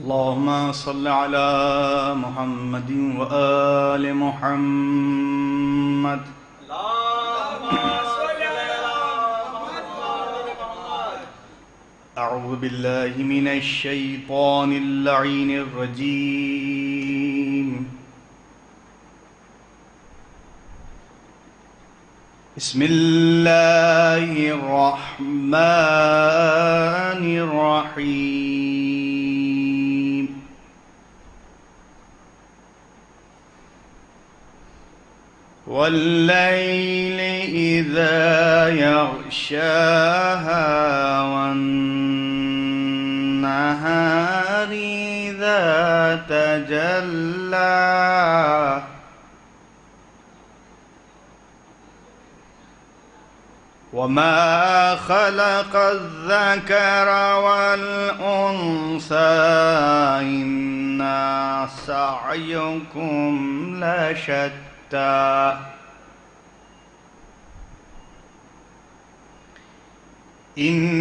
اللهم صل على محمد وآل محمد. أعوذ بالله من الشيطان اللعين الرجيم. بسم الله الرحمن الرحيم. والليل إذا يغشاها والنهار إذا تجلى وما خلق الذكر والأنثى إن سعيكم لشتى إن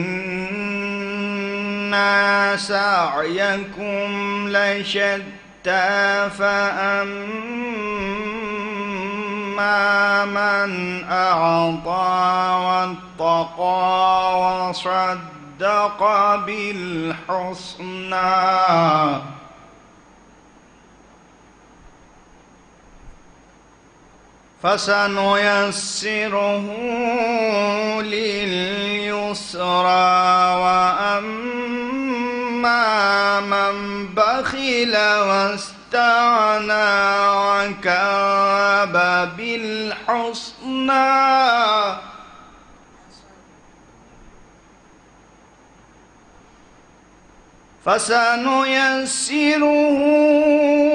سعيكم لشتى فأما من أعطى واتقى وصدق بالحسنى فسنيسره لليسرى وأما من بخل واستغنى وكذب بالحسنى فسنيسره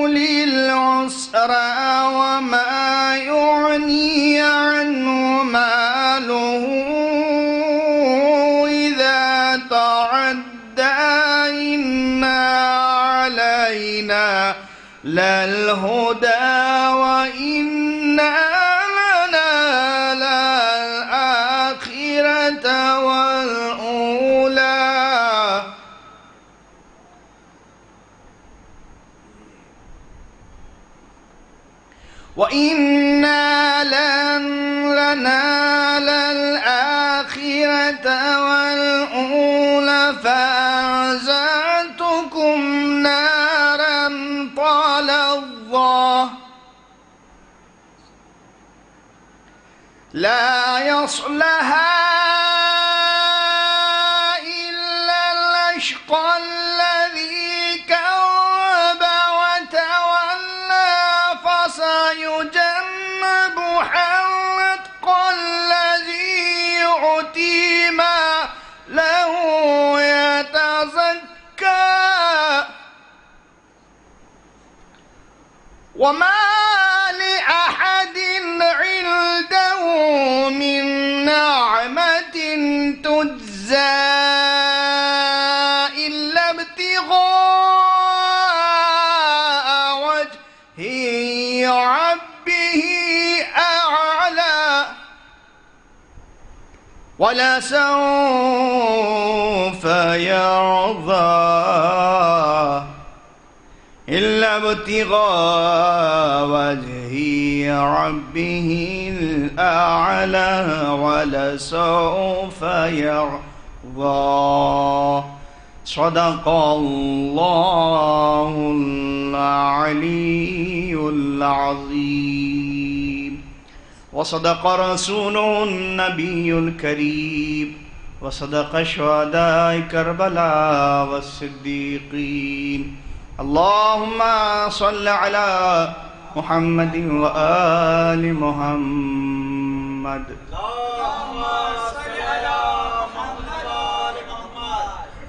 للعسرى وما يغني عنه ماله إذا تعدى إن علينا للهدى وإن لنا للآخرة والأولى وإنا لنا للآخرة والأولى فأنذرتكم نارا تلظى لا يصلها إلا الأشقى الذي كذب وتولى فسيجنبها الأتقى الذي يؤتي ماله يتزكى وما لأحد عنده من نعمة تجزى إلا ابتغاء وجه ربه أعلى ولسوف يرضى إلا ابتغاء وجه ربه الأعلى ولسوف يرضى. صدق الله العلي العظيم وصدق رسوله النبي الكريم وصدق شهداء كربلاء والصديقين. اللهم صل على محمد وآل محمد.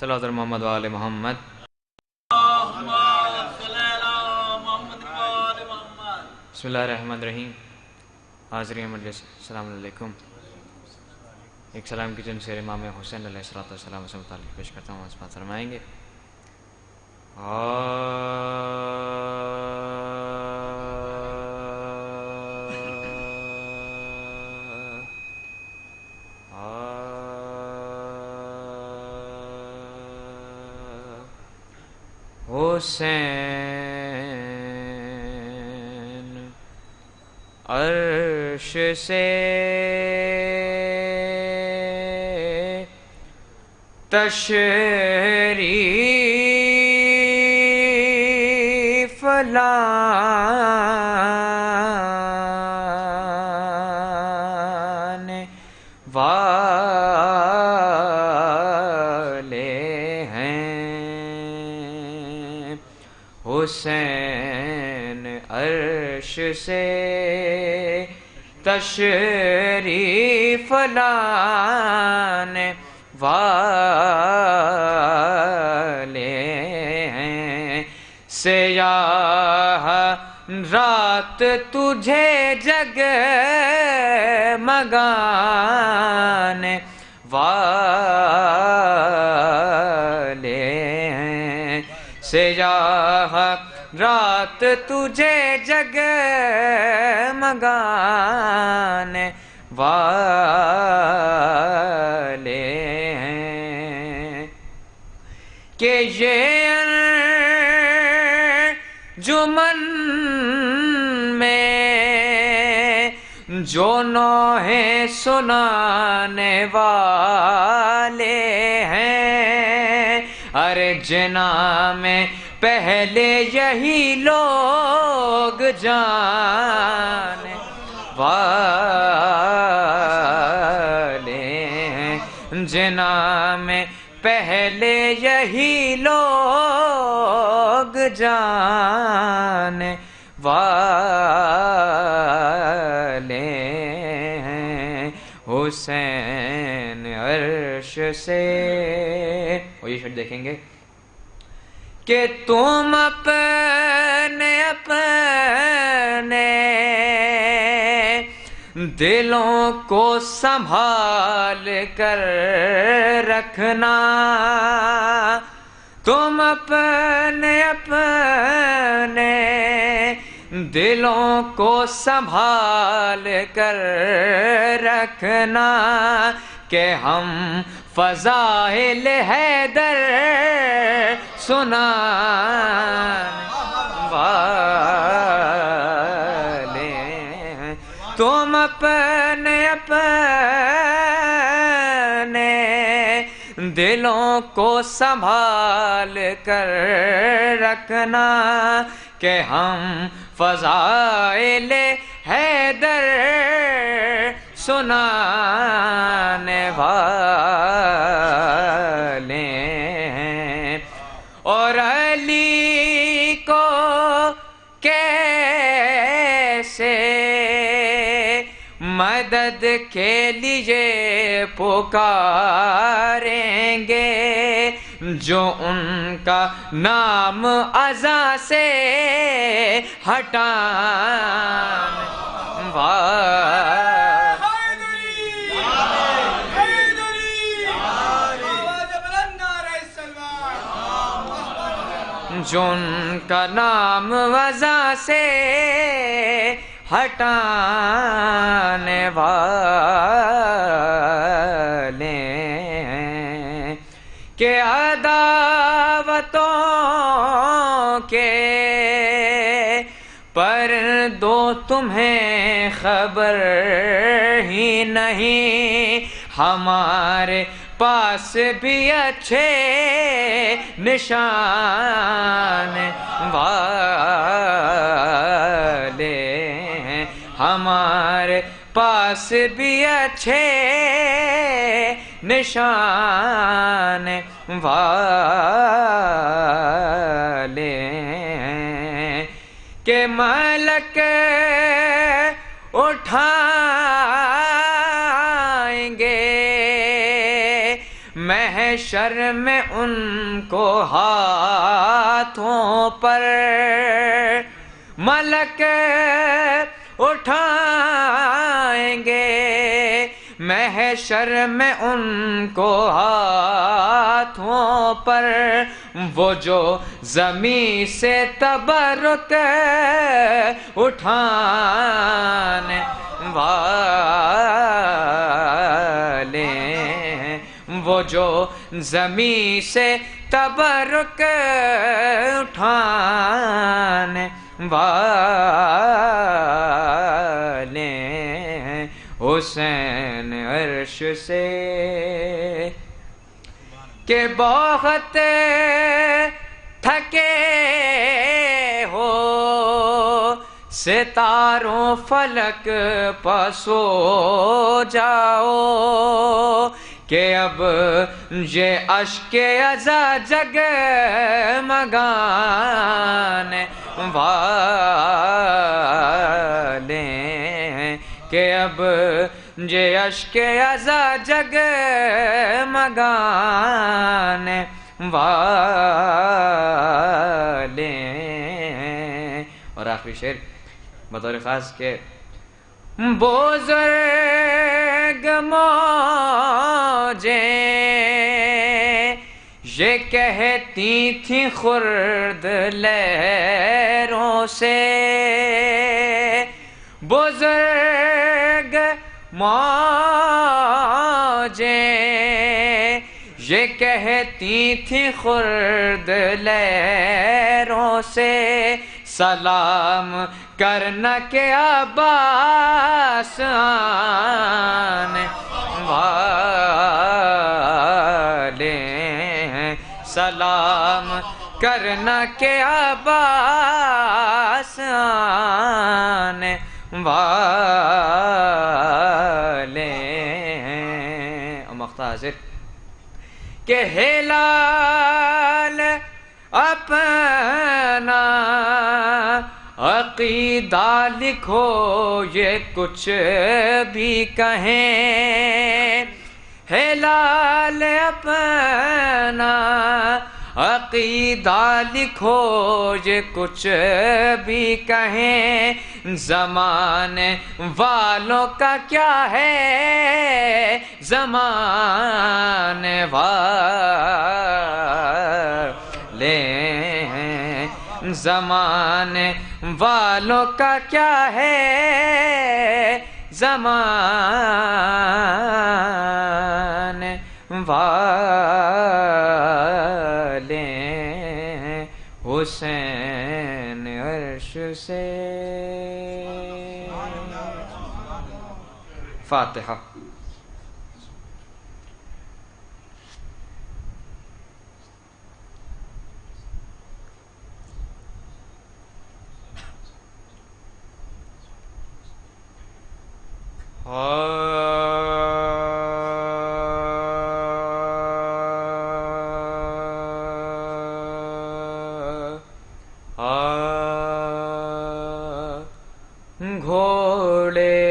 صلوات محمد وآل محمد. بسم اللہ الرحمن الرحیم. حاضرین مجلس السلام علیکم. ایک سلام کی جن سے امام حسین علیہ السلام سے متعلق پیش کرتا ہوں. اس بات فرمائیں گے. حسین عرش سے تشریف لانے والے ہیں. حسین عرش سے تشریف لانے والے ہیں. سیاہ رات تجھے جگمگانے والے ہیں. سیاہ رات تجھے جگمگانے والے ہیں. کہ یہ انجمن میں جو نوحیں سنانے والے ہیں. ارے جنا میں پہلے یہی لوگ جانے والے ہیں. جنا میں پہلے یہی لوگ جانے والے ہیں. حسین عرش سے. اور یہ شعر دیکھیں گے کہ تم اپنے دلوں کو سنبھال کر رکھنا. تم اپنے دلوں کو سنبھال کر رکھنا کہ ہم فضائل حیدر سنانے والے ہیں. تم اپنے دلوں کو سنبھال کر رکھنا کہ ہم فضائل حیدر سنانے والے ہیں. اور علی کو کیسے مدد کے لیے پکاریں گے جو ان کا نام ازاں سے ہٹانے جو ان کا نام ازاں سے ہٹانے والے ہیں. کہ عداوتوں کے پردوں تمہیں خبر ہی نہیں. ہمارے پاس بھی اچھے نشان والے ہیں. ہمارے پاس بھی اچھے نشان والے ہیں. کہ ملک اٹھائیں گے محشر میں ان کو ہاتھوں پر ملک اٹھائیں گے، محشر میں ان کو ہاتھوں پر، وہ جو زمین سے تبرک اٹھانے والے ہیں، وہ جو زمین سے تبرک اٹھانے والے ہیں، حسین عرش سے کہ بہت تھکے ہو، ستاروں فلک پسو جاؤ، کہ اب یہ اشک ازا جگمگانے والے ہیں، کہ اب یہ اشک ازا جگمگانے والے ہیں۔ اور آخری شعر بطور خاص کہ بزرگ موجیں یہ کہتی تھی خرد لہروں سے، بزرگ موجیں یہ کہتی تھی خرد لہروں سے، سلام کرنا کہ عباس آنے والے ہیں، سلام کرنا کہ عباس آنے والے ہیں۔ اور مقطع حاضر کہ ہلال اپنا عقیدہ لکھو یہ کچھ بھی کہیں، ہلال اپنا عقیدہ لکھو یہ کچھ بھی کہیں، زمانے والوں کا کیا ہے زمانے والے ہیں، زمانے والوں کا کیا ہے زمانے والے ہیں، حسین عرش سے۔ فاتحہ۔ گھوڑے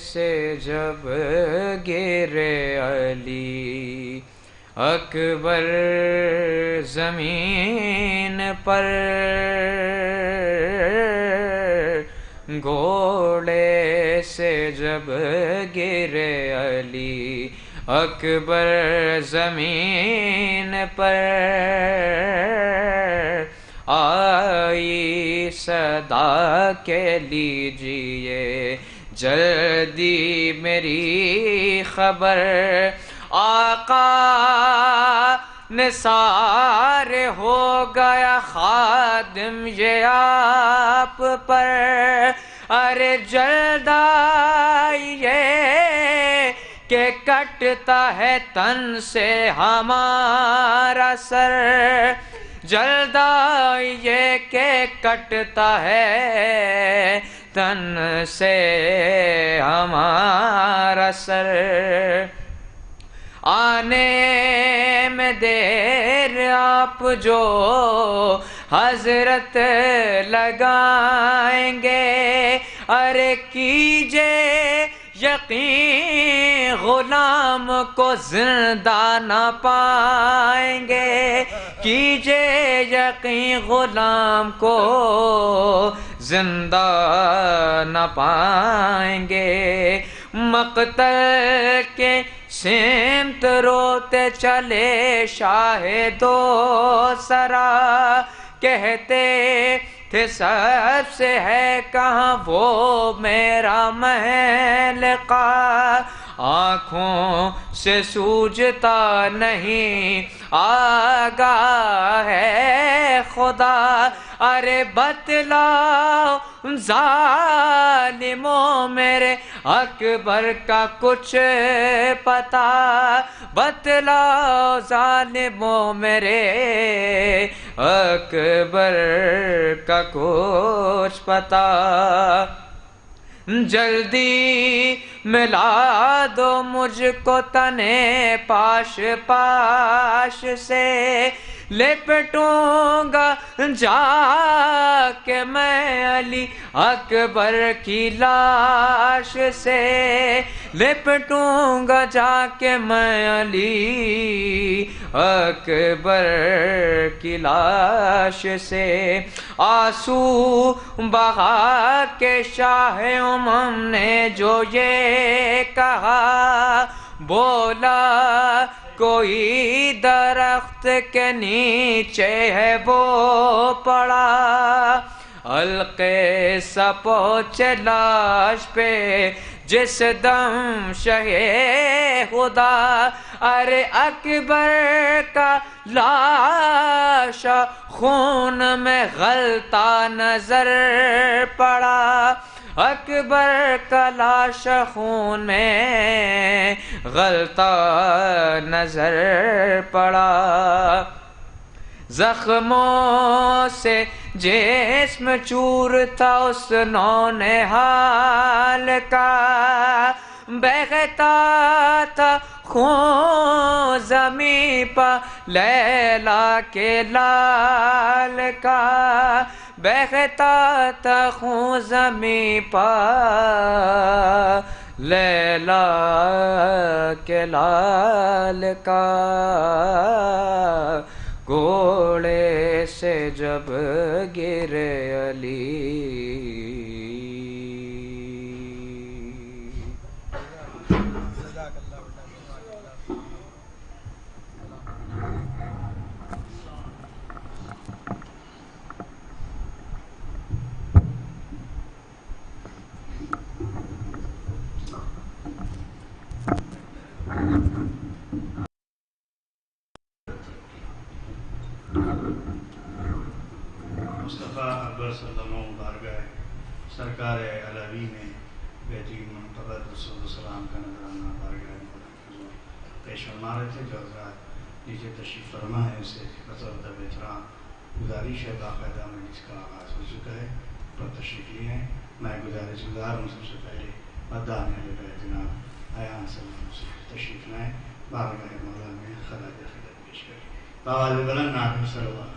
سے جب گرے علی اکبر زمین پر، گھوڑے سے جب گرے علی اکبر زمین پر، آئی صدا کے لیجیے جلدی میری خبر، آقا نثار ہو گیا خادم یہ آپ پر، ارے جلد آئیے کہ کٹتا ہے تن سے ہمارا سر، جلد آئیے کہ کٹتا ہے تن سے ہمارا سر، آنے میں دیر آپ جو حضرت لگائیں گے، ارے کیجے یقین غلام کو زندہ نہ پائیں گے، کیجئے یقین غلام کو زندہ نہ پائیں گے۔ مقتل کے سمت روتے چلے شاہ دو سرا، کہتے تھے سب سے ہے کہاں وہ میرا محل قا، آنکھوں سے سوجتا نہیں آگاہ ہے خدا، ارے بتلاؤ ظالموں میرے اکبر کا کچھ پتا، بتلاؤ ظالموں میرے اکبر کا کچھ پتا، جلدی ملا دو مجھ کو تنے پاش پاش سے، لپٹوں گا جا کے میں علی اکبر کی لاش سے، لپٹوں گا جا کے میں علی اکبر کی لاش سے، آنسو بہا کے شاہ امم نے جو یہ کہا، بولا کوئی درخت کے نیچے ہے وہ پڑا، حلقے سا پہنچے لاش پہ جس دم شہ خدا، ارے اکبر کا لاش خون میں غلطہ نظر پڑا، اکبر کا لاش خون میں غلطہ نظر پڑا، زخموں سے جسم چور تھا اس نونہال کا، بہتا تھا خون زمیں پہ لیلا کے لال کا، بہتا تھا خون زمیں پہ لیلا کے لال کا، گھوڑے سے جب گرے علی، مصطفیٰ اکبر صلی اللہ علیہ وسلم بارگاہ سرکار علوی میں بیٹی منتقد رسول اللہ صلی اللہ علیہ وسلم کا نذرانہ بارگاہ حضور پیش فرما رہے تھے، جو حضرات نیچے تشریف فرما ہے اسے قطع ادب احترام گزارش ہے، باقاعدہ مجلس کا آغاز ہو چکا ہے، پر تشریف لیے ہیں، میں گزارش گزار ہوں سب سے پہلے مداحِ اہل بیت جناب ایان صلی اللہ علیہ وسلم تشریف لائیں، بارگاہ مولا میں خراج عقیدت پیش کریں، بآواز بلند نعرہ صلوات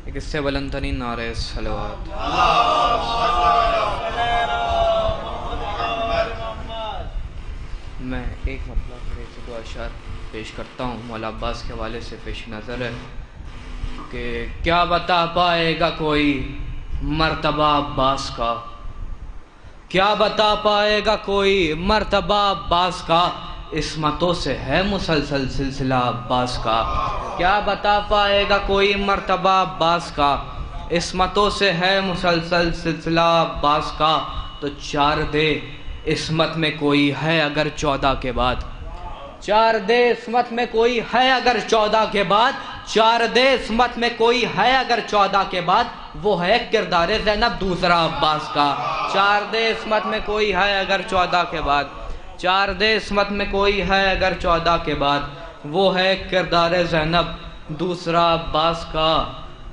ایک اس سے بلند ترین نعرہ صلوات، میں ایک مطلب ایک دو اشعار پیش کرتا ہوں، مولا عباس کے حوالے سے پیش نظر ہے کہ کیا بتا پائے گا کوئی مرتبہ عباس کا، کیا بتا پائے گا کوئی مرتبہ عباس کا، عصمتوں سے ہے مسلسل سلسلہ عباس کا، کیا بتا پائے گا کوئی مرتبہ عباس کا، عصمتوں سے ہے مسلسل سلسلہ عباس کا، تو چار دے عصمت میں کوئی ہے اگر 14 کے بعد، چار دے عصمت میں کوئی ہے اگر 14 کے بعد، چار دے عصمت میں کوئی ہے اگر 14 کے بعد، وہ ہے کردار زینب دوسرا عباس کا، چار دے عصمت میں کوئی ہے اگر 14 کے بعد، چار دے عصمت میں کوئی ہے اگر 14 کے بعد، وہ ہے کردار زینب دوسرا عباس کا،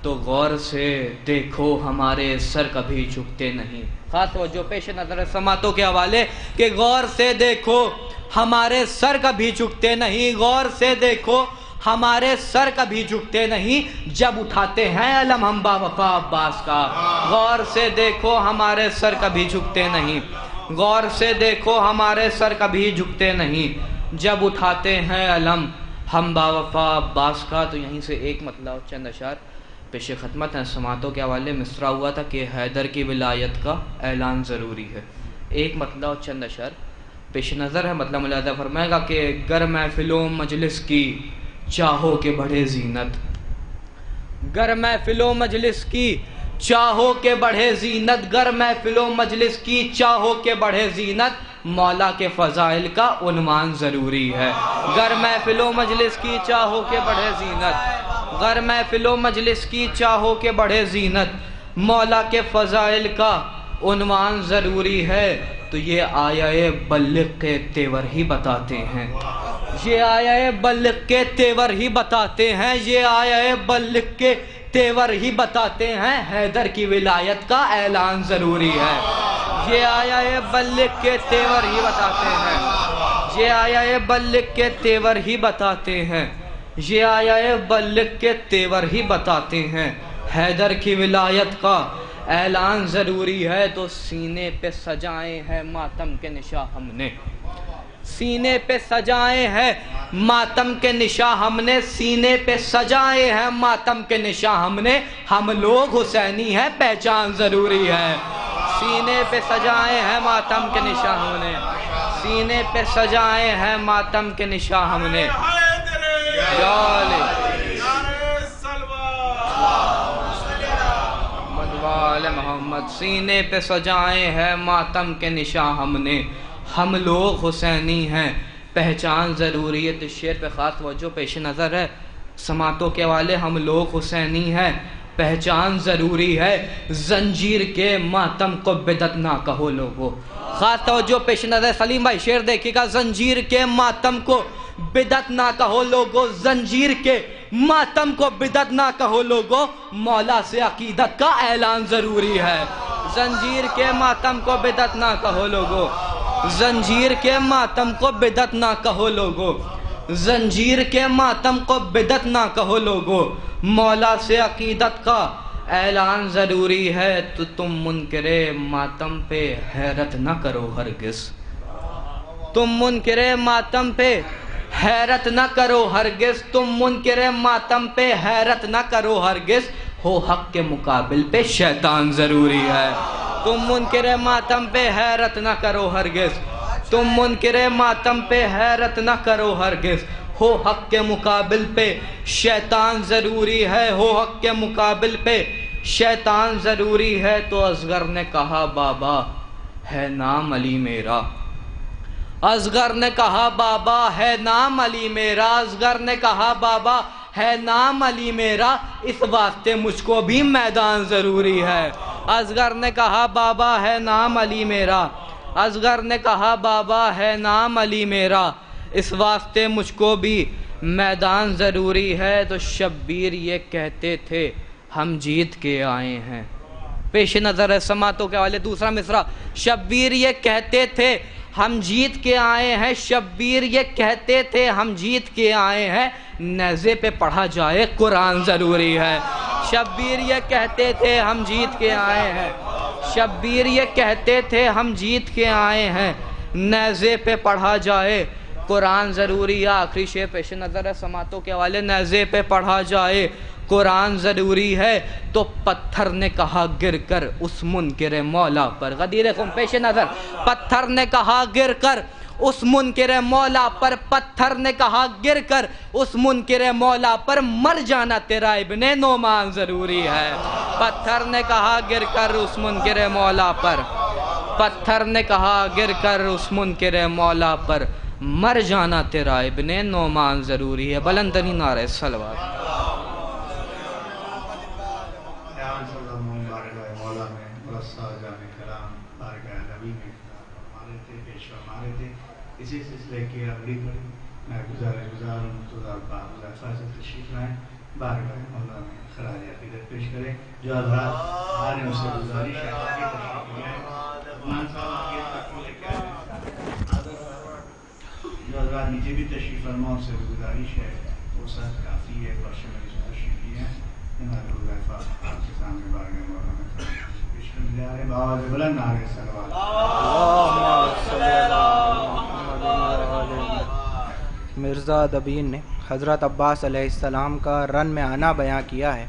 تو غور سے دیکھو ہمارے سر کبھی جھکتے نہیں، خاص توجہ پیش نظر سماعتوں کے حوالے کہ غور سے دیکھو ہمارے سر کبھی جھکتے نہیں، غور سے دیکھو ہمارے سر کبھی جھکتے نہیں جب اٹھاتے ہیں علم ہم باوفا عباس کا۔ غور سے دیکھو ہمارے سر کبھی جھکتے نہیں، غور سے دیکھو ہمارے سر کبھی جھکتے نہیں جب اٹھاتے ہیں علم ہم باوفا عباس کا۔ تو یہیں سے ایک مطلب چند اشعار پیش خدمت ہیں۔ سماعتوں کے حوالے مصرع ہوا تھا کہ حیدر کی ولایت کا اعلان ضروری ہے۔ ایک مطلب چند اشعار پیش نظر ہے۔ مطلب ملاحظہ فرمائے گا کہ گر محفلوں مجلس کی چاہو کہ بڑھے زینت، گر محفلوں مجلس کی چاہو کہ بڑھے زینت، گر محفلوں مجلس کی چاہو کہ بڑھے زینت، مولا کے فضائل کا عنوان ضروری ہے۔ گر محفلوں مجلس کی چاہو کہ بڑھے زینت، گر محفلوں مجلس کی چاہو کہ بڑھے زینت، مولا کے فضائل کا عنوان ضروری ہے۔ تو یہ آیہ بلغ کے تیور ہی بتاتے ہیں، یہ آیہ بلغ کے تیور ہی بتاتے ہیں، یہ آیہ بلغ کے تیور ہی بتاتے ہیں، حیدر کی ولایت کا اعلان ضروری ہے۔ یہ آیہ بلغ کے تیور ہی بتاتے ہیں، یہ آیہ بلغ کے تیور ہی بتاتے ہیں، یہ آیہ بلغ کے تیور ہی بتاتے ہیں، حیدر کی ولایت کا اعلان ضروری ہے۔ تو سینے پہ سجائے ہیں ماتم کے نشاں ہم نے، سینے پہ سجائے ہیں ماتم کے نشاں ہم نے، سینے پہ سجائے ہیں ماتم کے نشاں ہم نے، ہم لوگ حسینی ہیں پہچان ضروری ہے۔ سینے پہ سجائے ہیں ماتم کے نشاں ہم نے، سینے پہ سجائے ہیں ماتم کے نشاں ہم نے، محمد سینے پہ سجائے ہیں ماتم کے نشاں ہم نے، ہم لوگ حسینی ہیں پہچان ضروری ہے۔ تو شعر پہ خاص توجہ پیش نظر ہے۔ سماعتوں کے والے ہم لوگ حسینی ہیں پہچان ضروری ہے، زنجیر کے ماتم کو بدعت نہ کہو لوگو۔ خاص توجہ پیش نظر سلیم بھائی شعر دیکھیے گا، زنجیر کے ماتم کو بدعت نہ کہو لوگو، زنجیر کے ماتم کو بدعت نہ کہو لوگو، مولا سے عقیدت کا اعلان ضروری ہے۔ زنجیر کے ماتم کو بدعت نہ کہو لوگو، زنجیر کے ماتم کو بدعت نہ کہو لوگو، زنجیر کے ماتم کو بدعت نہ کہو لوگو، مولا سے عقیدت کا اعلان ضروری ہے۔ تو تم منکر ماتم پہ حیرت نہ کرو ہرگز، تم منکر ماتم پہ حیرت نہ کرو ہرگز، تم منکر ماتم پہ حیرت نہ کرو ہرگز، ہو حق کے مقابل پہ شیطان ضروری ہے۔ تم منکر ماتم پہ حیرت نہ کرو ہرگز، تم منکر ماتم پہ حیرت نہ کرو ہرگز، ہو حق کے مقابل پہ شیطان ضروری ہے، ہو حق کے مقابل پہ شیطان ضروری ہے۔ تو اصغر نے کہا بابا ہے نام علی میرا، اصغر نے کہا بابا ہے نام علی میرا، اصغر نے کہا بابا ہے نام علی میرا، اس واسطے مجھ کو بھی میدان ضروری ہے۔ اصغر نے کہا بابا ہے نام علی میرا، اصغر نے کہا بابا ہے نام علی میرا، اس واسطے مجھ کو بھی میدان ضروری ہے۔ تو شبیر یہ کہتے تھے ہم جیت کے آئے ہیں، پیش نظر ہے سماعتوں کے حوالے دوسرا مصرع، شبیر یہ کہتے تھے ہم جیت کے آئے ہیں، شبیر یہ کہتے تھے ہم جیت کے آئے ہیں، نیزے پہ پڑھا جائے قرآن ضروری ہے۔ شبیر یہ کہتے تھے ہم جیت کے آئے ہیں، شبیر یہ کہتے تھے ہم جیت کے آئے ہیں، نیزے پہ پڑھا جائے قرآن ضروری ہے۔ آخری شعر پیش نظر ہے سماعتوں کے حوالے، نیزے پہ پڑھا جائے قرآن ضروری ہے۔ تو پتھر نے کہا گر کر اس منکر مولا پر، غدیر خم پیش نظر، پتھر نے کہا گر کر اس منکر مولا پر، پتھر نے کہا گر کر اس منکر مولا پر، مر جانا تیرا ابن نعمان ضروری ہے۔ پتھر نے کہا گر کر اس منکر مولا پر، پتھر نے کہا گر کر اس منکر مولا پر، مر جانا تیرا ابن نعمان ضروری ہے۔ بلند ترین نعرہ صلوات۔ اسی سلسلے کی اگلی پڑی میں گزار فاضل تشریف لائیں، بارگاہ مولا میں خراج عقیدت پیش کریں۔ جو حضرات آ رہے ہیں اسے گزارش ہے کہ تشریف لائیں، عثمان صاحب آگے تک لے کے آئیں، جو حضرات نیچے بھی تشریف فرما ان سے گزارش ہے فرصت کافی ہے، پرشے میں تشریف لیے ہیں، جناب حذیفہ آپ کے سامنے بارگاہ مولا میں پیش کرنے جا رہے ہیں. بآواز بلند نعرہ صلوات. مرزا دبین نے حضرت عباس علیہ السلام کا رن میں آنا بیان کیا ہے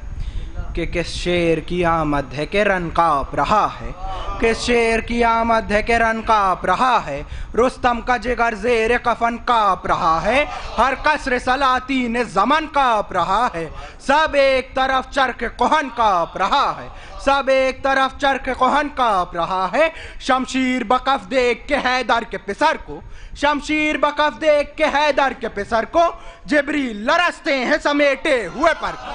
کہ کس شیر کی آمد ہے کہ رن کانپ رہا ہے، کس شیر کی آمد ہے کہ رن کانپ رہا ہے، رستم کا جگر زیر کفن کانپ رہا ہے، ہر قصر سلاطین زمن کانپ رہا ہے، سب ایک طرف چرخ کہن کانپ رہا ہے، سب ایک طرف چرخ کہن کانپ رہا ہے. شمشیر بکف دیکھ کے حیدر کے پسر کو، شمشیر بکف دیکھ کے حیدر کے پسر کو، جبریل لرزتے ہیں سمیٹے ہوئے پر کو،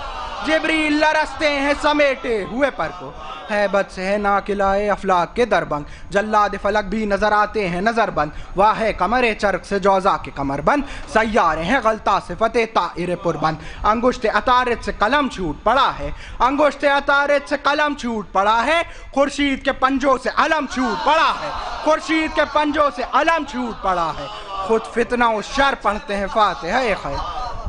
جبریل لرزتے ہیں سمیٹے ہوئے پر کو. ہیبت سے ہے ناقلائے افلاک کے دربند، جلاد فلک بھی نظر آتے ہیں نظر بند، واہ کمر چرخ سے جوزا کے کمر بند، سیارے ہیں غلطہ سے فتح طائر پربند. انگشت عطارد سے قلم چھوٹ پڑا ہے، انگشت عطارد سے قلم چھوٹ پڑا ہے، خورشید کے پنجوں سے علم چھوٹ پڑا ہے، خورشید کے پنجوں سے علم چھوٹ پڑا ہے. خود فتنہ و شر پڑھتے ہیں فاتحہ خیر،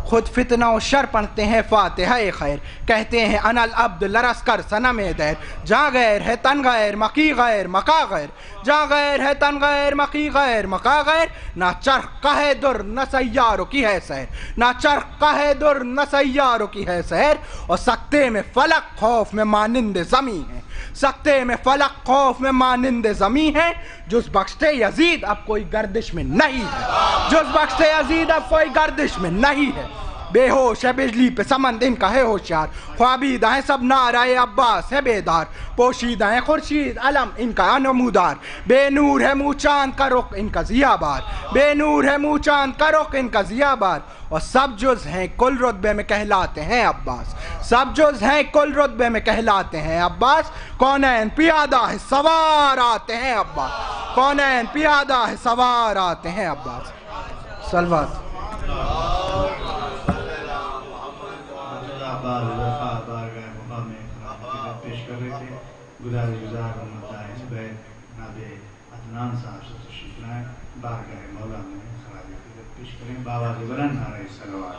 خود فتنہ و شر پڑھتے ہیں فاتحہ خیر، کہتے ہیں انا العبد لرس کر صنم دیر، جہاں غیر ہے تن غیر مقی غیر مقا غیر، جہاں غیر ہے تن غیر مقی غیر مقا غیر. نہ چرخ کا ہے در نہ سیاروں کی ہے سیر، نہ چرخ کا ہے در نہ سیاروں کی ہے سیر. اور سکتے میں فلک خوف میں مانند زمیں ہے، سکتے میں فلک خوف میں مانند زمیں ہے. جز بخشتے یزید اب کوئی گردش میں نہیں ہے، جز بخشتے یزید اب کوئی گردش میں نہیں ہے. بے ہوش ہے بجلی پہ سمند ان کا ہے ہوشیار، خوابیدہ ہیں سب نعرہ عباس ہے بیدار، پوشیدہ ہیں خورشید علم ان کا نمودار. بے نور ہے منہ چاند کا رخ ان کا ضیا بار، بے نور ہے منہ چاند کا رخ ان کا ضیا بار. اور سب جز ہیں کل رتبے میں کہلاتے ہیں عباس، سب جز ہیں کل رتبے میں کہلاتے ہیں عباس. کونین پیادہ ہے سوار آتے ہیں عباس، کونین پیادہ ہے سوار آتے ہیں عباس. صلوات. بارگاہ مولا میں پیش کر رہے تھے. گزار جناب عدنان صاحب سے تشریف لائیں، بارگاہ مولا میں خراج عقیدت پیش کریں. بآواز بلند نعرہ صلوات.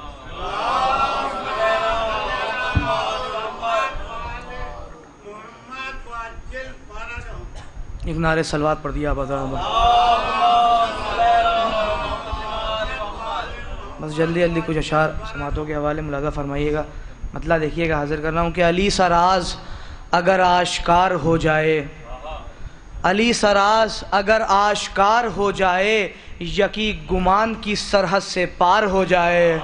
ایک نعرہ صلوات پڑھ دیا بس جلدی جلدی کچھ اشعار سماعتوں کے حوالے ملاحظہ فرمائیے گا. مطلب دیکھیے گا، حاضر کر رہا ہوں کہ علی سراز اگر آشکار ہو جائے، علی سراز اگر آشکار ہو جائے، یقین گمان کی سرحد سے پار ہو جائے.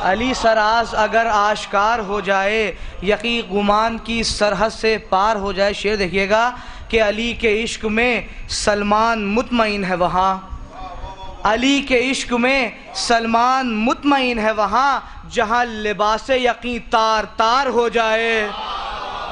علی سراز اگر آشکار ہو جائے، یقین گمان کی سرحد سے پار ہو جائے. شعر دیکھیے گا کہ علی کے عشق میں سلمان مطمئن ہے وہاں، علی کے عشق میں سلمان مطمئن ہے وہاں، جہاں لباس یقین تار تار ہو جائے.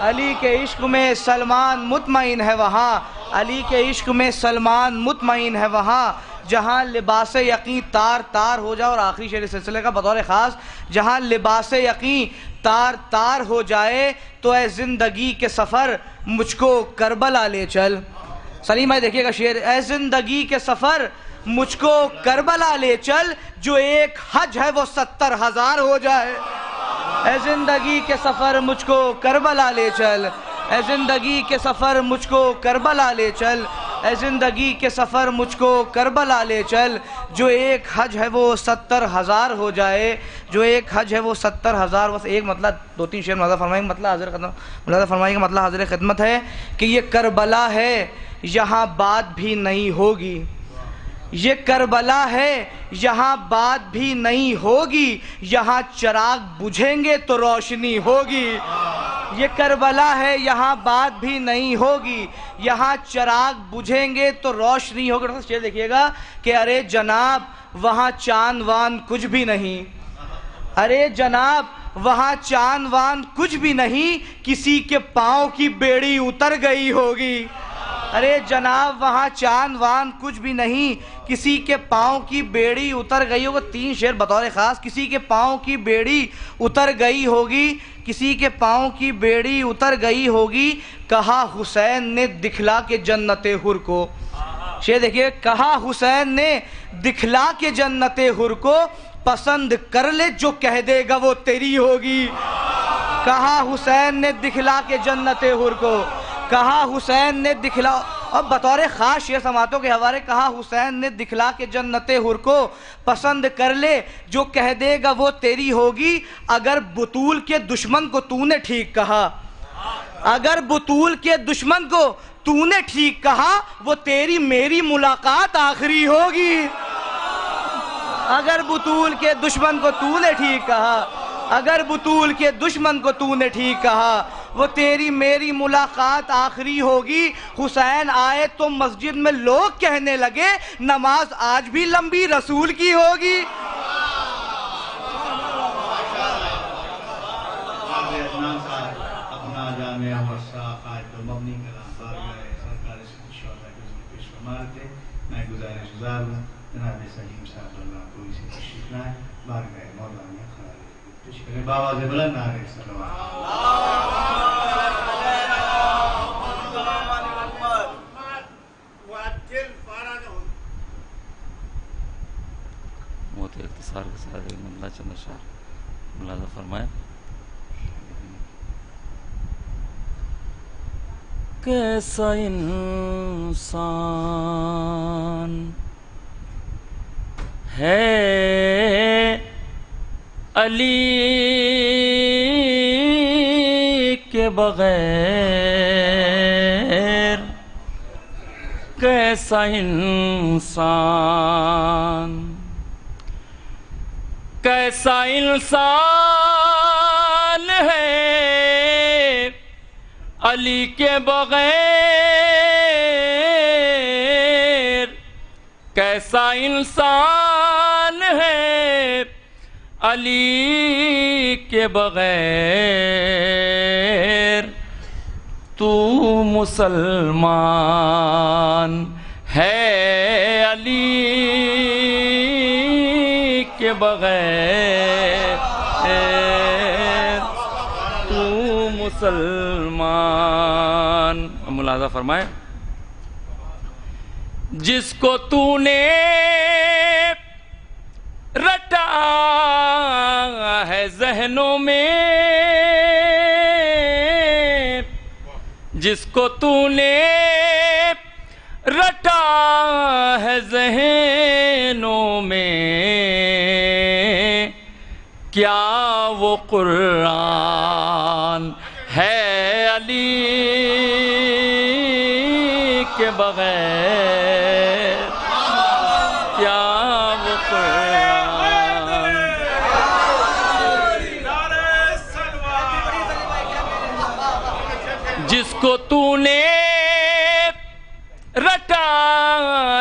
علی کے عشق میں سلمان مطمئن ہے وہاں، علی کے عشق میں سلمان مطمئن ہے وہاں، جہاں لباس یقین تار تار ہو جائے. اور آخری شعر سلسلے کا بطور خاص، جہاں لباس یقین تار تار ہو جائے، تو اے زندگی کے سفر مجھ کو کربلا لے چل. سلیم بھائی دیکھیے گا شعر، اے زندگی کے سفر مجھ کو کربلا لے چل، جو ایک حج ہے وہ 70,000 ہو جائے. اے زندگی کے سفر مجھ کو کربلا لے چل، اے زندگی کے سفر مجھ کو کربلا لے چل، اے زندگی کے سفر مجھ کو کربلا لے چل، جو ایک حج ہے وہ 70,000 ہو جائے، جو ایک حج ہے وہ 70,000. بس ایک مطلب دو تین شعر ملاحظہ فرمائیں گے، مطلب حاضر خدمت ہے کہ یہ کربلا ہے یہاں بات بھی نہیں ہوگی، یہ کربلا ہے یہاں بات بھی نہیں ہوگی، یہاں چراغ بجھیں گے تو روشنی ہوگی. یہ کربلا ہے یہاں بات بھی نہیں ہوگی، یہاں چراغ بجھیں گے تو روشنی ہوگی. شعر دیکھیے گا کہ ارے جناب وہاں چاند وان کچھ بھی نہیں، ارے جناب وہاں چاند وان کچھ بھی نہیں، کسی کے پاؤں کی بیڑی اتر گئی ہوگی. ارے جناب وہاں چاند وان کچھ بھی نہیں، کسی کے پاؤں کی بیڑی اتر گئی ہوگی. تین شعر بطور خاص، کسی کے پاؤں کی بیڑی اتر گئی ہوگی، کسی کے پاؤں کی بیڑی اتر گئی ہوگی، کہا حسین نے دکھلا کے جنت حر کو. شعر دیکھیے، کہا حسین نے دکھلا کے جنت حر کو، پسند کر لے جو کہہ دے گا وہ تیری ہوگی. کہا حسین نے دکھلا کے جنت حر کو, کہا حسین نے دکھلا, اب بطور خاص شیعہ سماعتوں کے حوالے, کہا حسین نے دکھلا کے جنت حر کو, پسند کر لے جو کہہ دے گا وہ تیری ہوگی. اگر بطول کے دشمن کو تو نے ٹھیک کہا, اگر بطول کے دشمن کو تو نے ٹھیک کہا, وہ تیری میری ملاقات آخری ہوگی. اگر بطول کے دشمن کو تو نے ٹھیک کہا, اگر بطول کے دشمن کو تو نے ٹھیک کہا, وہ تیری میری ملاقات آخری ہوگی. حسین آئے تو مسجد میں لوگ کہنے لگے نماز آج بھی لمبی رسول کی ہوگی. اپنا جامعہ ورثہ قائد و مبنی کلام بارگاہ سرکار انشاءاللہ کے ذکر پیش فرما تھے. میں گزارش گزار ہوں جناب سلیم صاحب اللہ کو اسی تشریف لائیں, بارگاہ مولا میں خراج پیش کریں. بابا سے بلند نعرہ صلوات. موت اختصار کے ساتھ اللہ چند اشعار ملاحظہ فرمائیں. کیسا انسان ہے علی کے بغیر, کیسا انسان, کیسا انسان ہے علی کے بغیر, کیسا انسان ہے علی کے بغیر. تو مسلمان ہے علی کے بغیر, تو مسلمان. ملاحظہ فرمائیں. جس کو تو نے رٹا ہے ذہنوں میں, جس کو تو نے رٹا ہے ذہنوں میں, کیا وہ قرآن ہے علی کے بغیر, کیا وہ قرآن, جس کو تو نے رٹا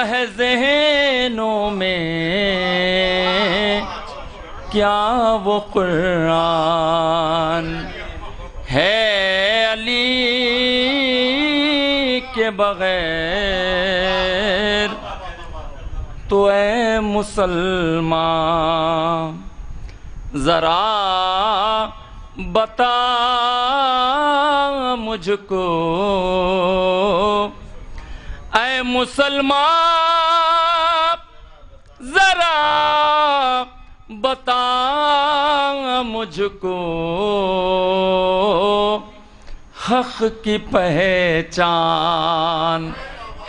ہے ذہنوں میں, کیا وہ قرآن ہے علی کے بغیر. تو اے مسلمان ذرا بتا مجھ کو, اے مسلمان ذرا بتا مجھ کو, حق کی پہچان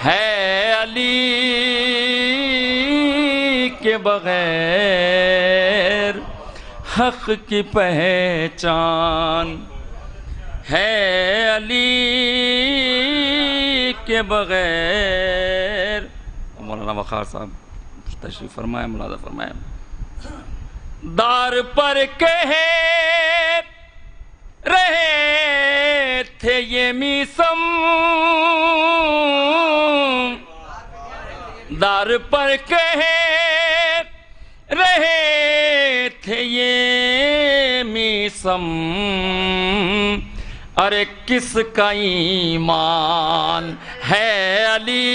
ہے علی کے بغیر, حق کی پہچان ہے علی کے بغیر. مولانا وقار صاحب تشریف فرمائیں, ملاحظہ فرمائیں. دار پر کہے رہے تھے یہ میسم, دار پر کہے رہے تھے یہ میسم, ارے کس کا ایمان ہے علی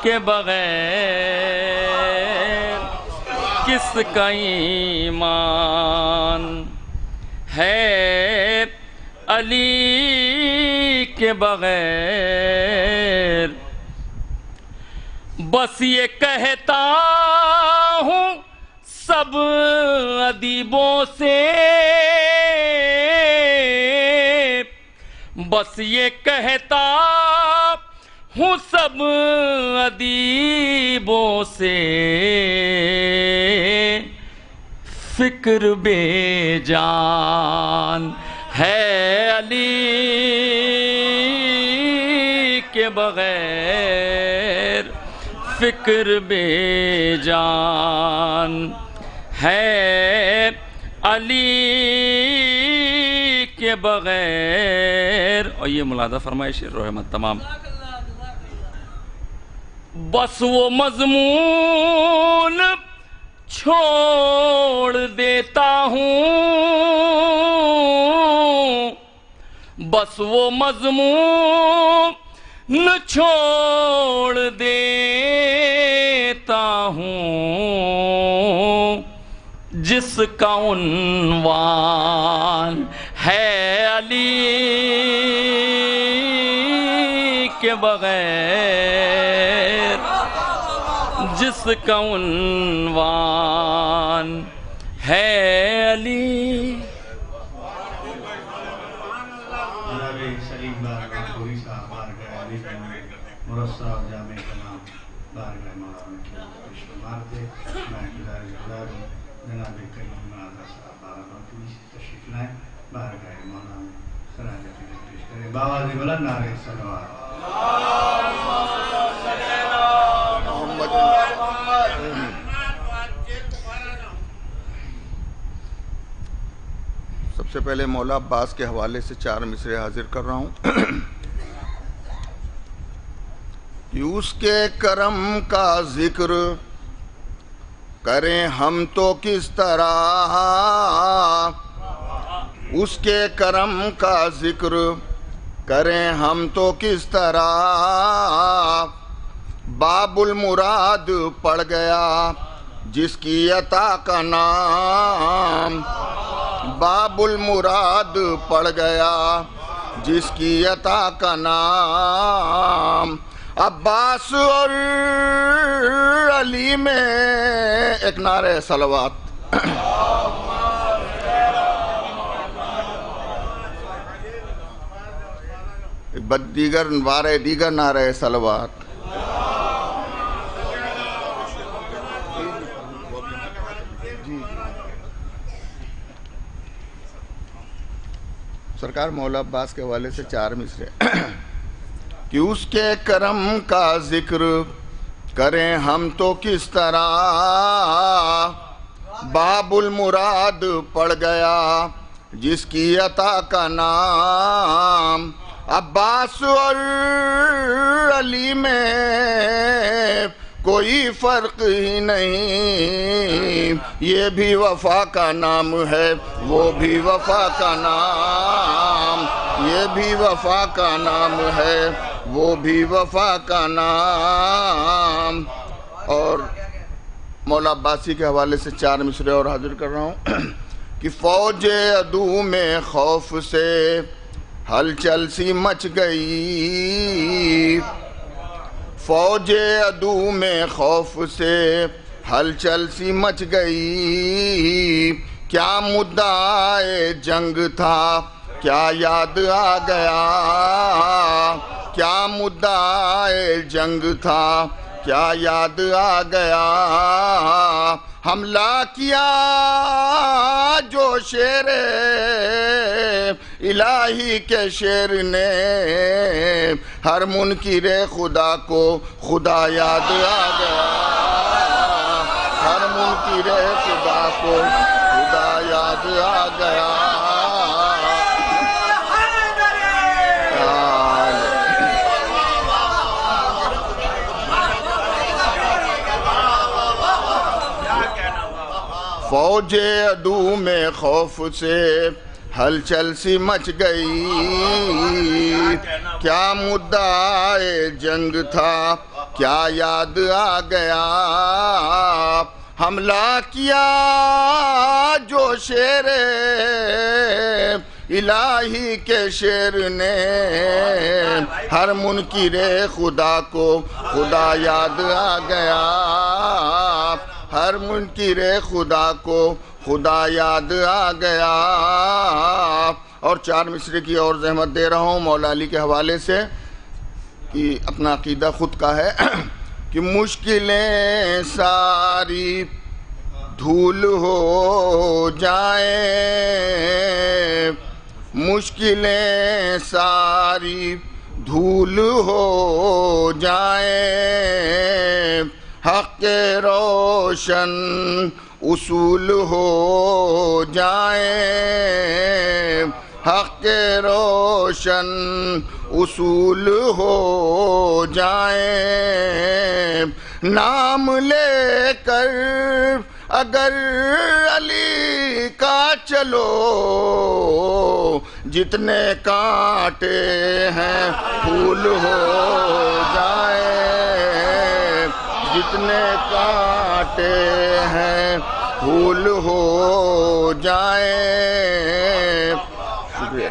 کے بغیر, کس کا ایمان ہے علی کے بغیر. بس یہ کہتا ہوں سب ادیبوں سے، بس یہ کہتا ہوں سب ادیبوں سے، فکر بے جان ہے علی کے بغیر، فکر بے جان ہے علی کے بغیر. اور یہ ملاحظہ فرمائے شیر رحمت تمام. بس وہ مضمون چھوڑ دیتا ہوں، بس وہ مضمون چھوڑ دیتا ہوں جس کا عنوان ہے علی کے بغیر، جس کا عنوان ہے علی. جناب سلیم بارگاہ پوری صاحب بارگاہ علی مرصع اور جامع کلام بارگاہ مولانا کے پیش فرما تھے. میں گزارش گزار ہوں جناب کریم آزاد صاحب بارگاہ پوری سے تشریف لائیں، بارگاہ مولانا خراج عقیدت پیش کریں. باواز بلند نعرہ صلوات. سب سے پہلے مولا عباس کے حوالے سے 4 مصرے حاضر کر رہا ہوں کہ اس کے کرم کا ذکر کریں ہم تو کس طرح، اس کے کرم کا ذکر کریں ہم تو کس طرح، باب المراد پڑ گیا جس کی عطا کا نام، باب المراد پڑ گیا جس کی عطا کا نام. عباس اور علی میں ایک نعرہ صلوات. دیگر نعرہ صلوات. سرکار مولا عباس کے حوالے سے 4 مصرے کہ اس کے کرم کا ذکر کریں ہم تو کس طرح، باب المراد پڑ گیا جس کی عطا کا نام. عباس اور علی میں کوئی فرق ہی نہیں، یہ بھی وفا کا نام ہے وہ بھی وفا کا نام، یہ بھی وفا کا نام ہے وہ بھی وفا کا نام. اور مولا عباسی کے حوالے سے 4 مصرے اور حاضر کر رہا ہوں کہ فوج عدو میں خوف سے ہلچل سی مچ گئی، فوج عدو میں خوف سے ہلچل سی مچ گئی، کیا مدعا جنگ تھا کیا یاد آ گیا، کیا مدعا جنگ تھا کیا یاد آ گیا، حملہ کیا جو شیر الہی کے شیر نے، ہر منکر خدا کو خدا یاد آ گیا، ہر منکر خدا کو خدا یاد آ گیا. فوج عدو میں خوف سے ہلچل سی مچ گئی، کیا مدعا جنگ تھا کیا یاد آ گیا، حملہ کیا جو شیر الہی کے شعر نے ہر منکر خدا کو خدا یاد آ گیا، ہر منکر خدا کو خدا یاد آ گیا۔ اور 4 مصرے کی اور زحمت دے رہا ہوں مولا علی کے حوالے سے کہ اپنا عقیدہ خود کا ہے کہ مشکلیں ساری دھول ہو جائیں، مشکلیں ساری دھول ہو جائیں، حق کے روشن اصول ہو جائیں، حق کے روشن اصول ہو جائیں، نام لے کر اگر علی کا چلو، جتنے کانٹے ہیں پھول ہو جائیں، جتنے کانٹے ہیں پھول ہو جائیں۔ شکریہ۔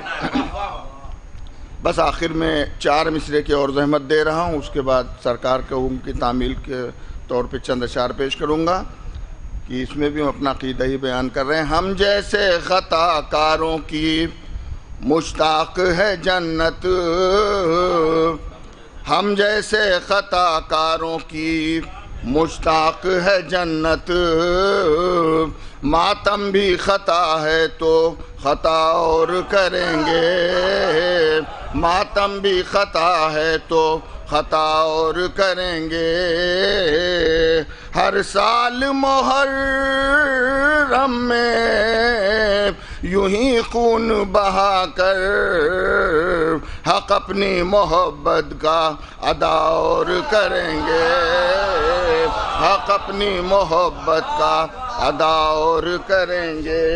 بس آخر میں 4 مصرے کی اور زحمت دے رہا ہوں، اس کے بعد سرکار کے حکم کی تعمیل کے طور پہ چند اشعار پیش کروں گا کہ اس میں بھی ہم اپنا عقیدہ ہی بیان کر رہے ہیں۔ ہم جیسے خطا کاروں کی مشتاق ہے جنت، ہم جیسے خطا کاروں کی مشتاق ہے جنت، ماتم بھی خطا ہے تو خطا اور کریں گے، ماتم بھی خطا ہے تو خطا اور کریں گے، ہر سال محرم میں یوں ہی خون بہا کر حق اپنی محبت کا ادا اور کریں گے، حق اپنی محبت کا ادا اور کریں گے۔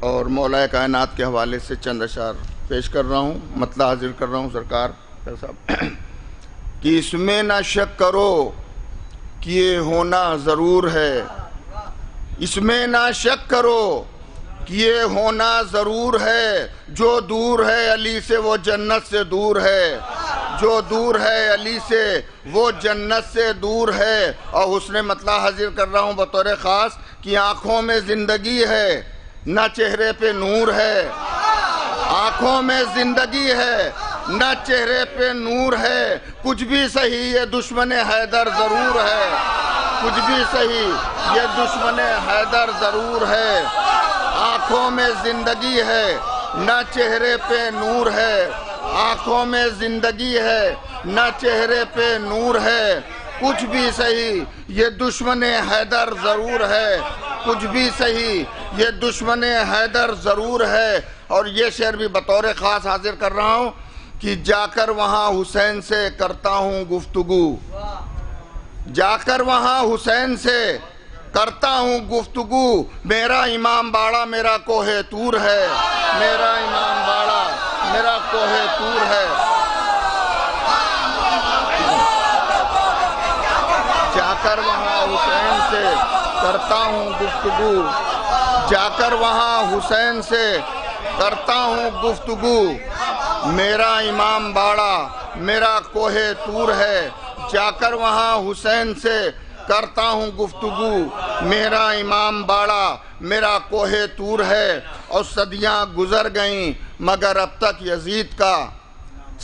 اور مولا کائنات کے حوالے سے چند اشعار پیش کر رہا ہوں، مطلع حاضر کر رہا ہوں سرکار صاحب کہ اس میں نہ شک کرو کہ یہ ہونا ضرور ہے، اس میں نہ شک کرو کہ یہ ہونا ضرور ہے، جو دور ہے علی سے وہ جنت سے دور ہے، جو دور ہے علی سے وہ جنت سے دور ہے۔ اور حسن مطلع حاضر کر رہا ہوں بطور خاص کہ آنکھوں میں زندگی ہے نہ چہرے پہ نور ہے، آنکھوں میں زندگی ہے نہ چہرے پہ نور ہے، کچھ بھی صحیح یہ دشمن حیدر ضرور ہے، کچھ بھی صحیح یہ دشمن حیدر ضرور ہے، آنکھوں میں زندگی ہے نہ چہرے پہ نور ہے، آنکھوں میں زندگی ہے نہ چہرے پہ نور ہے، کچھ بھی صحیح یہ دشمن حیدر ضرور ہے، کچھ بھی صحیح یہ دشمن حیدر ضرور ہے۔ اور یہ شعر بھی بطور خاص حاضر کر رہا ہوں کہ جا کر وہاں حسین سے کرتا ہوں گفتگو، جا کر وہاں حسین سے کرتا ہوں گفتگو، میرا امام باڑہ میرا کوہ طور ہے، میرا امام باڑہ میرا کوہ طور ہے، جا کر وہاں حسین سے کرتا ہوں گفتگو، جا کر وہاں حسین سے کرتا ہوں گفتگو، میرا امام باڑہ میرا کوہ طور ہے، جا کر وہاں حسین سے کرتا ہوں گفتگو، میرا امام باڑہ میرا کوہ طور ہے۔ اور صدیاں گزر گئیں مگر اب تک یزید کا،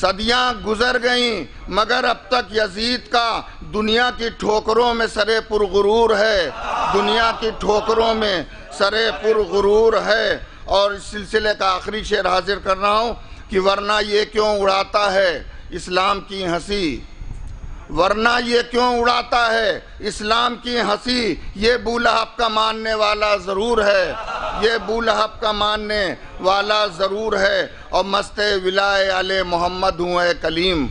صدیاں گزر گئیں مگر اب تک یزید کا دنیا کی ٹھوکروں میں سرے پرغرور ہے، دنیا کی ٹھوکروں میں سرے پرغرور ہے۔ اور اس سلسلے کا آخری شعر حاضر کر رہا ہوں کہ ورنہ یہ کیوں اڑاتا ہے اسلام کی ہنسی، ورنہ یہ کیوں اڑاتا ہے اسلام کی ہنسی، یہ ابو لہب کا ماننے والا ضرور ہے، یہ ابو لہب کا ماننے والا ضرور ہے۔ اور مست ولائے آل محمد ہوں اے کلیم،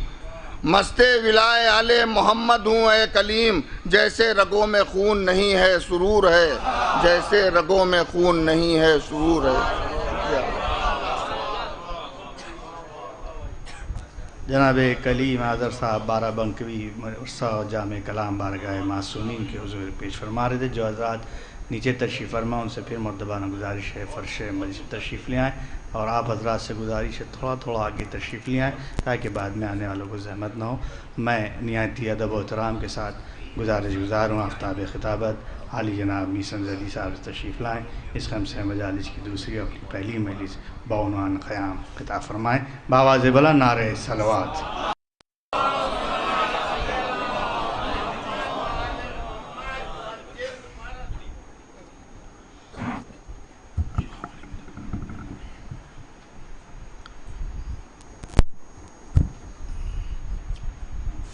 مست ولائے آل محمد ہوں اے کلیم، جیسے رگوں میں خون نہیں ہے سرور ہے، جیسے رگوں میں خون نہیں ہے سرور ہے۔ جناب کلیم حاضر صاحب بارہ بنکوی مرسا جامع کلام بارگاہ معصومین کے حضور پیش فرما رہے تھے، جو حضرات نیچے تشریف فرما، ان سے پھر مرتبانہ گزارش ہے فرش مجلس تشریف لے آئیں، اور آپ حضرات سے گزارش ہے تھوڑا تھوڑا آگے تشریف لے آئیں تاکہ بعد میں آنے والوں کو زحمت نہ ہو۔ میں نہایت ادب و احترام کے ساتھ گزارش گزار ہوں آفتاب خطابت عالی جناب میسن زدی صاحب تشریف لائیں، اس خمس مجالس کی دوسری اور پہلی مجلس بعنوان قیام خطاب فرمائیں۔ بآواز بلند نعرہ صلوات۔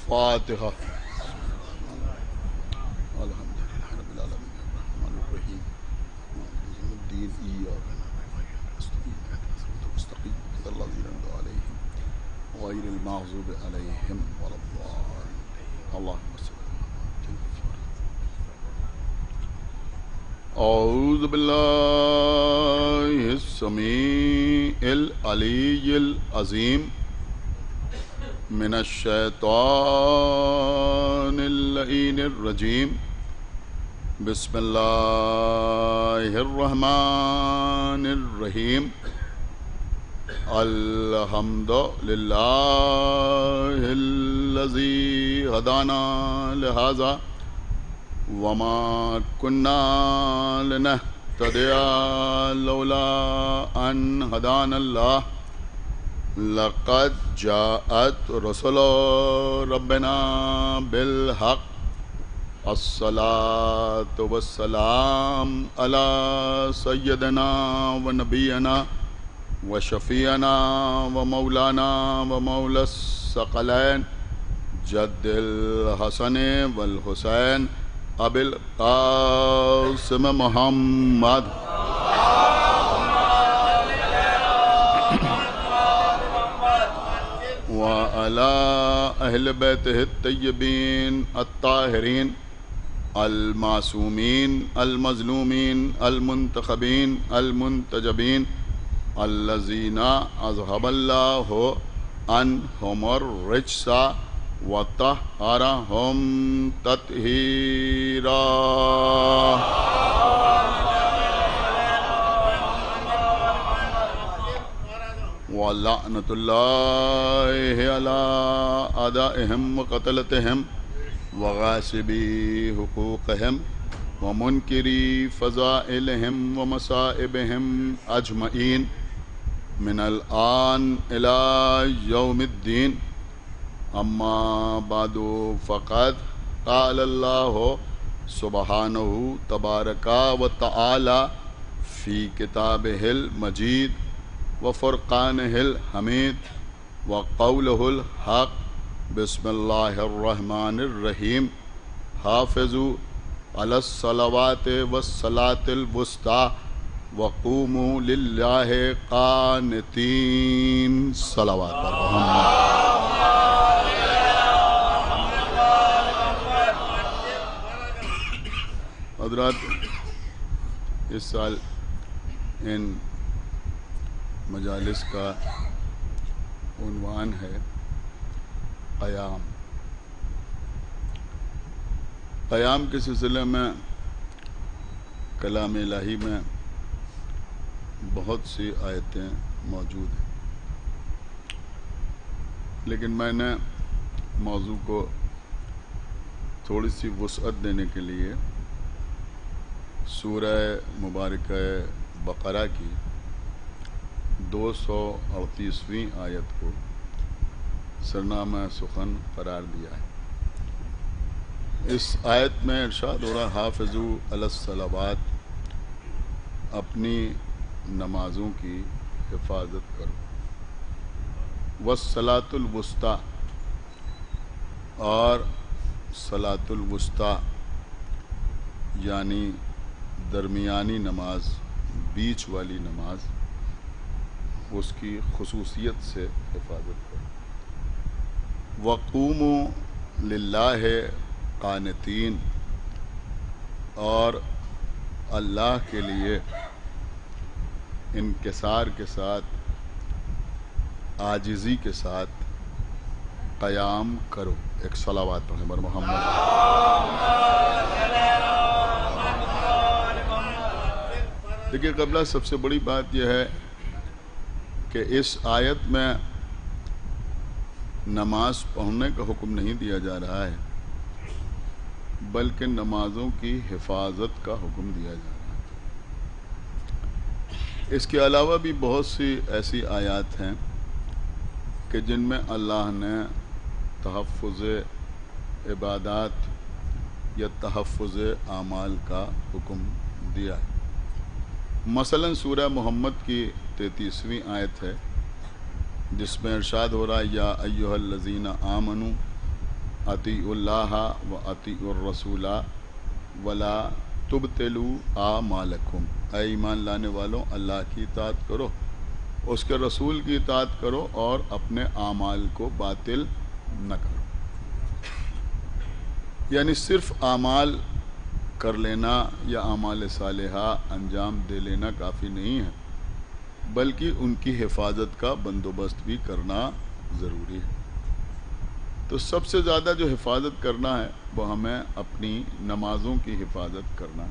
فاتحہ۔ الحمدللہ رب العالمین الرحمن الرحیم مالک یوم الدین ایاک نعبد و ایاک نستعین اهدنا الصراط المستقیم صراط الذین انعمت علیہم غیر المغضوب علیہم ولا الضالین اللہم صل اعوذ باللہ السمیع العلی العظیم من الشیطان اللعین الرجیم بسم اللہ الرحمن الرحیم الحمد للہ الذی ہدانا لہذا وما کننا لنہتدی لولا ان ہدانا اللہ لقد جاءت رسل ربنا بالحق الصلاة والسلام على سيدنا ونبينا وشفيعنا ومولانا ومولى الثقلين جد الحسن والحسين أبي القاسم محمد وعلى أهل بيته الطيبين الطاهرين المعصومين المظلومين المنتخبين المنتجبين الذين أذهب الله عنهم الرجس وطهرهم تطهيرا وَلَعْنَةُ اللَّهِ عَلَىٰ أَعْدَائِهِمْ وَقَتْلَتِهِمْ وَغَاصِبِي حُقُوقِهِمْ وَمُنْكِرِي فَضَائِلِهِمْ وَمَصَائِبِهِمْ أَجْمَعِينَ مِنَ الْآنِ إِلَىٰ يَوْمِ الدِّينِ أَمَّا بَعْدُ فَقَدْ قَالَ اللَّهُ سُبْحَانَهُ تَبَارَكَ وَتَعَالَىٰ فِي كِتَابِهِ الْمَجِيدِ وفرقانه الحمید وقوله الحق بسم اللہ الرحمن الرحیم حافظوا علی الصلوات والصلاة الوسطى وقوموا للہ قانتین صلوات حضرات، اس سال ان مجالس کا عنوان ہے قیام۔ قیام کے سلسلے میں کلام الہی میں بہت سی آیتیں موجود ہیں، لیکن میں نے موضوع کو تھوڑی سی وسعت دینے کے لیے سورہ مبارکہ بقرہ کی 238ویں آیت کو سرنامہ سخن قرار دیا ہے۔ اس آیت میں ارشاد ہو رہا حافظوا علی الصلوات، اپنی نمازوں کی حفاظت کرو، والصلاۃ الوسطی، اور صلاۃ الوسطی یعنی درمیانی نماز، بیچ والی نماز، اس کی خصوصیت سے حفاظت کرو۔ وقوموا للہ قانتین، اور اللہ کے لیے انکسار کے ساتھ، عاجزی کے ساتھ قیام کرو۔ ایک صلوات پڑھیں بر محمد۔ دیکھیے قبلہ سب سے بڑی بات یہ ہے کہ اس آیت میں نماز پڑھنے کا حکم نہیں دیا جا رہا ہے بلکہ نمازوں کی حفاظت کا حکم دیا جا رہا ہے۔ اس کے علاوہ بھی بہت سی ایسی آیات ہیں کہ جن میں اللہ نے تحفظ عبادات یا تحفظ اعمال کا حکم دیا ہے۔ مثلا سورہ محمد کی 33ویں آیت ہے جس میں ارشاد ہو رہا ہے یا ایھا الذین آمنوا اطیعوا اللہ و اطیعوا الرسول ولا تبطلوا اعمالکم، اے ایمان لانے والوں اللہ کی اطاعت کرو، اس کے رسول کی اطاعت کرو اور اپنے اعمال کو باطل نہ کرو۔ یعنی صرف اعمال کر لینا یا اعمال صالحہ انجام دے لینا کافی نہیں ہے بلکہ ان کی حفاظت کا بندوبست بھی کرنا ضروری ہے۔ تو سب سے زیادہ جو حفاظت کرنا ہے وہ ہمیں اپنی نمازوں کی حفاظت کرنا ہے۔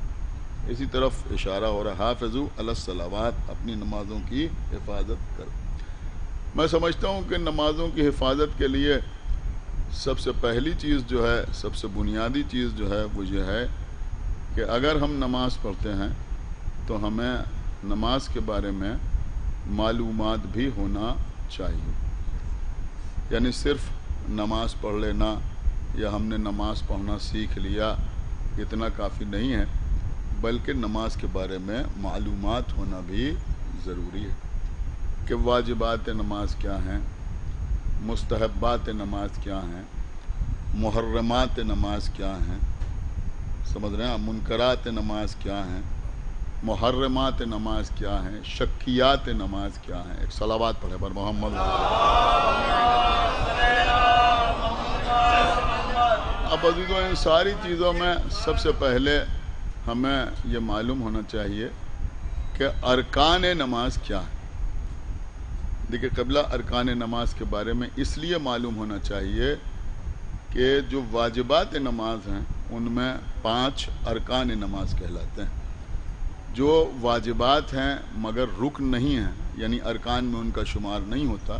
اسی طرف اشارہ ہو رہا ہے حافظوا علی الصلوات، اپنی نمازوں کی حفاظت کرو۔ میں سمجھتا ہوں کہ نمازوں کی حفاظت کے لیے سب سے پہلی چیز جو ہے، سب سے بنیادی چیز جو ہے وہ یہ ہے کہ اگر ہم نماز پڑھتے ہیں تو ہمیں نماز کے بارے میں معلومات بھی ہونا چاہیے۔ یعنی صرف نماز پڑھ لینا یا ہم نے نماز پڑھنا سیکھ لیا اتنا کافی نہیں ہے بلکہ نماز کے بارے میں معلومات ہونا بھی ضروری ہے کہ واجبات نماز کیا ہیں، مستحبات نماز کیا ہیں، محرمات نماز کیا ہیں، سمجھ رہے ہیں، منکرات نماز کیا ہیں، محرمات نماز کیا ہیں، شکیات نماز کیا ہیں۔ ایک صلوات پڑھے پر محمد۔ اب عزیزوں ان ساری چیزوں میں سب سے پہلے ہمیں یہ معلوم ہونا چاہیے کہ ارکان نماز کیا ہے۔ دیکھیں قبلہ ارکان نماز کے بارے میں اس لیے معلوم ہونا چاہیے کہ جو واجبات نماز ہیں ان میں 5 ارکان نماز کہلاتے ہیں۔ جو واجبات ہیں مگر رکن نہیں ہیں یعنی ارکان میں ان کا شمار نہیں ہوتا،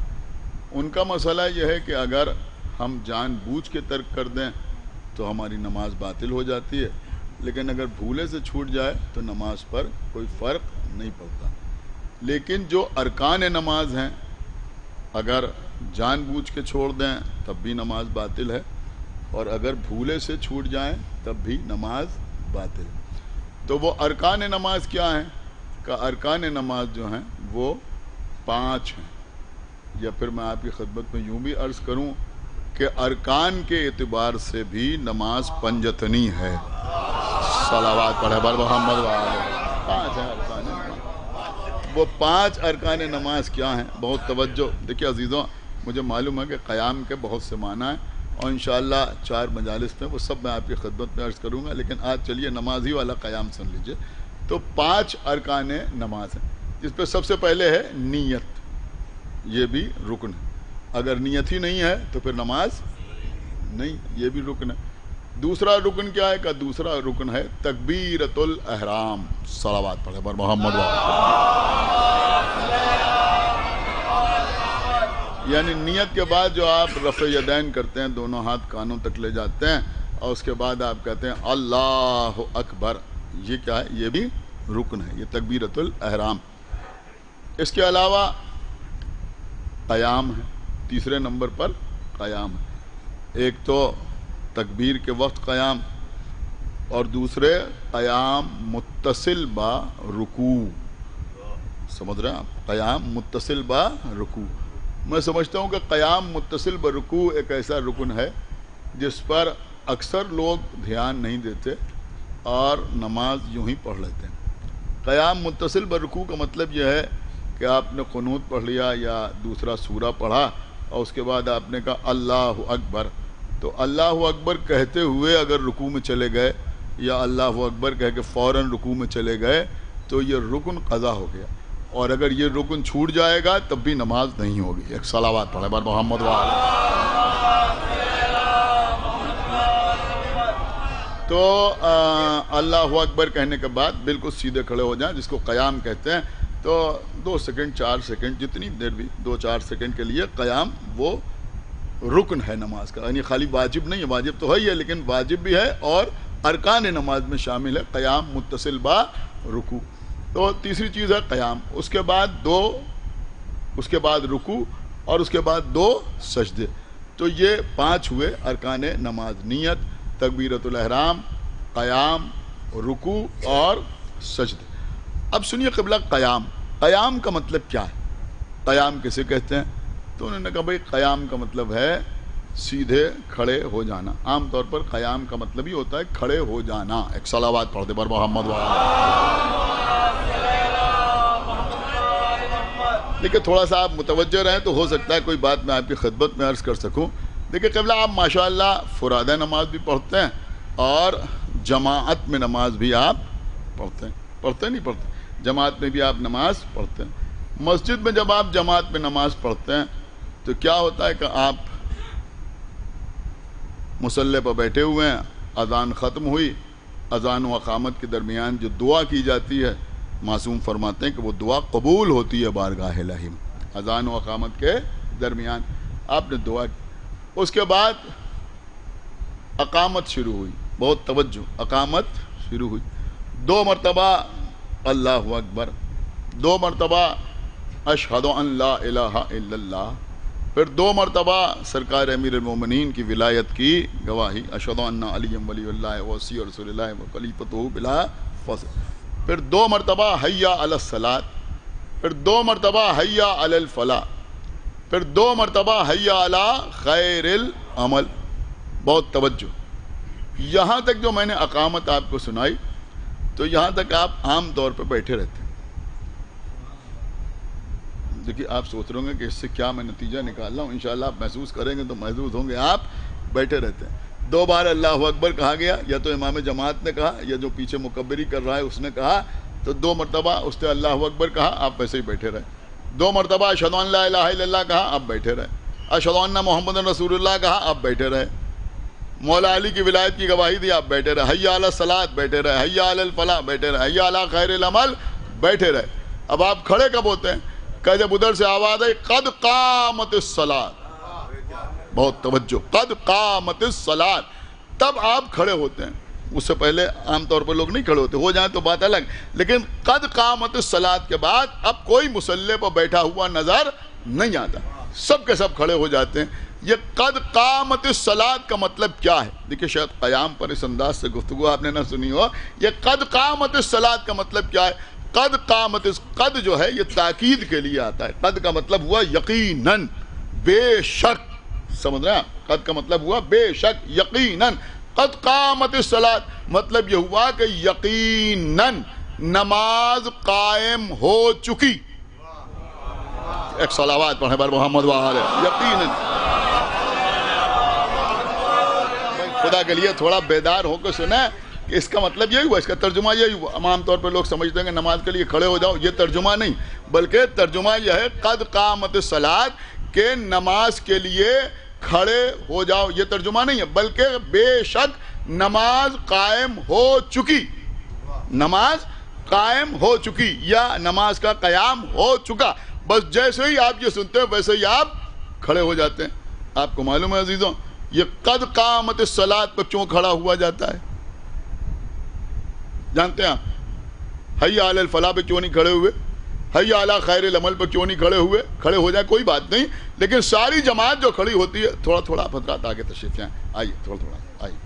ان کا مسئلہ یہ ہے کہ اگر ہم جان بوجھ کے ترک کر دیں تو ہماری نماز باطل ہو جاتی ہے، لیکن اگر بھولے سے چھوٹ جائے تو نماز پر کوئی فرق نہیں پڑتا۔ لیکن جو ارکان نماز ہیں اگر جان بوجھ کے چھوڑ دیں تب بھی نماز باطل ہے اور اگر بھولے سے چھوٹ جائیں تب بھی نماز باطل ہے۔ تو وہ ارکان نماز کیا ہیں؟ کہ ارکان نماز جو ہیں وہ 5 ہیں، یا پھر میں آپ کی خدمت میں یوں بھی عرض کروں کہ ارکان کے اعتبار سے بھی نماز پنجتنی ہے۔ صلوات پڑھے بر محمد وآلہ۔ 5 ہیں ارکان نماز۔ وہ 5 ارکان نماز کیا ہیں؟ بہت توجہ دیکھیے عزیزوں، مجھے معلوم ہے کہ قیام کے بہت سے معنی ہیں اور انشاءاللہ 4 مجالس میں وہ سب میں آپ کی خدمت میں عرض کروں گا، لیکن آج چلیے نمازی والا قیام سن لیجئے۔ تو 5 ارکان نماز ہیں جس پہ سب سے پہلے ہے نیت، یہ بھی رکن ہے۔ اگر نیت ہی نہیں ہے تو پھر نماز نہیں، یہ بھی رکن ہے۔ دوسرا رکن کیا ہے؟ کہ دوسرا رکن ہے تکبیرۃ الاحرام۔ صلوات پڑھے پر محمد یعنی نیت کے بعد جو آپ رفع یدین کرتے ہیں، دونوں ہاتھ کانوں تک لے جاتے ہیں اور اس کے بعد آپ کہتے ہیں اللہ اکبر، یہ کیا ہے؟ یہ بھی رکن ہے، یہ تکبیرۃ الاحرام۔ اس کے علاوہ قیام ہے، تیسرے نمبر پر قیام ہے۔ ایک تو تکبیر کے وقت قیام اور دوسرے قیام متصل با رکوع۔ سمجھ رہے ہیں آپ؟ قیام متصل با رکوع۔ میں سمجھتا ہوں کہ قیام متصل با رکوع ایک ایسا رکن ہے جس پر اکثر لوگ دھیان نہیں دیتے اور نماز یوں ہی پڑھ لیتے ہیں۔ قیام متصل با رکوع کا مطلب یہ ہے کہ آپ نے قنوت پڑھ لیا یا دوسرا سورہ پڑھا اور اس کے بعد آپ نے کہا اللہ اکبر، تو اللہ اکبر کہتے ہوئے اگر رکوع میں چلے گئے یا اللہ اکبر کہہ کے فوراً رکوع میں چلے گئے تو یہ رکن قضا ہو گیا، اور اگر یہ رکن چھوٹ جائے گا تب بھی نماز نہیں ہوگی۔ ایک صلوات پڑھے بر محمد وآلہ۔ تو اللہ اکبر کہنے کے بعد بالکل سیدھے کھڑے ہو جائیں، جس کو قیام کہتے ہیں. تو 2 سیکنڈ 4 سیکنڈ جتنی دیر بھی 2-4 سیکنڈ کے لیے قیام وہ رکن ہے نماز کا، یعنی خالی واجب نہیں ہے، واجب تو ہے ہی ہے لیکن واجب بھی ہے اور ارکان نماز میں شامل ہے قیام متصل با رکوع. تو تیسری چیز ہے قیام، اس کے بعد رکوع اور اس کے بعد 2 سجدے. تو یہ 5 ہوئے ارکان نماز: نیت، تکبیرۃ الاحرام، قیام، رکوع اور سجدے. اب سنیے قبلہ، قیام کا مطلب کیا ہے؟ قیام کسے کہتے ہیں؟ تو انہوں نے کہا بھائی قیام کا مطلب ہے سیدھے کھڑے ہو جانا. عام طور پر قیام کا مطلب ہی ہوتا ہے کھڑے ہو جانا. ایک صلوات پڑھ دے بر محمد دیکھیں تھوڑا سا آپ متوجہ رہیں تو ہو سکتا ہے کوئی بات میں آپ کی خدمت میں عرض کر سکوں. دیکھیں قبلہ آپ ماشاءاللہ فرادہ نماز بھی پڑھتے ہیں اور جماعت میں نماز بھی آپ پڑھتے نہیں پڑھتے، جماعت میں بھی آپ نماز پڑھتے ہیں. مسجد میں جب آپ جماعت میں نماز پڑھتے ہیں تو کیا ہوتا ہے کہ آپ مصلی پر بیٹھے ہوئے ہیں، اذان ختم ہوئی، اذان و اقامت کے درمیان جو دعا کی جاتی ہے معصوم فرماتے ہیں کہ وہ دعا قبول ہوتی ہے بارگاہ الہی میں. اذان و اقامت کے درمیان آپ نے دعا کی، اس کے بعد اقامت شروع ہوئی. بہت توجہ، اقامت شروع ہوئی، 2 مرتبہ اللہ اکبر، 2 مرتبہ اشہد ان لا الہ الا اللہ، پھر 2 مرتبہ سرکار امیر المومنین کی ولایت کی گواہی، اشہد ان علی ولی اللہ وصی رسول اللہ وخلیفۃ بلا فصل، پھر 2 مرتبہ حی علی الصلاۃ، پھر 2 مرتبہ حی علی الفلاح، پھر 2 مرتبہ حی علی خیر العمل. بہت توجہ. یہاں تک جو میں نے اقامت آپ کو سنائی تو یہاں تک آپ عام طور پہ بیٹھے رہتے ہیں. دیکھیے آپ سوچ رہے ہوں گے کہ اس سے کیا میں نتیجہ نکال رہا ہوں. انشاءاللہ آپ محسوس کریں گے تو محسوس ہوں گے آپ بیٹھے رہتے ہیں. 2 بار اللہ اکبر کہا گیا، یا تو امام جماعت نے کہا یا جو پیچھے مکبری کر رہا ہے اس نے کہا، تو 2 مرتبہ اس نے اللہ اکبر کہا، آپ ویسے ہی بیٹھے رہے. 2 مرتبہ اشہد ان لا الہ الا اللہ کہا، آپ بیٹھے رہے. اشہد ان محمد رسول اللہ کہا، آپ بیٹھے رہے. مولا علی کی ولایت کی گواہی دی، آپ بیٹھے رہے. حی علی الصلاۃ بیٹھے رہے، حی علی الفلاح بیٹھے رہے، حی علی خیر العمل بیٹھے رہے. اب آپ کھڑے کب ہوتے ہیں؟ کہ جب ادھر سے آواز آئی قد قامت الصلاۃ، بہت توجہ، قد قامت الصلاۃ، تب آپ کھڑے ہوتے ہیں. اس سے پہلے عام طور پر لوگ نہیں کھڑے ہوتے، ہو جائیں تو بات الگ، لیکن قد قامت الصلاۃ کے بعد اب کوئی مصلی پر بیٹھا ہوا نظر نہیں آتا، سب کے سب کھڑے ہو جاتے ہیں. یہ قد قامت الصلاۃ کا مطلب کیا ہے؟ دیکھیں شاید قیام پر اس انداز سے گفتگو آپ نے نہ سنی ہو. یہ قد قامت الصلاۃ کا مطلب کیا ہے؟ قد قامت، قد جو ہے یہ تاکید کے لیے آتا ہے. قد کا مطلب ہوا یقیناً، بے شک. سمجھ رہے ہیں؟ قد کا مطلب ہوا بے شک، یقیناً. قد قامت الصلاۃ مطلب یہ ہوا کہ یقیناً نماز قائم ہو چکی. ایک صلوات پڑھیں بر محمد وآلہ. یقیناً. خدا کے لیے تھوڑا بیدار ہو کے سنیں کہ اس کا مطلب یہی ہوا، اس کا ترجمہ یہی ہوا. عام طور پہ لوگ سمجھتے ہیں کہ نماز کے لیے کھڑے ہو جاؤ، یہ ترجمہ نہیں، بلکہ ترجمہ یہ ہے قد قامت الصلاۃ کہ نماز کے لیے کھڑے ہو جاؤ. یہ ترجمہ نہیں ہے، بلکہ بے شک نماز قائم ہو چکی، نماز قائم ہو چکی یا نماز کا قیام ہو چکا. بس جیسے ہی آپ یہ سنتے ہیں ویسے ہی آپ کھڑے ہو جاتے ہیں. آپ کو معلوم ہے عزیزوں یہ قد قامت الصلاۃ پر کیوں کھڑا ہوا جاتا ہے؟ جانتے ہیں آپ؟ حی علی الفلاح پہ کیوں نہیں کھڑے ہوئے؟ حی علی خیر العمل پہ کیوں نہیں کھڑے ہوئے؟ کھڑے ہو جائیں کوئی بات نہیں، لیکن ساری جماعت جو کھڑی ہوتی ہے، تھوڑا تھوڑا آپ حضرات آگے تشریف لائیں، آئیے تھوڑا تھوڑا آئیے.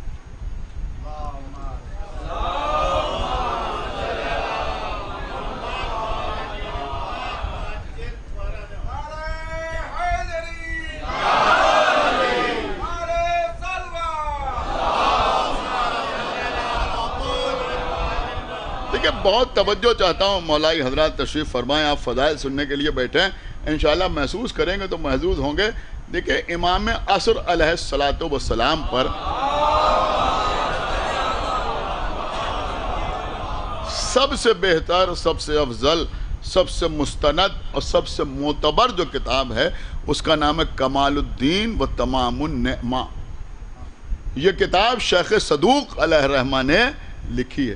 بہت توجہ چاہتا ہوں، مولائی حضرات تشریف فرمائیں، آپ فضائل سننے کے لیے بیٹھیں، انشاءاللہ محسوس کریں گے تو محظوظ ہوں گے. دیکھیں امام عصر علیہ الصلاۃ والسلام پر سب سے بہتر، سب سے افضل، سب سے مستند اور سب سے معتبر جو کتاب ہے اس کا نام ہے کمال الدین و تمام النعمہ. یہ کتاب شیخ صدوق علیہ الرحمہ نے لکھی ہے.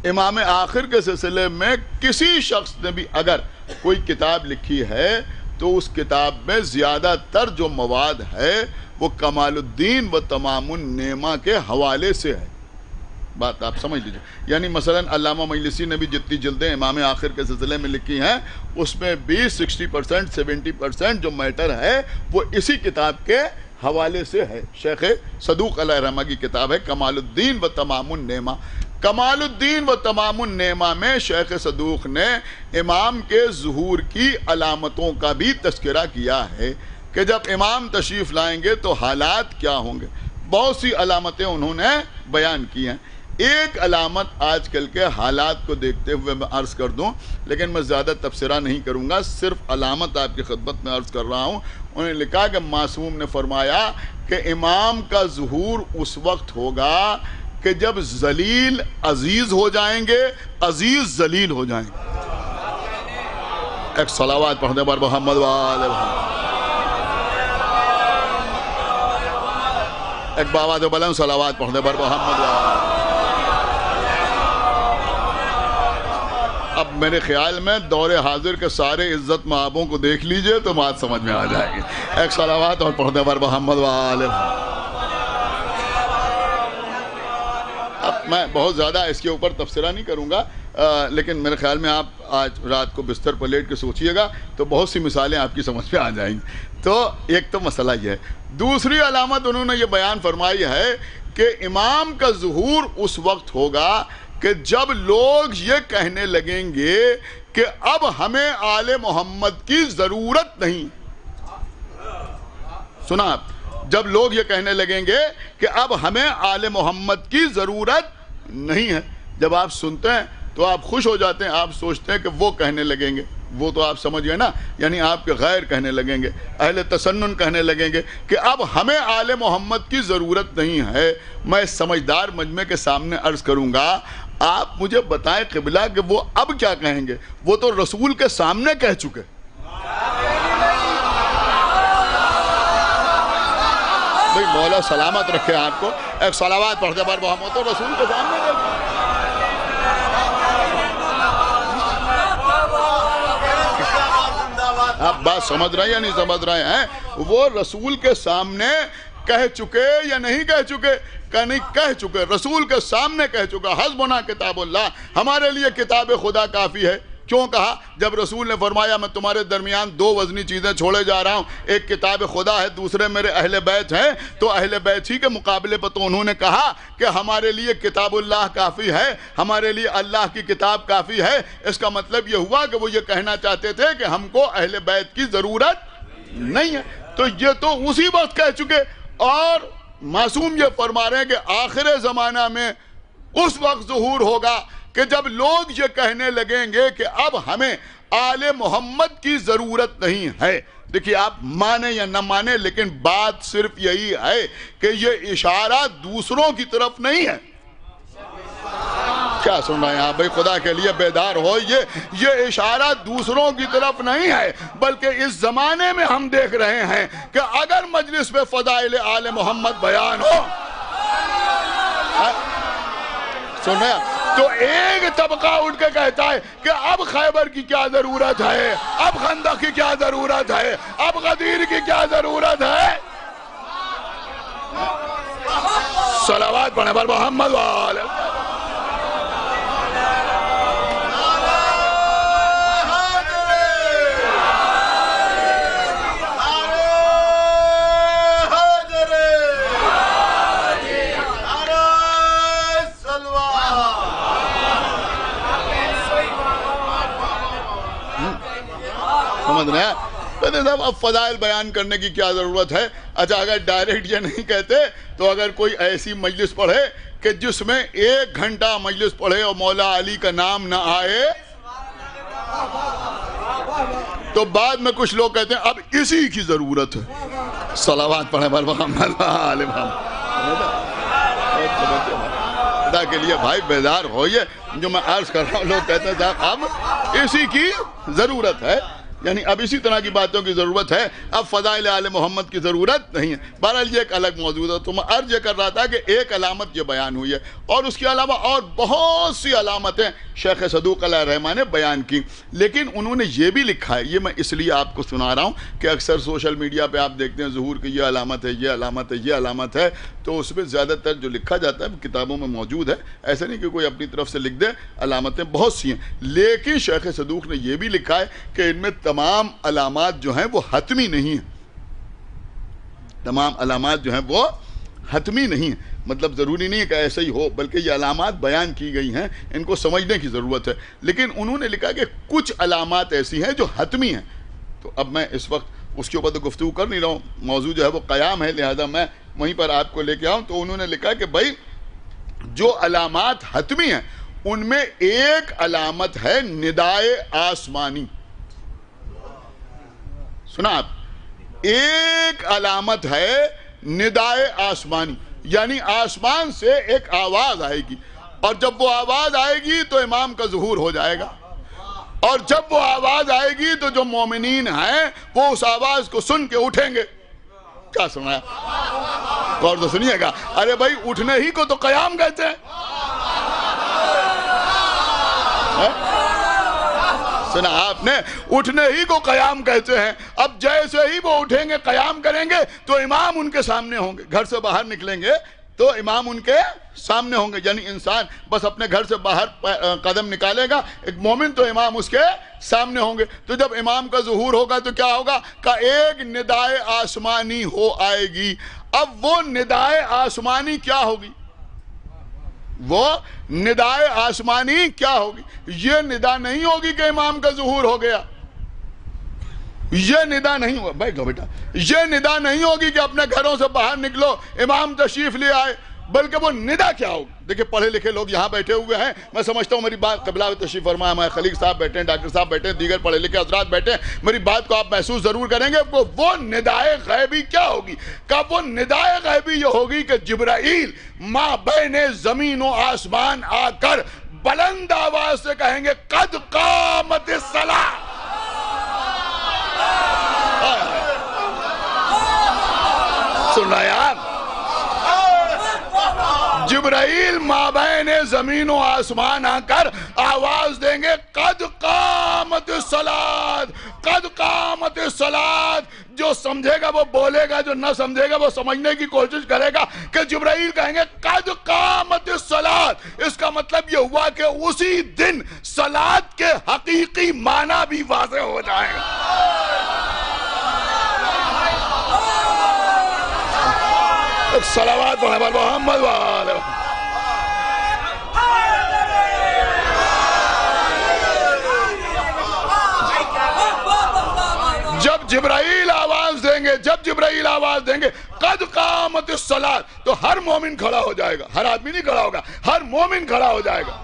امام آخر کے سلسلے میں کسی شخص نے بھی اگر کوئی کتاب لکھی ہے تو اس کتاب میں زیادہ تر جو مواد ہے وہ کمال الدین و تمام النعمہ کے حوالے سے ہے. بات آپ سمجھ لیجیے. یعنی مثلا علامہ مجلسی نے بھی جتنی جلدیں امام آخر کے سلسلے میں لکھی ہیں اس میں بھی 60% 70% جو میٹر ہے وہ اسی کتاب کے حوالے سے ہے. شیخ صدوق علیہ الرحمہ کی کتاب ہے کمال الدین و تمام النعمہ. کمال الدین و تمام النعمہ میں شیخ صدوق نے امام کے ظہور کی علامتوں کا بھی تذکرہ کیا ہے کہ جب امام تشریف لائیں گے تو حالات کیا ہوں گے. بہت سی علامتیں انہوں نے بیان کی ہیں. ایک علامت آج کل کے حالات کو دیکھتے ہوئے میں عرض کر دوں, لیکن میں زیادہ تبصرہ نہیں کروں گا, صرف علامت آپ کی خدمت میں عرض کر رہا ہوں. انہوں نے لکھا کہ معصوم نے فرمایا کہ امام کا ظہور اس وقت ہوگا کہ جب ذلیل عزیز ہو جائیں گے, عزیز ذلیل ہو جائیں گے. ایک صلوات پڑھنے پر محمد وآل محمد. ایک باواد بلند صلوات پڑھنے پر محمد وآل. اب میرے خیال میں دور حاضر کے سارے عزت مآبوں کو دیکھ لیجئے تو بات سمجھ میں آ جائے گی. ایک صلوات اور پڑھنے پر محمد وآل. اب میں بہت زیادہ اس کے اوپر تبصرہ نہیں کروں گا, لیکن میرے خیال میں آپ آج رات کو بستر پر لیٹ کے سوچئے گا تو بہت سی مثالیں آپ کی سمجھ میں آ جائیں گی. تو ایک تو مسئلہ یہ ہے. دوسری علامت انہوں نے یہ بیان فرمائی ہے کہ امام کا ظہور اس وقت ہوگا کہ جب لوگ یہ کہنے لگیں گے کہ اب ہمیں آل محمد کی ضرورت نہیں. سنا آپ, جب لوگ یہ کہنے لگیں گے کہ اب ہمیں آل محمد کی ضرورت نہیں ہے. جب آپ سنتے ہیں تو آپ خوش ہو جاتے ہیں, آپ سوچتے ہیں کہ وہ کہنے لگیں گے, وہ تو آپ سمجھ گئے نا, یعنی آپ کے غیر کہنے لگیں گے, اہل تسنن کہنے لگیں گے کہ اب ہمیں آل محمد کی ضرورت نہیں ہے. میں سمجھدار مجمع کے سامنے عرض کروں گا, آپ مجھے بتائیں قبلہ کہ وہ اب کیا کہیں گے. وہ تو رسول کے سامنے کہہ چکے. بھئی مولا سلامت رکھے آپ کو. ایک صلوات پڑھتے پر محمد تو رسول کے سامنے کہہ چکے. آپ بات سمجھ رہے ہیں یا نہیں سمجھ رہے ہیں؟ وہ رسول کے سامنے کہہ چکے یا نہیں کہہ چکے؟ کہ نہیں کہہ چکے, رسول کے سامنے کہہ چکا. حسبنا کتاب اللہ, ہمارے لیے کتاب خدا کافی ہے. کیوں کہا؟ جب رسول نے فرمایا میں تمہارے درمیان دو وزنی چیزیں چھوڑے جا رہا ہوں, ایک کتاب خدا ہے, دوسرے میرے اہل بیت ہیں, تو اہل بیت ہی کے مقابلے پر تو انہوں نے کہا کہ ہمارے لیے کتاب اللہ کافی ہے, ہمارے لیے اللہ کی کتاب کافی ہے. اس کا مطلب یہ ہوا کہ وہ یہ کہنا چاہتے تھے کہ ہم کو اہل بیت کی ضرورت نہیں ہے. تو یہ تو اسی وقت کہہ چکے. اور معصوم یہ فرما رہے ہیں کہ آخر زمانہ میں اس وقت ظہور ہوگا کہ جب لوگ یہ کہنے لگیں گے کہ اب ہمیں آل محمد کی ضرورت نہیں ہے. دیکھیے آپ مانے یا نہ مانے, لیکن بات صرف یہی ہے کہ یہ اشارہ دوسروں کی طرف نہیں ہے. کیا سن رہے ہیں آپ؟ بھئی خدا کے لیے بیدار ہو. یہ اشارہ دوسروں کی طرف نہیں ہے, بلکہ اس زمانے میں ہم دیکھ رہے ہیں کہ اگر مجلس میں فضائل آل محمد بیان ہو, سن رہے ہیں, تو ایک طبقہ اٹھ کے کہتا ہے کہ اب خیبر کی کیا ضرورت ہے, اب خندق کی کیا ضرورت ہے, اب غدیر کی کیا ضرورت ہے. صلوات پڑھنے پر محمد وآلہ. کہتے صاحب اب فضائل بیان کرنے کی کیا ضرورت ہے. اچھا اگر ڈائریکٹ یہ نہیں کہتے تو اگر کوئی ایسی مجلس پڑھے کہ جس میں 1 گھنٹہ مجلس پڑھے اور مولا علی کا نام نہ آئے, تو بعد میں کچھ لوگ کہتے ہیں اب اسی کی ضرورت ہے. صلوات پڑھے پر محمد آل محمد. خدا کے لیے بھائی بیدار ہوئیے. جو میں عرض کر رہا ہوں, لوگ کہتے ہیں صاحب اب اسی کی ضرورت ہے. یعنی اب اسی طرح کی باتوں کی ضرورت ہے، اب فضائل آل محمد کی ضرورت نہیں ہے۔ بہرحال یہ ایک الگ موضوع ہے۔ تو میں عرض یہ کر رہا تھا کہ ایک علامت یہ بیان ہوئی ہے، اور اس کے علاوہ اور بہت سی علامتیں شیخ صدوق علیہ الرحمہ نے بیان کی، لیکن انہوں نے یہ بھی لکھا ہے، یہ میں اس لیے آپ کو سنا رہا ہوں کہ اکثر سوشل میڈیا پہ آپ دیکھتے ہیں ظہور کی یہ علامت ہے، یہ علامت ہے، یہ علامت ہے، تو اس میں زیادہ تر جو لکھا جاتا ہے کتابوں میں موجود ہے، ایسا نہیں کہ کوئی اپنی طرف سے لکھ دے، علامتیں بہت سی ہیں، لیکن شیخ صدوق نے یہ بھی لکھا ہے کہ ان میں تمام علامات جو ہیں وہ حتمی نہیں ہیں، تمام علامات جو ہیں وہ حتمی نہیں ہیں، مطلب ضروری نہیں ہے کہ ایسا ہی ہو، بلکہ یہ علامات بیان کی گئی ہیں، ان کو سمجھنے کی ضرورت ہے، لیکن انہوں نے لکھا کہ کچھ علامات ایسی ہیں جو حتمی ہیں۔ تو اب میں اس وقت اس کے اوپر تو گفتگو کر نہیں رہا ہوں، موضوع جو ہے وہ قیام ہے، لہذا میں وہیں پر آپ کو لے کے آؤں۔ تو انہوں نے لکھا کہ بھائی جو علامات حتمی ہیں ان میں ایک علامت ہے ندائے آسمانی۔ سنا آپ، ایک علامت ہے ندائے آسمانی، یعنی آسمان سے ایک آواز آئے گی، اور جب وہ آواز آئے گی تو امام کا ظہور ہو جائے گا، اور جب وہ آواز آئے گی تو جو مومنین ہیں وہ اس آواز کو سن کے اٹھیں گے۔ کیا سنا ہے؟ غور تو سنیے گا، ارے بھائی اٹھنے ہی کو تو قیام کہتے ہیں، سنا آپ نے، اٹھنے ہی کو قیام کہتے ہیں۔ اب جیسے ہی وہ اٹھیں گے قیام کریں گے تو امام ان کے سامنے ہوں گے، گھر سے باہر نکلیں گے تو امام ان کے سامنے ہوں گے، یعنی انسان بس اپنے گھر سے باہر قدم نکالے گا، ایک مومن تو امام اس کے سامنے ہوں گے۔ تو جب امام کا ظہور ہوگا تو کیا ہوگا کہ ایک ندائے آسمانی ہو آئے گی۔ اب وہ ندائے آسمانی کیا ہوگی؟ وہ ندائے آسمانی کیا ہوگی؟ یہ ندا نہیں ہوگی کہ امام کا ظہور ہو گیا، یہ ندا نہیں ہوگا، بھائی گا بیٹا، یہ ندا نہیں ہوگی کہ اپنے گھروں سے باہر نکلو امام تشریف لے آئے، بلکہ وہ ندا کیا ہوگی؟ دیکھیں پڑھے لکھے لوگ یہاں بیٹھے ہوئے ہیں، میں سمجھتا ہوں میری بات، قبلہ تشریف فرما ہمارے خلیق صاحب بیٹھے ہیں، ڈاکٹر صاحب بیٹھے ہیں، دیگر پڑھے لکھے حضرات بیٹھے ہیں، میری بات کو آپ محسوس ضرور کریں گے کہ وہ ندائے غیبی کیا ہوگی؟ کہ وہ ندائے غیبی یہ ہوگی کہ جبرائیل ما بین زمین و آسمان آ کر بلند آواز سے کہیں گے قد قامت الصلاۃ۔ سننا یار، جبرائیل مابین زمین و آسمان آ کر آواز دیں گے قد قامت الصلاۃ، قد قامت الصلاۃ۔ جو سمجھے گا وہ بولے گا، جو نہ سمجھے گا وہ سمجھنے کی کوشش کرے گا کہ جبرائیل کہیں گے قد قامت الصلاۃ۔ اس کا مطلب یہ ہوا کہ اسی دن صلاۃ کے حقیقی معنی بھی واضح ہو جائے گا۔ صلوات محمد وآلہ۔ جب جبرائیل آواز دیں گے، جب جبرائیل آواز دیں گے قد قامت الصلاۃ، تو ہر مومن کھڑا ہو جائے گا، ہر آدمی نہیں کھڑا ہوگا، ہر مومن کھڑا ہو جائے گا،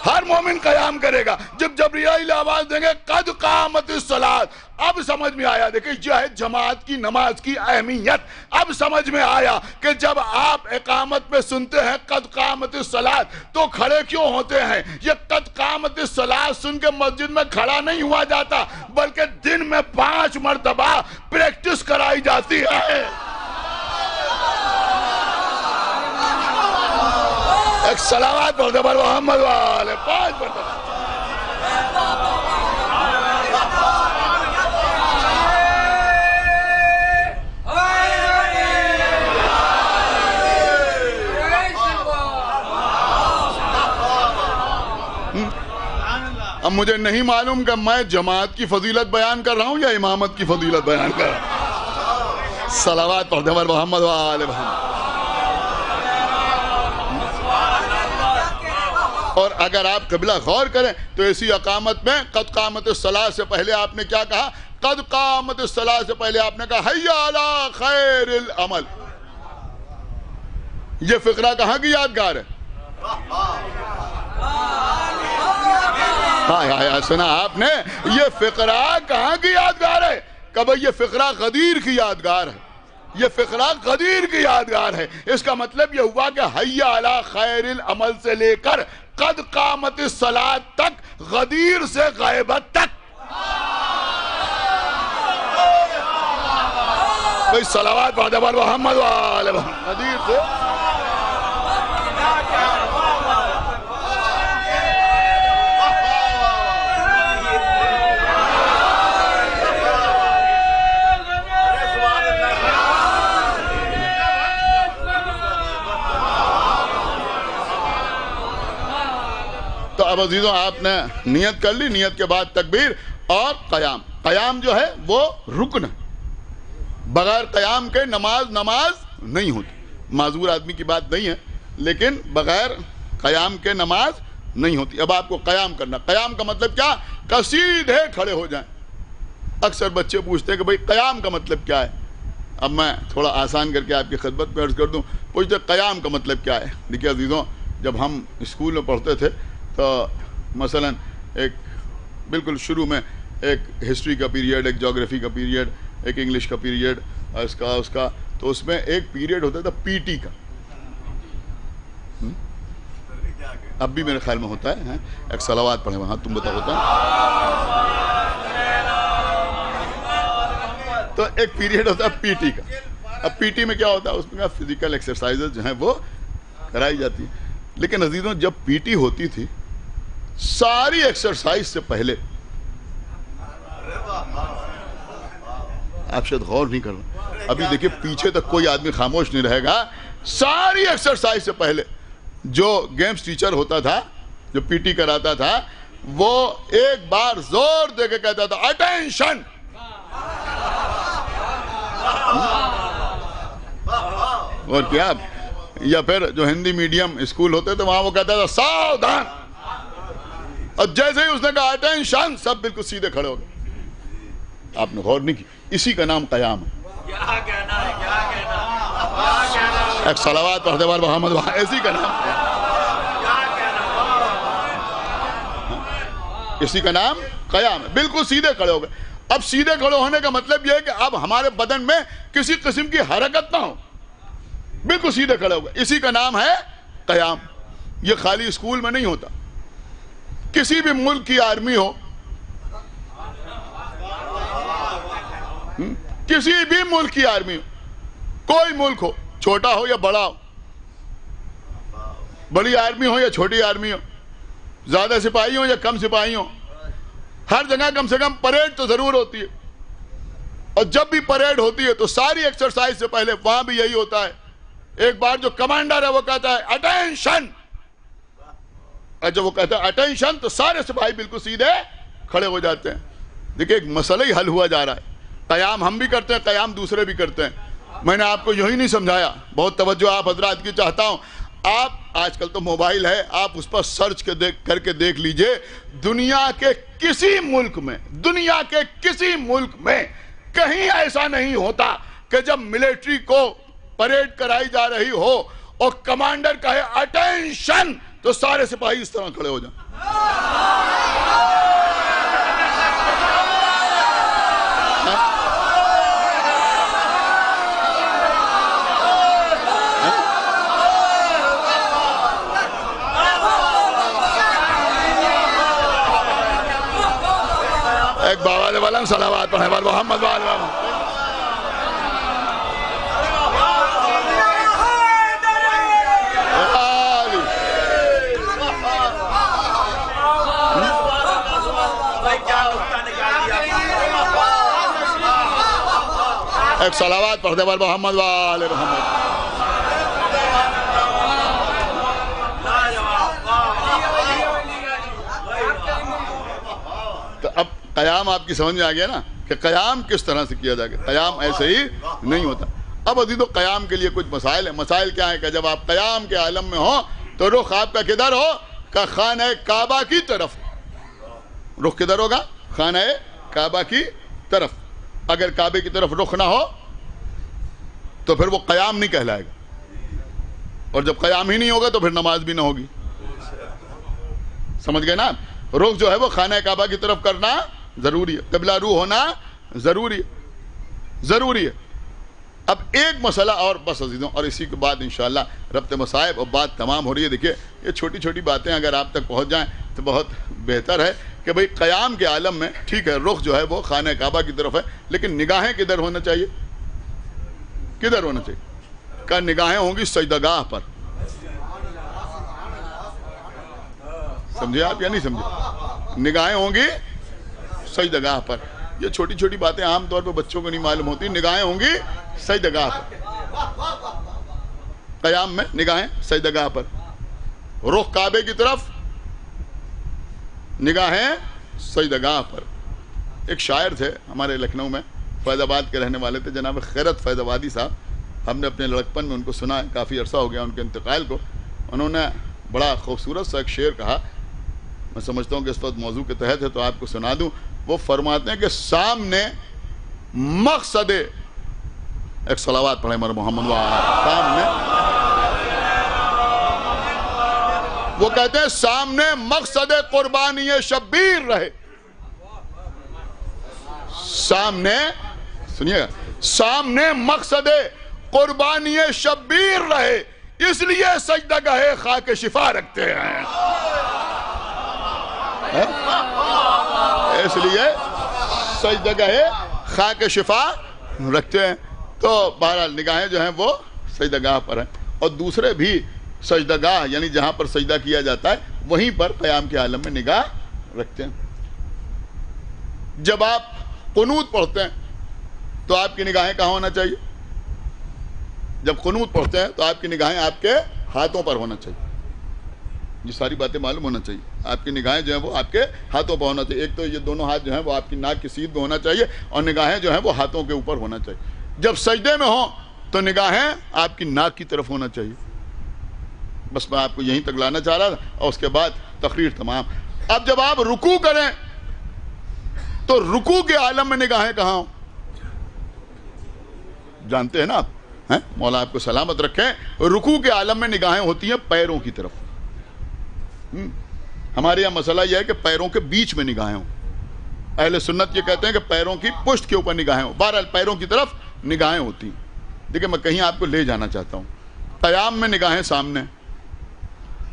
ہر مومن قیام کرے گا۔ جب جبرائیل آواز دیں گے قد قامت الصلاۃ، اب سمجھ میں آیا، دیکھیں یہ ہے جماعت کی نماز کی اہمیت۔ اب سمجھ میں آیا کہ جب آپ اقامت میں سنتے ہیں قد قامت الصلاۃ تو کھڑے کیوں ہوتے ہیں؟ یہ قد قامت الصلاۃ سن کے مسجد میں کھڑا نہیں ہوا جاتا، بلکہ دن میں 5 مرتبہ پریکٹس کرائی جاتی ہے۔ ایک صلوات پر محمد والے 5 مرتبہ۔ اب مجھے نہیں معلوم کہ میں جماعت کی فضیلت بیان کر رہا ہوں یا امامت کی فضیلت بیان کر رہا ہوں۔ صلوات پڑھتے ہیں محمد وآل محمد۔ اور اگر آپ قبلہ غور کریں تو اسی اقامت میں قد قامت الصلاۃ سے پہلے آپ نے کیا کہا؟ قد قامت الصلاۃ سے پہلے آپ نے کہا حی علی خیر العمل۔ یہ فقرہ کہاں کی یادگار ہے؟ ہاں سنا آپ نے، یہ فقرہ کہاں کی یادگار ہے؟ کہ بھئی یہ فقرہ غدیر کی یادگار ہے، یہ فقرہ غدیر کی یادگار ہے۔ اس کا مطلب یہ ہوا کہ حی علی خیر العمل سے لے کر قد قامت الصلاۃ تک، غدیر سے غیبت تک بھئی صلوات پڑھتے ہیں محمد وآل محمد ندیر سے تو اب عزیزوں آپ نے نیت کر لی، نیت کے بعد تکبیر اور قیام. قیام جو ہے وہ رکن ہے، بغیر قیام کے نماز نہیں ہوتی. معذور آدمی کی بات نہیں ہے، لیکن بغیر قیام کے نماز نہیں ہوتی. اب آپ کو قیام کرنا. قیام کا مطلب کیا؟ کہ سیدھے کھڑے ہو جائیں. اکثر بچے پوچھتے ہیں کہ بھئی قیام کا مطلب کیا ہے. اب میں تھوڑا آسان کر کے آپ کی خدمت میں عرض کر دوں. پوچھتے قیام کا مطلب کیا ہے. دیکھیے عزیزوں، جب ہم اسکول میں پڑھتے تھے تو مثلا ایک بالکل شروع میں ایک ہسٹری کا پیریڈ، ایک جغرافی کا پیریڈ، ایک انگلش کا پیریڈ، اس کا تو اس میں ایک پیریڈ ہوتا تھا پی ٹی کا. اب بھی میرے خیال میں ہوتا ہے. ایک صلوات پڑھیں وہاں، تم بتاؤ ہوتا تو ایک پیریڈ ہوتا ہے پی ٹی کا. اب پی ٹی میں کیا ہوتا ہے؟ اس میں فزیکل ایکسرسائزز جو ہیں وہ کرائی جاتی ہیں. لیکن عزیزوں جب پی ٹی ہوتی تھی، ساری ایکسرسائز سے پہلے، آپ شاید غور نہیں کر رہے، ابھی دیکھیں پیچھے تک کوئی آدمی خاموش نہیں رہے گا. ساری ایکسرسائز سے پہلے جو گیمز ٹیچر ہوتا تھا، جو پی ٹی کراتا تھا، وہ ایک بار زور دے کے کہتا تھا اٹینشن. اور کیا؟ یا پھر جو ہندی میڈیم اسکول ہوتے تھے وہاں وہ کہتا تھا ساودھان. اور جیسے ہی اس نے کہا اٹینشن، سب بالکل سیدھے کھڑے ہو گئے. آپ نے غور نہیں کی. اسی کا نام قیام ہے. ایک صلوات پڑھتے بار محمد وہاں، اسی کا نام، اسی کا نام قیام ہے. بالکل سیدھے کھڑے ہو گئے. اب سیدھے کھڑے ہونے کا مطلب یہ ہے کہ اب ہمارے بدن میں کسی قسم کی حرکت نہ ہو، بالکل سیدھے کھڑے ہو گئے. اسی کا نام ہے قیام. یہ خالی اسکول میں نہیں ہوتا. کسی بھی ملک کی آرمی ہو، کسی بھی ملک کی آرمی ہو، کوئی ملک ہو، چھوٹا ہو یا بڑا ہو، بڑی آرمی ہو یا چھوٹی آرمی ہو، زیادہ سپاہی ہو یا کم سپاہی ہو، ہر جگہ کم سے کم پریڈ تو ضرور ہوتی ہے. اور جب بھی پریڈ ہوتی ہے تو ساری ایکسرسائز سے پہلے وہاں بھی یہی ہوتا ہے. ایک بار جو کمانڈر ہے وہ کہتا ہے اٹینشن، اور جب وہ کہتا ہے اٹینشن تو سارے سپاہی بالکل سیدھے کھڑے ہو جاتے ہیں. دیکھیں ایک مسئلہ ہی حل ہوا جا رہا ہے. قیام ہم بھی کرتے ہیں، قیام دوسرے بھی کرتے ہیں. میں نے آپ کو یہی نہیں سمجھایا. بہت توجہ آپ حضرات کی چاہتا ہوں. آپ آج کل تو موبائل ہے، آپ اس پر سرچ کر کے دیکھ لیجئے. دنیا کے کسی ملک میں کہیں ایسا نہیں ہوتا کہ جب ملٹری کو پریڈ کرائی جا رہی ہو اور کمانڈر کہے اٹینشن تو سارے سپاہی اس طرح کھڑے ہو جائیں. ایک باوال والا صلوات پڑھے بار محمد والا. ایک صلوات پڑھتے بار محمد والے محمد. تو اب قیام آپ کی سمجھ میں آ گیا نا کہ قیام کس طرح سے کیا جائے گا. قیام ایسے ہی نہیں ہوتا. اب عزیزو قیام کے لیے کچھ مسائل ہیں. مسائل کیا ہیں کہ جب آپ قیام کے عالم میں ہو تو رخ آپ کا کدھر ہو؟ کہ خانہ کعبہ کی طرف. رخ کدھر ہوگا؟ خانہ کعبہ کی طرف. اگر کعبے کی طرف رخ نہ ہو تو پھر وہ قیام نہیں کہلائے گا. اور جب قیام ہی نہیں ہوگا تو پھر نماز بھی نہ ہوگی. سمجھ گئے نا؟ رخ جو ہے وہ خانہ کعبہ کی طرف کرنا ضروری ہے. قبلہ رو ہونا ضروری ہے. اب ایک مسئلہ اور بس عزیزوں، اور اسی کے بعد انشاءاللہ ربط مصائب اور بات تمام ہو رہی ہے. دیکھیے یہ چھوٹی چھوٹی باتیں اگر آپ تک پہنچ جائیں تو بہت بہتر ہے کہ بھئی قیام کے عالم میں ٹھیک ہے رخ جو ہے وہ خانہ کعبہ کی طرف ہے، لیکن نگاہیں کدھر ہونا چاہیے؟ کدھر ہونا چاہیے؟ کہ نگاہیں ہوں گی سجدگاہ پر. سمجھے آپ یا نہیں سمجھے؟ نگاہیں ہوں گی سجدگاہ پر. یہ چھوٹی چھوٹی باتیں عام طور پہ بچوں کو نہیں معلوم ہوتی. نگاہیں ہوں گی سجدگاہ پر. قیام میں نگاہیں سجدگاہ پر. رخ کعبے کی طرف، نگاہیں سجدگاہ پر. ایک شاعر تھے ہمارے لکھنؤ میں، فیض آباد کے رہنے والے تھے، جناب خیرت فیض آبادی صاحب. ہم نے اپنے لڑکپن میں ان کو سنا ہے، کافی عرصہ ہو گیا ان کے انتقال کو. انہوں نے بڑا خوبصورت سا ایک شعر کہا، میں سمجھتا ہوں کہ اس وقت موضوع کے تحت ہے تو آپ کو سنا دوں. وہ فرماتے ہیں کہ سامنے مقصد، ایک صلوات پڑھیں مر محمد سامنے، وہ کہتے ہیں سامنے مقصد قربانی شبیر رہے. سامنے سنیے گا، سامنے مقصد قربانی شبیر رہے، اس لیے سجدگاہ خاک شفا رکھتے ہیں. اس لیے سجدگاہ خاک شفا رکھتے ہیں. تو بہرحال نگاہیں جو ہیں وہ سجدگاہ پر ہیں. اور دوسرے بھی سجدگاہ یعنی جہاں پر سجدہ کیا جاتا ہے وہیں پر قیام کے عالم میں نگاہ رکھتے ہیں. جب آپ قنوت پڑھتے ہیں تو آپ کی نگاہیں کہاں ہونا چاہیے؟ جب قنوت پڑھتے ہیں تو آپ کی نگاہیں آپ کے ہاتھوں پر ہونا چاہیے. یہ ساری باتیں معلوم ہونا چاہیے. آپ کی نگاہیں جو ہیں وہ آپ کے ہاتھوں پر ہونا چاہیے. ایک تو یہ دونوں ہاتھ جو ہیں وہ آپ کی ناک کی سیدھ میں ہونا چاہیے، اور نگاہیں جو ہیں وہ ہاتھوں کے اوپر ہونا چاہیے. جب سجدے میں ہوں تو نگاہیں آپ کی ناک کی طرف ہونا چاہیے. بس میں آپ کو یہیں تک لانا چاہ رہا تھا، اور اس کے بعد تقریر تمام. اب جب آپ رکوع کریں تو رکوع کے عالم میں نگاہیں کہاں ہوں؟ جانتے ہیں نا آپ، مولا آپ کو سلامت رکھیں. رکوع کے عالم میں نگاہیں ہوتی ہیں پیروں کی طرف. ہمارے یہاں مسئلہ یہ ہے کہ پیروں کے بیچ میں نگاہیں ہوں. اہل سنت یہ کہتے ہیں کہ پیروں کی پشت کے اوپر نگاہیں ہوں. بہرحال پیروں کی طرف نگاہیں ہوتی ہیں. دیکھیں میں کہیں آپ کو لے جانا چاہتا ہوں. قیام میں نگاہیں سامنے.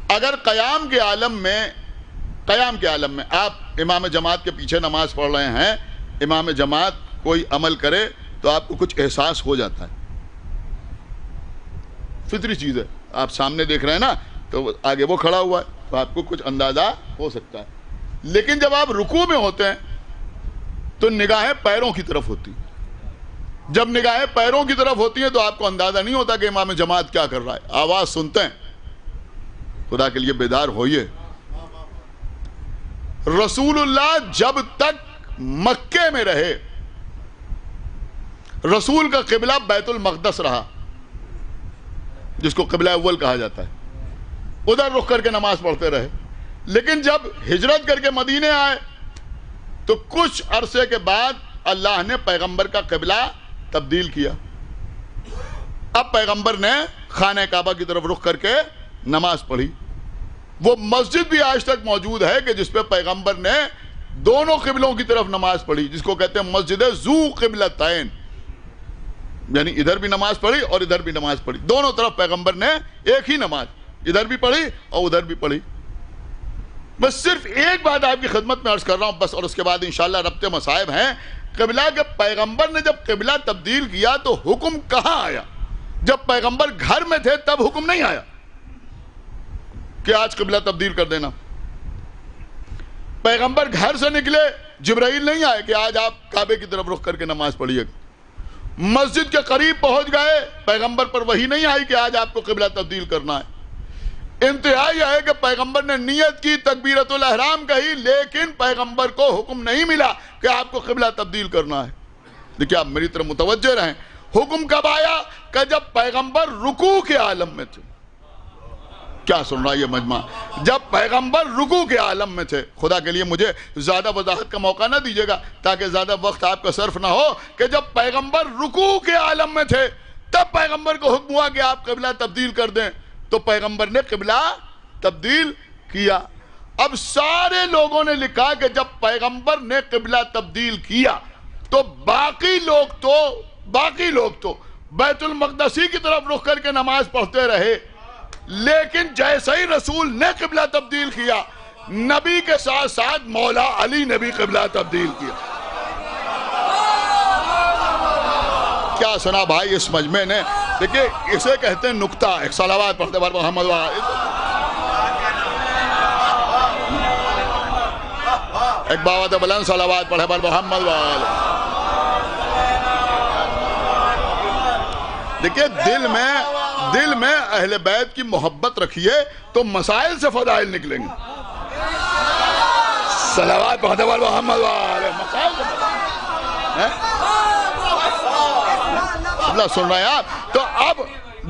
اگر قیام کے عالم میں آپ امام جماعت کے پیچھے نماز پڑھ رہے ہیں، امام جماعت کوئی عمل کرے تو آپ کو کچھ احساس ہو جاتا ہے. فطری چیز ہے. آپ سامنے دیکھ رہے ہیں نا تو آگے وہ کھڑا ہوا ہے تو آپ کو کچھ اندازہ ہو سکتا ہے. لیکن جب آپ رکوع میں ہوتے ہیں تو نگاہیں پیروں کی طرف ہوتی ہیں. جب نگاہیں پیروں کی طرف ہوتی ہیں تو آپ کو اندازہ نہیں ہوتا کہ امام جماعت کیا کر رہا ہے. آواز سنتے ہیں. خدا کے لیے بیدار ہوئیے. رسول اللہ جب تک مکے میں رہے، رسول کا قبلہ بیت المقدس رہا، جس کو قبلہ اول کہا جاتا ہے. ادھر رخ کر کے نماز پڑھتے رہے. لیکن جب ہجرت کر کے مدینے آئے تو کچھ عرصے کے بعد اللہ نے پیغمبر کا قبلہ تبدیل کیا. اب پیغمبر نے خانہ کعبہ کی طرف رخ کر کے نماز پڑھی. وہ مسجد بھی آج تک موجود ہے کہ جس پہ پیغمبر نے دونوں قبلوں کی طرف نماز پڑھی، جس کو کہتے ہیں مسجد ذو قبلتین. یعنی ادھر بھی نماز پڑھی اور ادھر بھی نماز پڑھی. دونوں طرف پیغمبر نے ایک ہی نماز ادھر بھی پڑھی اور ادھر بھی پڑھی. بس صرف ایک بات آپ کی خدمت میں عرض کر رہا ہوں بس، اور اس کے بعد انشاءاللہ ربط مصائب ہیں. قبلہ کے پیغمبر نے جب قبلہ تبدیل کیا تو حکم کہاں آیا؟ جب پیغمبر گھر میں تھے تب حکم نہیں آیا کہ آج قبلہ تبدیل کر دینا. پیغمبر گھر سے نکلے، جبرائیل نہیں آئے کہ آج آپ کعبے کی طرف رخ کر کے نماز پڑھیے. مسجد کے قریب پہنچ گئے، پیغمبر پر وحی نہیں آئی کہ آج آپ کو قبلہ تبدیل کرنا ہے. انتہا یہ ہے کہ پیغمبر نے نیت کی، تکبیرۃ الاحرام کہی، لیکن پیغمبر کو حکم نہیں ملا کہ آپ کو قبلہ تبدیل کرنا ہے. دیکھیں آپ میری طرف متوجہ رہیں. حکم کب آیا؟ کہ جب پیغمبر رکوع کے عالم میں تھے. کیا سن رہا ہے یہ مجمع؟ جب پیغمبر رکوع کے عالم میں تھے. خدا کے لیے مجھے زیادہ وضاحت کا موقع نہ دیجیے گا تاکہ زیادہ وقت آپ کا صرف نہ ہو. کہ جب پیغمبر رکوع کے عالم میں تھے تب پیغمبر کو حکم ہوا کہ آپ قبلہ تبدیل کر دیں، تو پیغمبر نے قبلہ تبدیل کیا. اب سارے لوگوں نے لکھا کہ جب پیغمبر نے قبلہ تبدیل کیا تو باقی لوگ تو بیت المقدسی کی طرف رخ کر کے نماز پڑھتے رہے. لیکن جیسے ہی رسول نے قبلہ تبدیل کیا، نبی کے ساتھ ساتھ مولا علی نے بھی قبلہ تبدیل کیا. کیا سنا بھائی اس مجمع نے. دیکھیں اسے کہتے ہیں نکتہ. ایک صلوات پڑھتے بر محمد ایک باوت بلند صلوات پڑھے بر محمد دیکھیں دل میں اہل بیت کی محبت رکھیے تو مسائل سے فضائل نکلیں گے. صلوات پڑھتے بر محمد مسائل سے اللہ سن رہے ہیں آپ. تو اب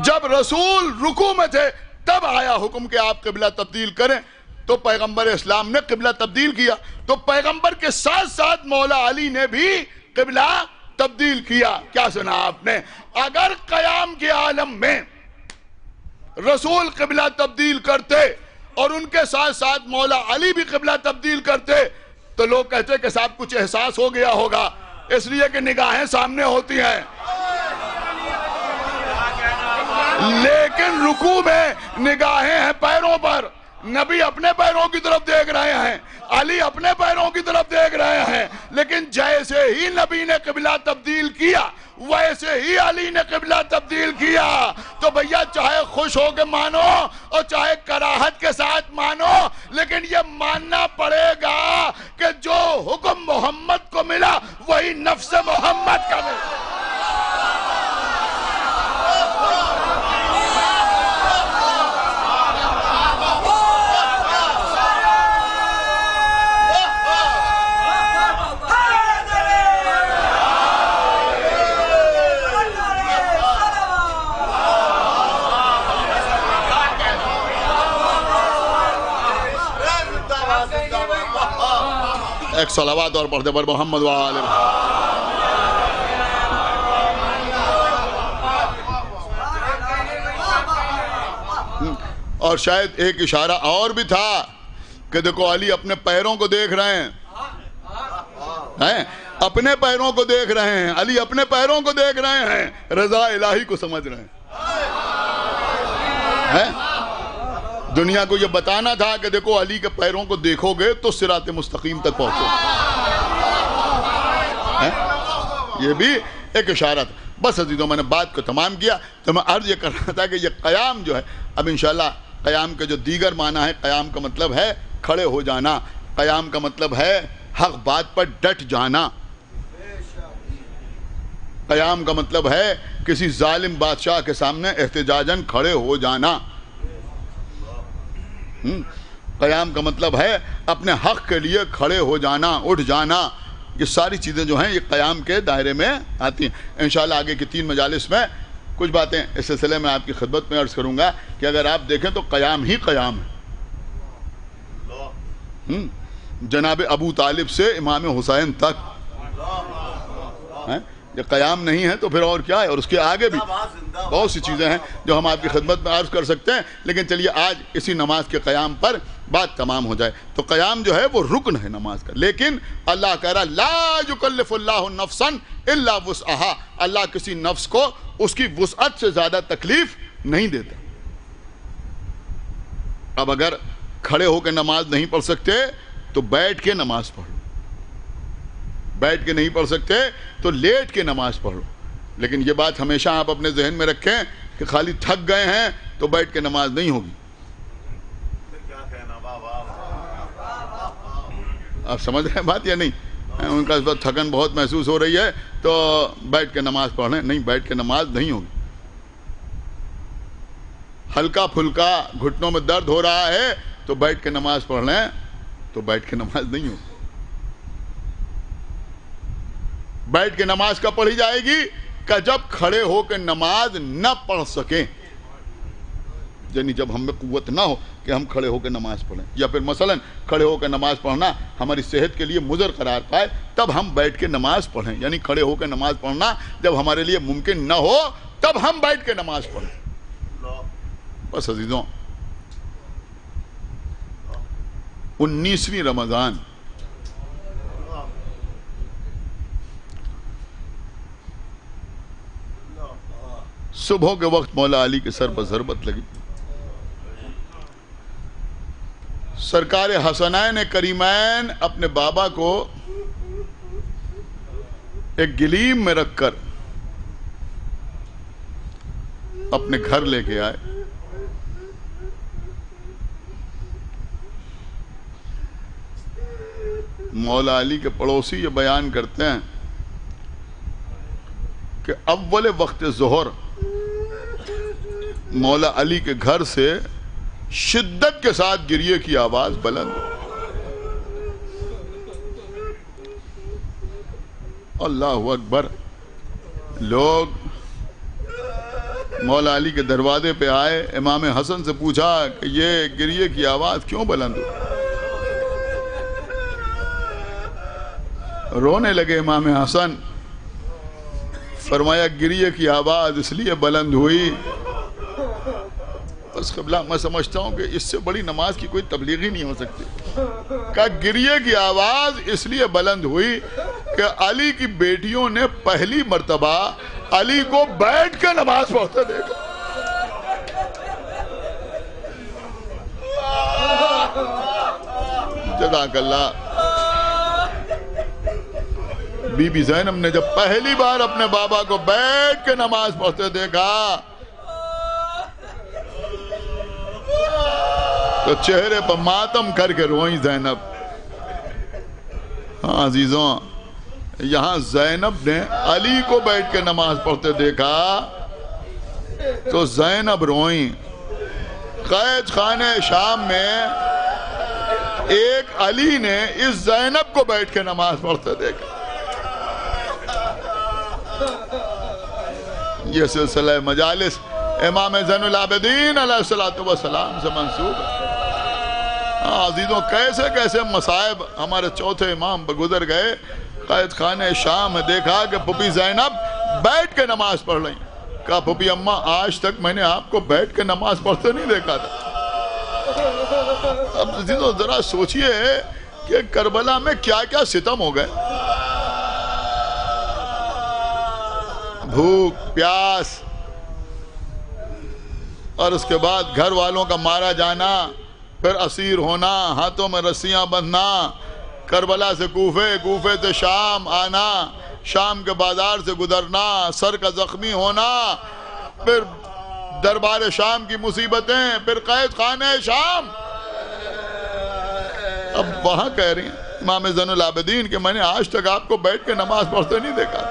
جب رسول رکوع میں تھے تب آیا حکم کہ آپ قبلہ تبدیل کریں. تو پیغمبر اسلام نے قبلہ تبدیل کیا. تو پیغمبر کے ساتھ ساتھ مولا علی نے بھی قبلہ تبدیل کیا. کیا سنا آپ نے؟ اگر قیام کے عالم میں رسول قبلہ تبدیل کرتے اور ان کے ساتھ ساتھ مولا علی بھی قبلہ تبدیل کرتے تو لوگ کہتے کہ صاحب کچھ احساس ہو گیا ہوگا، اس لیے کہ نگاہیں سامنے ہوتی ہیں. لیکن رکوع میں نگاہیں ہیں پیروں پر. نبی اپنے پیروں کی طرف دیکھ رہے ہیں، علی اپنے پیروں کی طرف دیکھ رہے ہیں. لیکن جیسے ہی نبی نے قبلہ تبدیل کیا ویسے ہی علی نے قبلہ تبدیل کیا. تو بھیا چاہے خوش ہو کے مانو اور چاہے کراہت کے ساتھ مانو، لیکن یہ ماننا پڑے گا کہ جو حکم محمد کو ملا وہی نفس محمد کا ملا. ایک صلوات اور پڑھتے پر محمد وآلہ. اور شاید ایک اشارہ اور بھی تھا کہ دیکھو علی اپنے پیروں کو دیکھ رہے ہیں، اپنے پیروں کو دیکھ رہے ہیں. علی اپنے پیروں کو دیکھ رہے ہیں، رضا الہی کو سمجھ رہے ہیں. دنیا کو یہ بتانا تھا کہ دیکھو علی کے پیروں کو دیکھو گے تو صراط مستقیم تک پہنچو. یہ بھی ایک اشارہ تھا. بس عزیزوں میں نے بات کو تمام کیا. تو میں عرض یہ کر رہا تھا کہ یہ قیام جو ہے، اب انشاءاللہ قیام کے جو دیگر معنی ہے، قیام کا مطلب ہے کھڑے ہو جانا. قیام کا مطلب ہے حق بات پر ڈٹ جانا. قیام کا مطلب ہے کسی ظالم بادشاہ کے سامنے احتجاجاً کھڑے ہو جانا. قیام کا مطلب ہے اپنے حق کے لیے کھڑے ہو جانا، اٹھ جانا. یہ ساری چیزیں جو ہیں یہ قیام کے دائرے میں آتی ہیں. انشاءاللہ آگے کی 3 مجالس میں کچھ باتیں اس سلسلے میں آپ کی خدمت میں عرض کروں گا کہ اگر آپ دیکھیں تو قیام ہی قیام ہے. جناب ابو طالب سے امام حسین تک یہ قیام نہیں ہے تو پھر اور کیا ہے. اور اس کے آگے بھی بہت سی چیزیں ہیں جو ہم آپ کی خدمت میں عرض کر سکتے ہیں. لیکن چلیے آج اسی نماز کے قیام پر بات تمام ہو جائے. تو قیام جو ہے وہ رکن ہے نماز کا. لیکن اللہ کہہ رہا لا یکلف اللہ نفسا الا وسعها. اللہ کسی نفس کو اس کی وسعت سے زیادہ تکلیف نہیں دیتا. اب اگر کھڑے ہو کے نماز نہیں پڑھ سکتے تو بیٹھ کے نماز پڑھ لو. بیٹھ کے نہیں پڑھ سکتے تو لیٹ کے نماز پڑھ لو. لیکن یہ بات ہمیشہ آپ اپنے ذہن میں رکھیں کہ خالی تھک گئے ہیں تو بیٹھ کے نماز نہیں ہوگی. آپ سمجھ رہے ہیں بات یا نہیں؟ ان کا اس وقت تھکن بہت محسوس ہو رہی ہے تو بیٹھ کے نماز پڑھ لیں. نہیں، بیٹھ کے نماز نہیں ہوگی. ہلکا پھلکا گھٹنوں میں درد ہو رہا ہے تو بیٹھ کے نماز پڑھ لیں تو بیٹھ کے نماز نہیں ہوگی. بیٹھ کے نماز کب پڑھی جائے گی؟ کہ جب کھڑے ہو کے نماز نہ پڑھ سکیں. یعنی جب ہم میں قوت نہ ہو کہ ہم کھڑے ہو کے نماز پڑھیں، یا پھر مثلا کھڑے ہو کے نماز پڑھنا ہماری صحت کے لیے مضر قرار پائے، تب ہم بیٹھ کے نماز پڑھیں. یعنی کھڑے ہو کے نماز پڑھنا جب ہمارے لیے ممکن نہ ہو تب ہم بیٹھ کے نماز پڑھیں. بس عزیزوں، 19ویں رمضان صبح کے وقت مولا علی کے سر پر ضربت لگی. سرکار حسنین کریمین اپنے بابا کو ایک گلیم میں رکھ کر اپنے گھر لے کے آئے. مولا علی کے پڑوسی یہ بیان کرتے ہیں کہ اول وقت ظہر مولا علی کے گھر سے شدت کے ساتھ گریے کی آواز بلند ہوئی. اللہ اکبر. لوگ مولا علی کے دروازے پہ آئے, امام حسن سے پوچھا کہ یہ گریے کی آواز کیوں بلند ہوئی؟ رونے لگے امام حسن. فرمایا کہ کی آواز اس لیے بلند ہوئی, بس قبلہ میں سمجھتا ہوں کہ اس سے بڑی نماز کی کوئی تبلیغ ہی نہیں ہو سکتی. کہ گریے کی آواز اس لیے بلند ہوئی کہ علی کی بیٹیوں نے پہلی مرتبہ علی کو بیٹھ کے نماز پڑھتے دیکھا. جزاک اللہ. بی بی زینب نے جب پہلی بار اپنے بابا کو بیٹھ کے نماز پڑھتے دیکھا تو چہرے پر ماتم کر کے روئیں زینب. ہاں عزیزوں, یہاں زینب نے علی کو بیٹھ کے نماز پڑھتے دیکھا تو زینب روئیں. قید خانہ شام میں ایک علی نے اس زینب کو بیٹھ کے نماز پڑھتے دیکھا. یہ سلسلہ مجالس امام زین العابدین علیہ السلام سے منسوب ہے. عزیزوں, کیسے کیسے مصائب ہمارے چوتھے امام پر گزر گئے. قید خانہ شام میں دیکھا کہ پھپھی زینب بیٹھ کے نماز پڑھ رہی. کہا پھپھی اماں, آج تک میں نے آپ کو بیٹھ کے نماز پڑھتے نہیں دیکھا تھا. اب عزیزوں ذرا سوچئے کہ کربلا میں کیا کیا ستم ہو گئے. بھوک, پیاس, اور اس کے بعد گھر والوں کا مارا جانا, پھر اسیر ہونا, ہاتھوں میں رسیاں بندھنا, کربلا سے کوفے, کوفے سے شام آنا, شام کے بازار سے گزرنا, سر کا زخمی ہونا, پھر دربار شام کی مصیبتیں, پھر قید خانہ شام. اب وہاں کہہ رہی ہیں امام زین العابدین کہ میں نے آج تک آپ کو بیٹھ کے نماز پڑھتے نہیں دیکھا.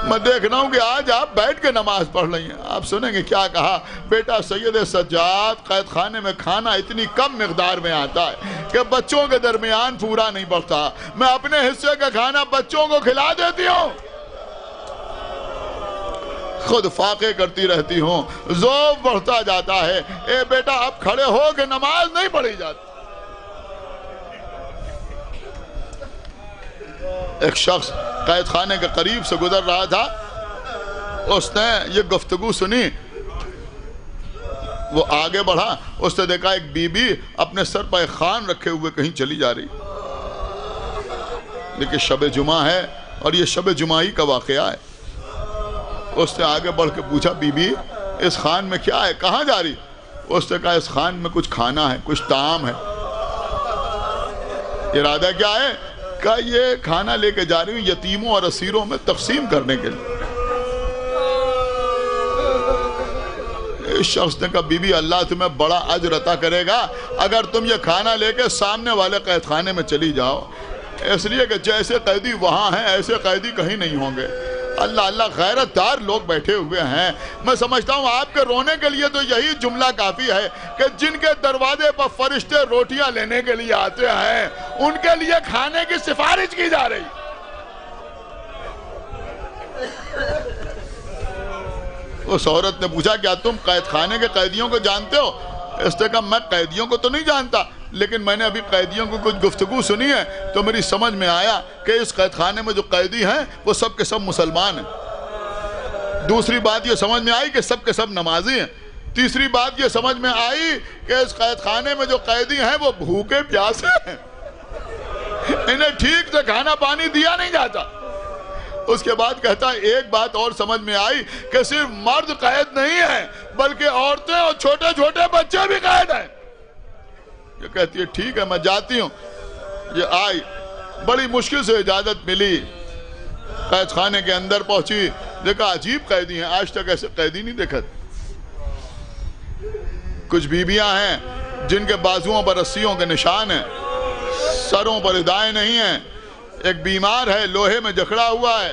میں دیکھ رہا ہوں کہ آج آپ بیٹھ کے نماز پڑھ رہی ہیں. آپ سنیں گے کیا کہا. بیٹا سید سجاد, قید خانے میں کھانا اتنی کم مقدار میں آتا ہے کہ بچوں کے درمیان پورا نہیں پڑتا. میں اپنے حصے کا کھانا بچوں کو کھلا دیتی ہوں, خود فاقے کرتی رہتی ہوں, ذوق بڑھتا جاتا ہے. اے بیٹا اب کھڑے ہو کے نماز نہیں پڑھی جاتی. ایک شخص قید خانے کے قریب سے گزر رہا تھا, اس نے یہ گفتگو سنی, وہ آگے بڑھا, اس نے دیکھا ایک بی بی اپنے سر پر ایک خوان رکھے ہوئے کہیں چلی جا رہی. لیکن شب جمعہ ہے اور یہ شب جمعہ کا واقعہ ہے. اس نے آگے بڑھ کے پوچھا, بی بی اس خوان میں کیا ہے, کہاں جا رہی؟ اس نے کہا اس خوان میں کچھ کھانا ہے, کچھ طعام ہے. ارادہ کیا ہے؟ کہ یہ کھانا لے کے جا رہی ہوں یتیموں اور اسیروں میں تقسیم کرنے کے لیے. اس شخص نے کہا بی بی اللہ تمہیں بڑا اجر عطا کرے گا اگر تم یہ کھانا لے کے سامنے والے قید خانے میں چلی جاؤ. اس لیے کہ جیسے قیدی وہاں ہیں ایسے قیدی کہیں نہیں ہوں گے. اللہ اللہ, غیرت دار لوگ بیٹھے ہوئے ہیں. میں سمجھتا ہوں آپ کے رونے کے لیے تو یہی جملہ کافی ہے کہ جن کے دروازے پر فرشتے روٹیاں لینے کے لیے آتے ہیں ان کے لیے کھانے کی سفارش کی جا رہی. اس عورت نے پوچھا کیا تم قید خانے کے قیدیوں کو جانتے ہو؟ اس نے کہا میں قیدیوں کو تو نہیں جانتا, لیکن میں نے ابھی قیدیوں کو کچھ گفتگو سنی ہے تو میری سمجھ میں آیا کہ اس قید خانے میں جو قیدی ہیں وہ سب کے سب مسلمان ہیں. دوسری بات یہ سمجھ میں آئی کہ سب کے سب نمازی ہیں. تیسری بات یہ سمجھ میں آئی کہ اس قید خانے میں جو قیدی ہیں وہ بھوکے پیاسے ہیں, انہیں ٹھیک سے کھانا پانی دیا نہیں جاتا. اس کے بعد کہتا ہے ایک بات اور سمجھ میں آئی کہ صرف مرد قید نہیں ہیں بلکہ عورتیں اور چھوٹے چھوٹے بچے بھی قید ہیں. یہ کہتی ہے ٹھیک ہے میں جاتی ہوں. یہ آئی, بڑی مشکل سے اجازت ملی, قید خانے کے اندر پہنچی, دیکھا عجیب قیدی ہیں, آج تک ایسے قیدی نہیں دیکھا. کچھ بیویاں ہیں جن کے بازوؤں پر رسیوں کے نشان ہیں، سروں پر ردائیں نہیں ہیں، ایک بیمار ہے لوہے میں جکڑا ہوا ہے،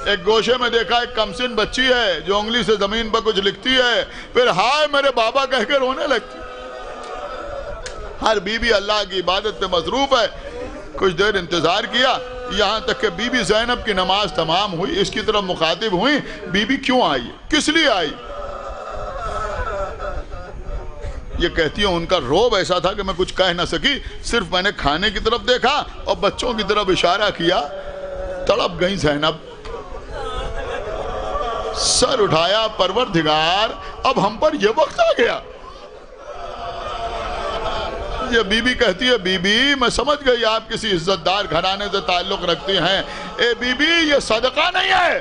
ایک گوشے میں دیکھا ایک کمسن بچی ہے جو انگلی سے زمین پر کچھ لکھتی ہے، پھر ہائے میرے بابا کہہ کے رونے لگتی۔ ہر بیوی اللہ کی عبادت پہ مصروف ہے۔ کچھ دیر انتظار کیا، یہاں تک کہ بی بی زینب کی نماز تمام ہوئی، اس کی طرف مخاطب ہوئی، بی بی کیوں آئی، کس لیے آئی؟ یہ کہتی ہوں ان کا روب ایسا تھا کہ میں کچھ کہہ نہ سکی، صرف میں نے کھانے کی طرف دیکھا اور بچوں کی طرف اشارہ کیا، تڑپ گئی زینب، سر اٹھایا، پروردگار اب ہم پر یہ وقت آ گیا۔ یہ بی بی کہتی ہے، بی بی میں سمجھ گئی آپ کسی عزت دار گھرانے سے تعلق رکھتی ہیں، اے بی بی یہ صدقہ نہیں ہے،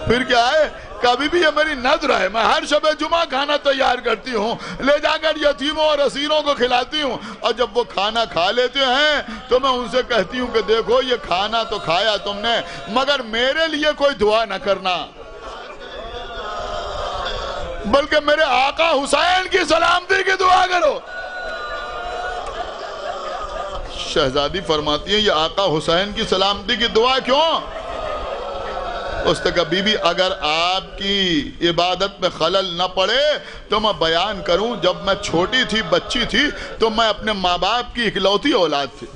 پھر کیا ہے؟ کبھی بھی یہ میری نذر ہے، میں ہر شب جمعہ کھانا تیار کرتی ہوں، لے جا کر یتیموں اور اسیروں کو کھلاتی ہوں، اور جب وہ کھانا کھا لیتے ہیں تو میں ان سے کہتی ہوں کہ دیکھو یہ کھانا تو کھایا تم نے، مگر میرے لیے کوئی دعا نہ کرنا، بلکہ میرے آقا حسین کی سلامتی کی دعا کرو۔ شہزادی فرماتی ہیں یہ آقا حسین کی سلامتی کی دعا کیوں؟ اس نے کہا بی بی اگر آپ کی عبادت میں خلل نہ پڑے تو میں بیان کروں، جب میں چھوٹی تھی، بچی تھی، تو میں اپنے ماں باپ کی اکلوتی اولاد تھی۔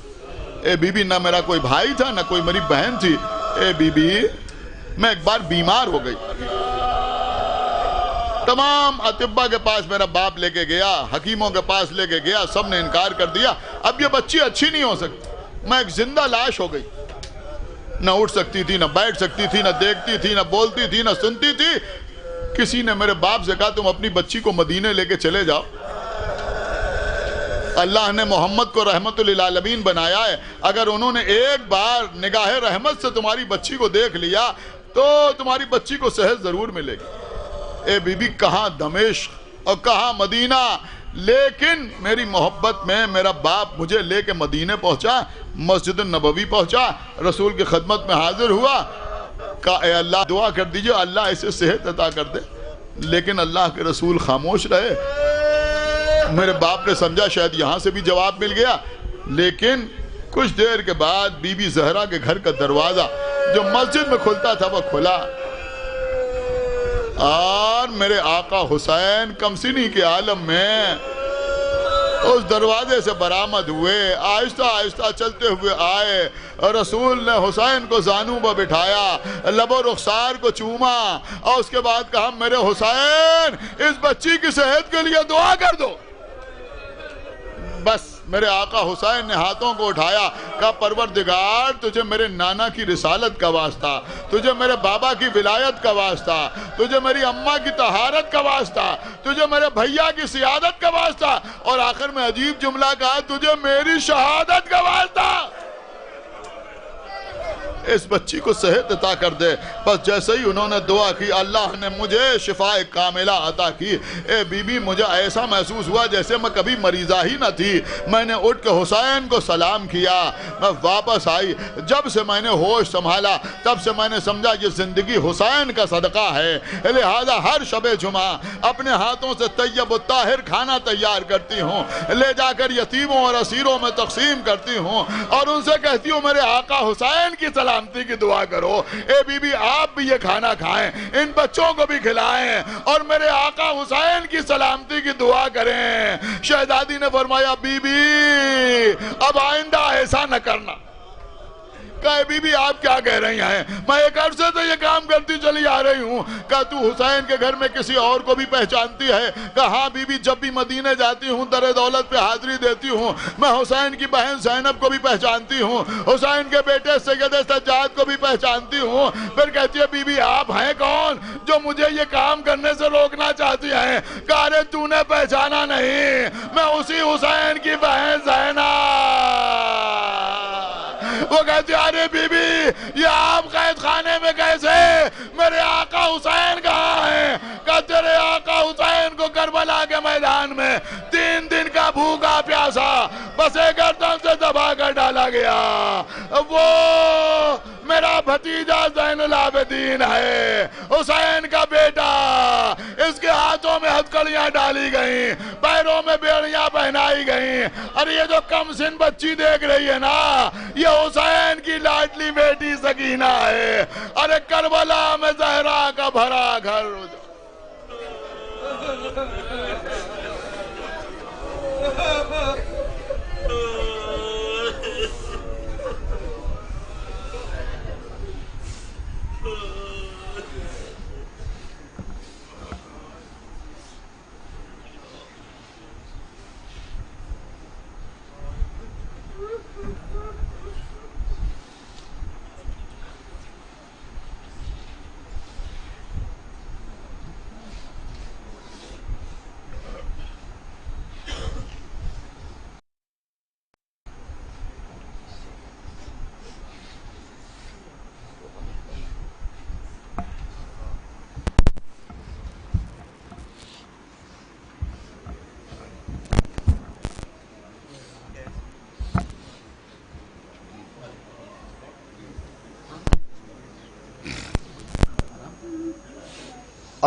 اے بی بی نہ میرا کوئی بھائی تھا نہ کوئی میری بہن تھی۔ اے بی بی میں ایک بار بیمار ہو گئی، تمام اطباء کے پاس میرا باپ لے کے گیا، حکیموں کے پاس لے کے گیا، سب نے انکار کر دیا، اب یہ بچی اچھی نہیں ہو سکتی، میں ایک زندہ لاش ہو گئی، نہ اٹھ سکتی تھی، نہ بیٹھ سکتی تھی، نہ دیکھتی تھی، نہ بولتی تھی، نہ سنتی تھی۔ کسی نے میرے باپ سے کہا تم اپنی بچی کو مدینے لے کے چلے جاؤ، اللہ نے محمد کو رحمت للعالمین بنایا ہے، اگر انہوں نے ایک بار نگاہ رحمت سے تمہاری بچی کو دیکھ لیا تو تمہاری بچی کو صحت ضرور ملے گی۔ اے بی بی کہاں دمشق اور کہاں مدینہ، لیکن میری محبت میں میرا باپ مجھے لے کے مدینے پہنچا، مسجد النبوی پہنچا، رسول کی خدمت میں حاضر ہوا، کہا اے اللہ دعا کر دیجئے اللہ اسے صحت عطا کر دے، لیکن اللہ کے رسول خاموش رہے۔ میرے باپ نے سمجھا شاید یہاں سے بھی جواب مل گیا، لیکن کچھ دیر کے بعد بی بی زہرا کے گھر کا دروازہ جو مسجد میں کھلتا تھا وہ کھلا، اور میرے آقا حسین کمسنی کے عالم میں اس دروازے سے برآمد ہوئے، آہستہ آہستہ چلتے ہوئے آئے، رسول نے حسین کو زانو پر بٹھایا، لب و رخسار کو چوما، اور اس کے بعد کہا میرے حسین اس بچی کی صحت کے لیے دعا کر دو۔ بس میرے آقا حسین نے ہاتھوں کو اٹھایا، کہا پروردگار تجھے میرے نانا کی رسالت کا واسطہ، تجھے میرے بابا کی ولایت کا واسطہ، تجھے میری اماں کی طہارت کا واسطہ، تجھے میرے بھیا کی سیادت کا واسطہ، اور آخر میں عجیب جملہ کہا تجھے میری شہادت کا واسطہ، اس بچی کو صحت عطا کر دے۔ بس جیسے ہی انہوں نے دعا کی اللہ نے مجھے شفاء کاملہ عطا کی۔ اے بی بی مجھے ایسا محسوس ہوا جیسے میں کبھی مریضہ ہی نہ تھی۔ میں نے اٹھ کے حسین کو سلام کیا، میں واپس آئی، جب سے میں نے ہوش سنبھالا تب سے میں نے سمجھا یہ زندگی حسین کا صدقہ ہے، لہذا ہر شب جمعہ اپنے ہاتھوں سے طیب الطاہر کھانا تیار کرتی ہوں، لے جا کر یتیموں اور اسیروں میں تقسیم کرتی ہوں، اور ان سے کہتی ہوں میرے آقا حسین کی سلامتی کی دعا کرو۔ اے بی بی آپ بھی یہ کھانا کھائیں، ان بچوں کو بھی کھلائیں، اور میرے آقا حسین کی سلامتی کی دعا کریں۔ شہزادی نے فرمایا بی بی اب آئندہ ایسا نہ کرنا۔ کہا بی بی آپ کیا کہہ رہی ہیں؟ میں ایک عرصے سے یہ کام کرتی چلی آ رہی ہوں۔ کہا تو حسین کے گھر میں کسی اور کو بھی پہچانتی ہے؟ کہا ہاں بی بی جب بھی مدینے جاتی ہوں در دولت پہ حاضری دیتی ہوں، میں حسین کی بہن زینب کو بھی پہچانتی ہوں، حسین کے بیٹے سید سجاد کو بھی پہچانتی ہوں۔ پھر کہتی ہے بی بی آپ ہیں کون جو مجھے یہ کام کرنے سے روکنا چاہتی ہیں؟ کہا ارے تو نے پہچانا نہیں، میں اسی حسین کی بہن زینب۔ وہ کہتی ارے بی بی یہ آپ قید خانے میں کیسے؟ میرے آقا حسین کہاں ہیں؟ کہ تیرے آقا حسین کو کربلا کے میدان میں 3 دن کا بھوکا پیاسا بس ایک گردن سے دبا کر ڈالا گیا۔ وہ میرا بھتیجا زین العابدین ہے، حسین کا بیٹا، اس کے ہاتھوں میں ہتھکڑیاں ڈالی گئیں، پیروں میں بیڑیاں پہنائی گئیں، اور یہ جو کم سن بچی دیکھ رہی ہے نا، یہ حسین کی لاڈلی بیٹی سکینہ ہے، اور کربلا میں زہرا کا بھرا گھر.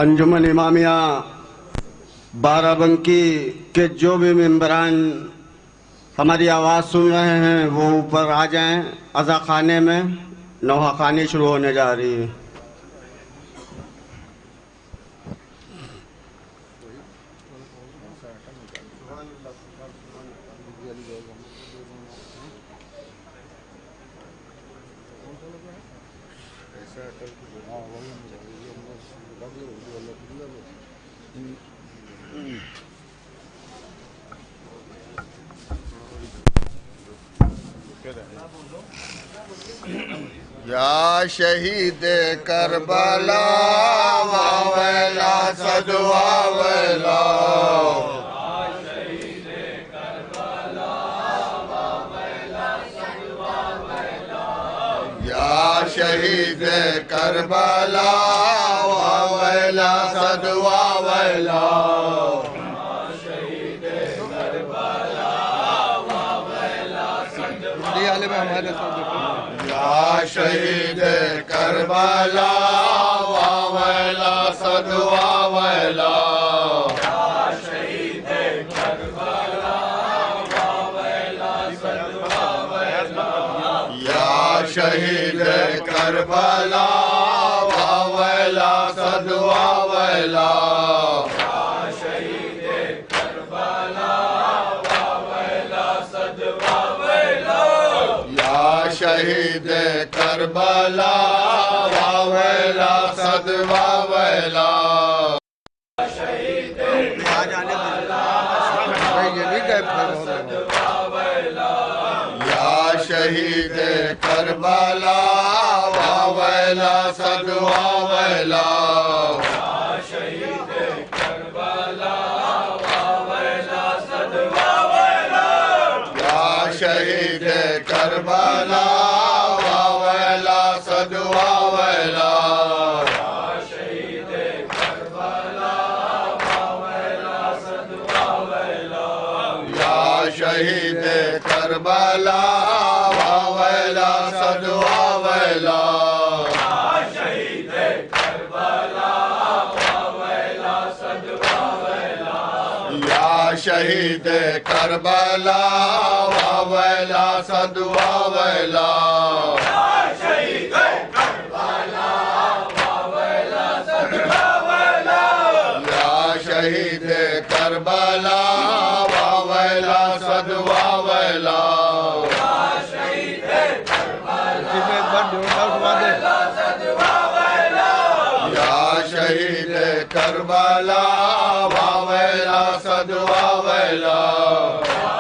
انجمن امامیہ بارہ بنکی کے جو بھی ممبران ہماری آواز سن رہے ہیں وہ اوپر آ جائیں. عزا خانے میں نوحہ خوانی شروع ہونے جا رہی ہے. یا شہید کربلا واویلا صد واویلا، یا شہید کربلا واویلا صد واویلا، یا شہید کربلا واویلا صد واویلا، یا شہید کربلا واویلا صد واویلا، یا شہید کربلا واویلا صد واویلا، یا شہید کربلا واویلا صد واویلا، یا شہید کربلا واویلا صد واویلا، شہید یا شہید کربلا واویلا صد واویلا، یا شہید کربلا واویلا صد واویلا، یا شہید کربلا واویلا صد واویلا، یا شہید کربلا واویلا صد واویلا، یا شہید کربلا واویلا صد واویلا، یا شہید کربلا واویلا صد واویلا، یا شہید کربلا واویلا صد واویلا، یا شہید کربلا واویلا صد واویلا، یا شہید کربلا واویلا صد واویلا، یا شہید کربلا صد واویلا، یا شہید کربلا واویلا صد واویلا.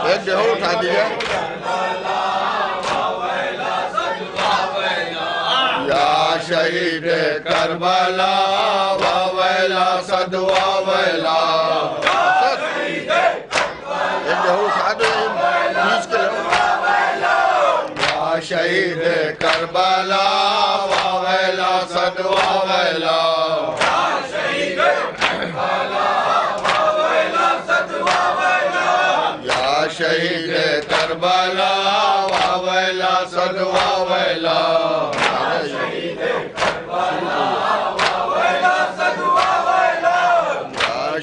ایک جہاں اٹھا دیا. یا شہید کربلا واویلا صد واویلا، ایک جہاں اٹھا دو بیچ کے یا شہید کربلا واویلا صد واویلا، یا شہید کربلا واویلا صد واویلا، یا شہید کربلا واویلا صد واویلا.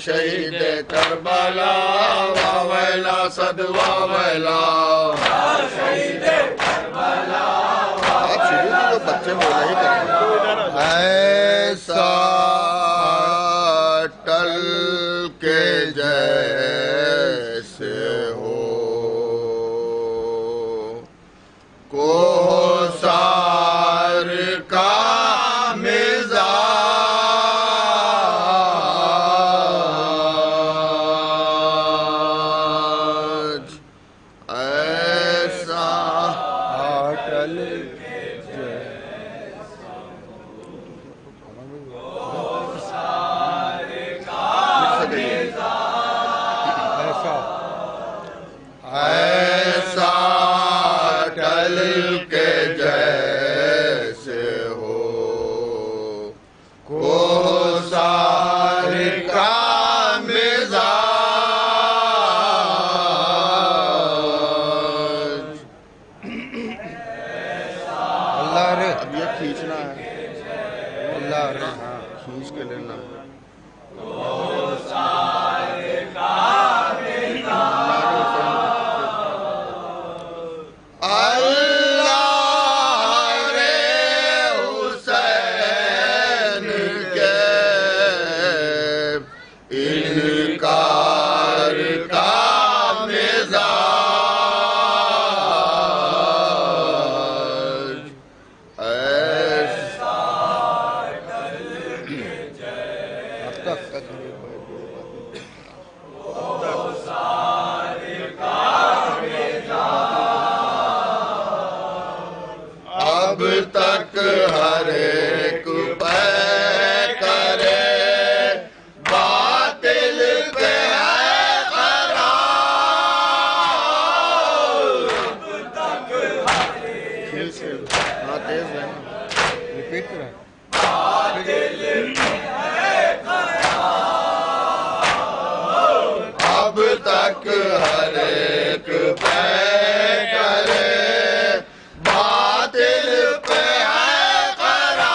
شہید کربلا واویلا صد واویلا شہید کربلا آپ شروع تو بچے بولا ہی کریں ایسا ٹل کے جیسے ہو کوثر کا مزاج ایسا ٹل کے ایسا ٹل کے جیسے ہو کوثر کا مزاج اللہ رے اب یہ کھینچنا ہے اللہ رے ہاں کھینچ کے لینا انکار کا مزاج ایسا اب تک ہر ایک پہ کرے باطل پہ ہے قرار اب تک ہر ایک ریپیٹ کریں باطل پہ ہے قرار اب تک ہر ایک پہ کرے باطل پہ ہے قرار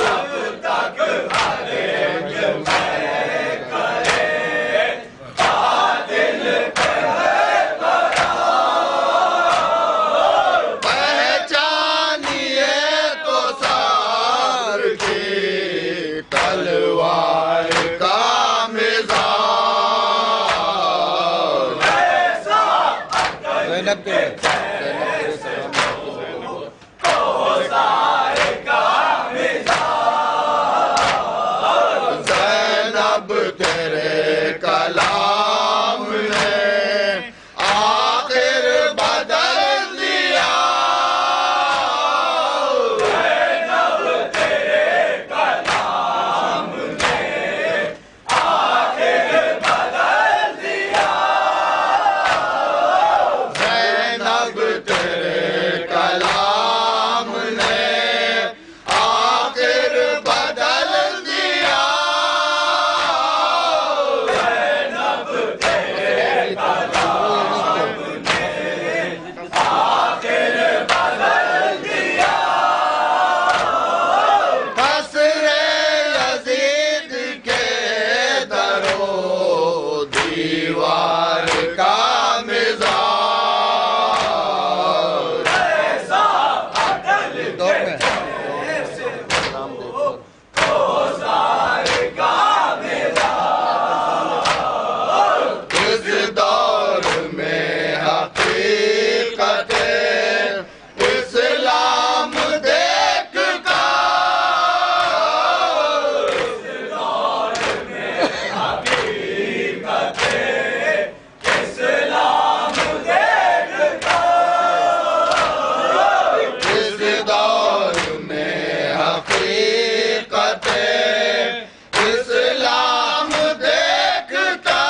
اب تک ہر ایک پہ کرے باطل پہ ہے قرار پہچانیے تو سار کی تلوار کا مزاج ایسا زینب کے زینب تیرے کلام نے آخر بدل دیا زینب تیرے کلام نے آخر بدل دیا زینب تیرے کلام نے آخر بدل دیا زینب تیرے کلام نے آخر بدل دیا قصر یزید کے درو دیوار کا مزاج ایسا عدل کے جیسے ہو کوثر کا مزاج اس دور میں حقیقت اسلام دیکھ کر اس دور میں حقیقت اسلام دیکھ کر اس دور میں حقیقت اسلام دیکھ کر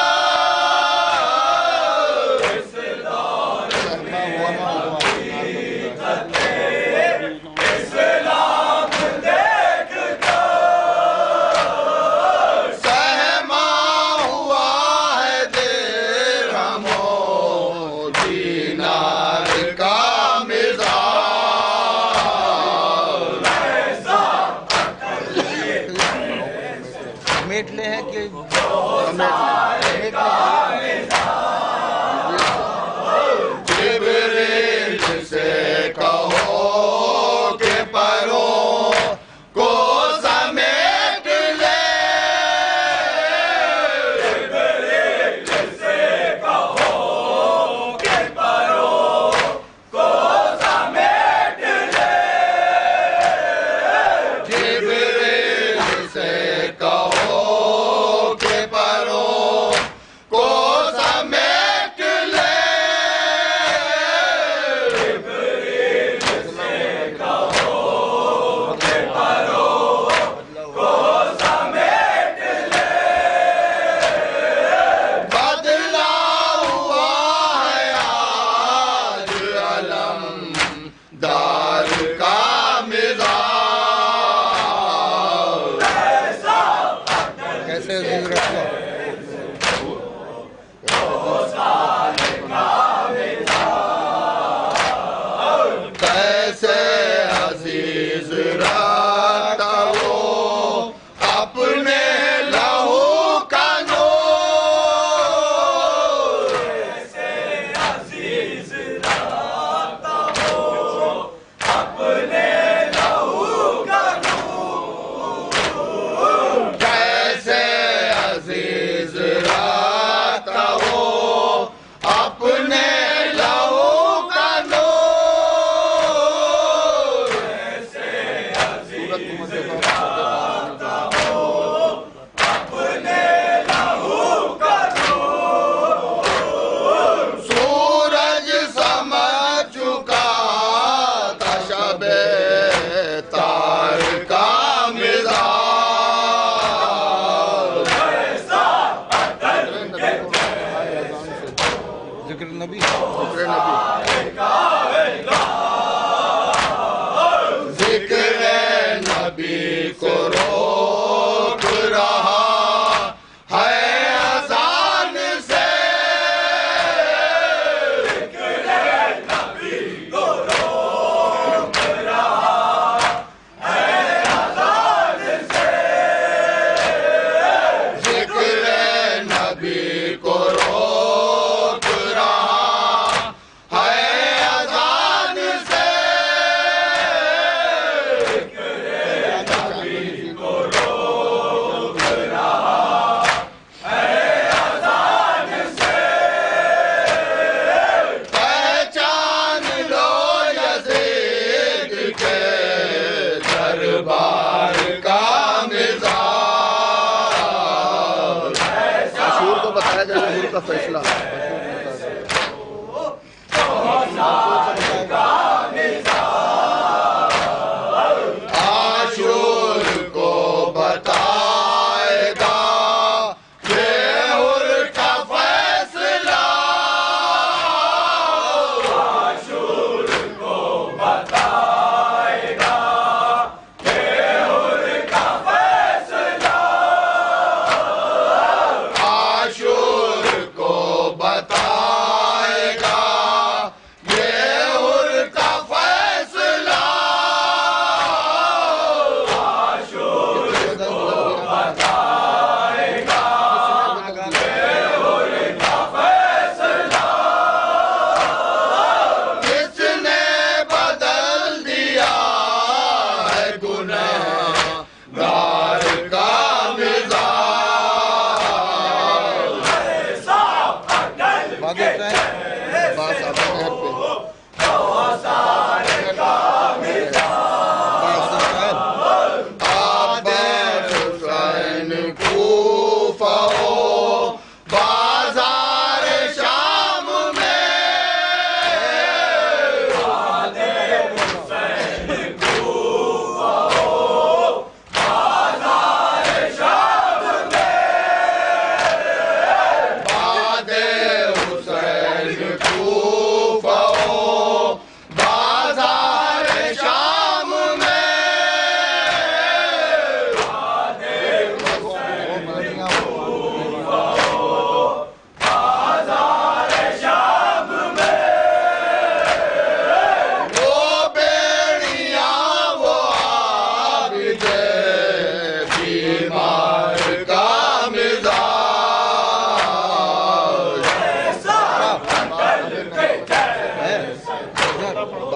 اس دور میں حقیقت اسلام دیکھ کر سہما ہوا ہے درہم و دینار کا مزاج ایسا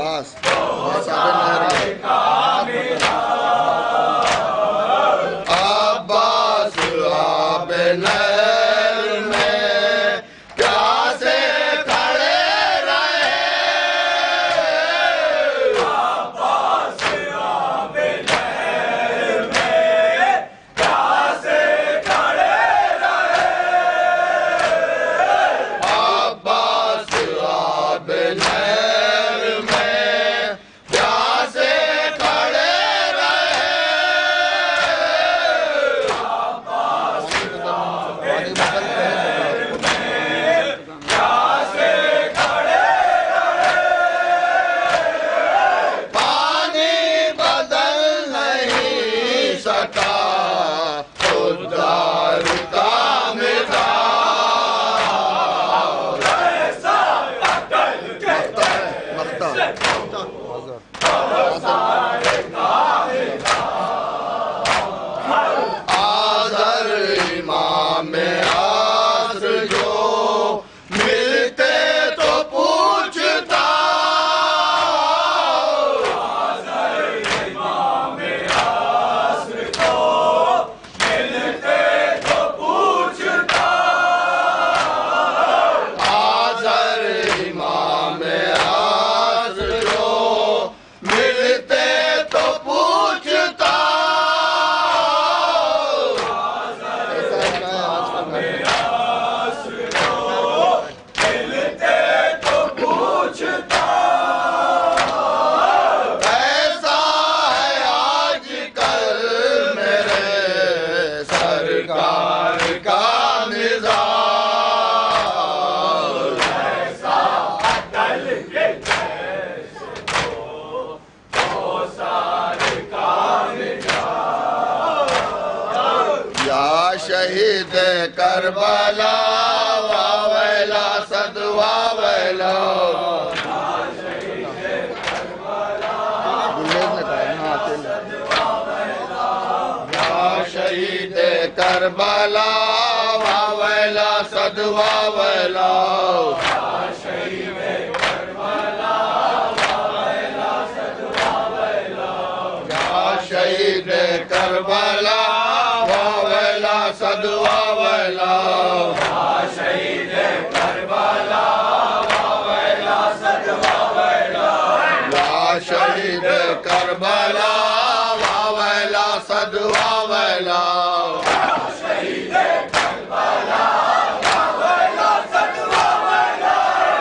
عباس عباس آب نہر میں پیاسے کھڑے رہے عباس آب نہر میں پیاسے کھڑے رہے عباس آب نہر میں پیاسے کھڑے رہے پانی بدل نہیں سکا خوددار کا مزاج آذر امام عصر جو ملتے تو پوچھتا آذر امام عصر جو ملتے تو پوچھتا ایسا ہے آج کل میرے سرکار کا مزاج یا شہید کربلا واویلا صد واویلا یا شہید کربلا واویلا صد واویلا یا شہید کربلا واویلا صد واویلا یا شہید کربلا واویلا صد واویلا یا شہید کربلا واویلا صد واویلا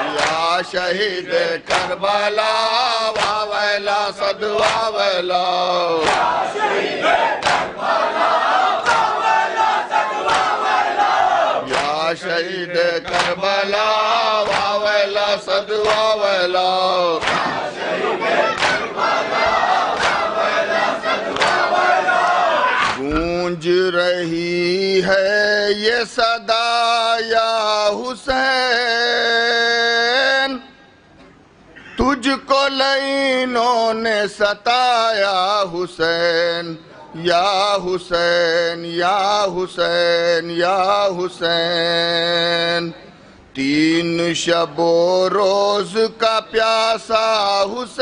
یا شہید کربلا واویلا صد واویلا یا شہید کربلا واویلا صد واویلا گونج رہی ہے یہ صدا یا حسین تجھ کو لعینوں نے ستایا حسین یا حسین یا حسین یا حسین تین شب و روز کا پیاسا حسین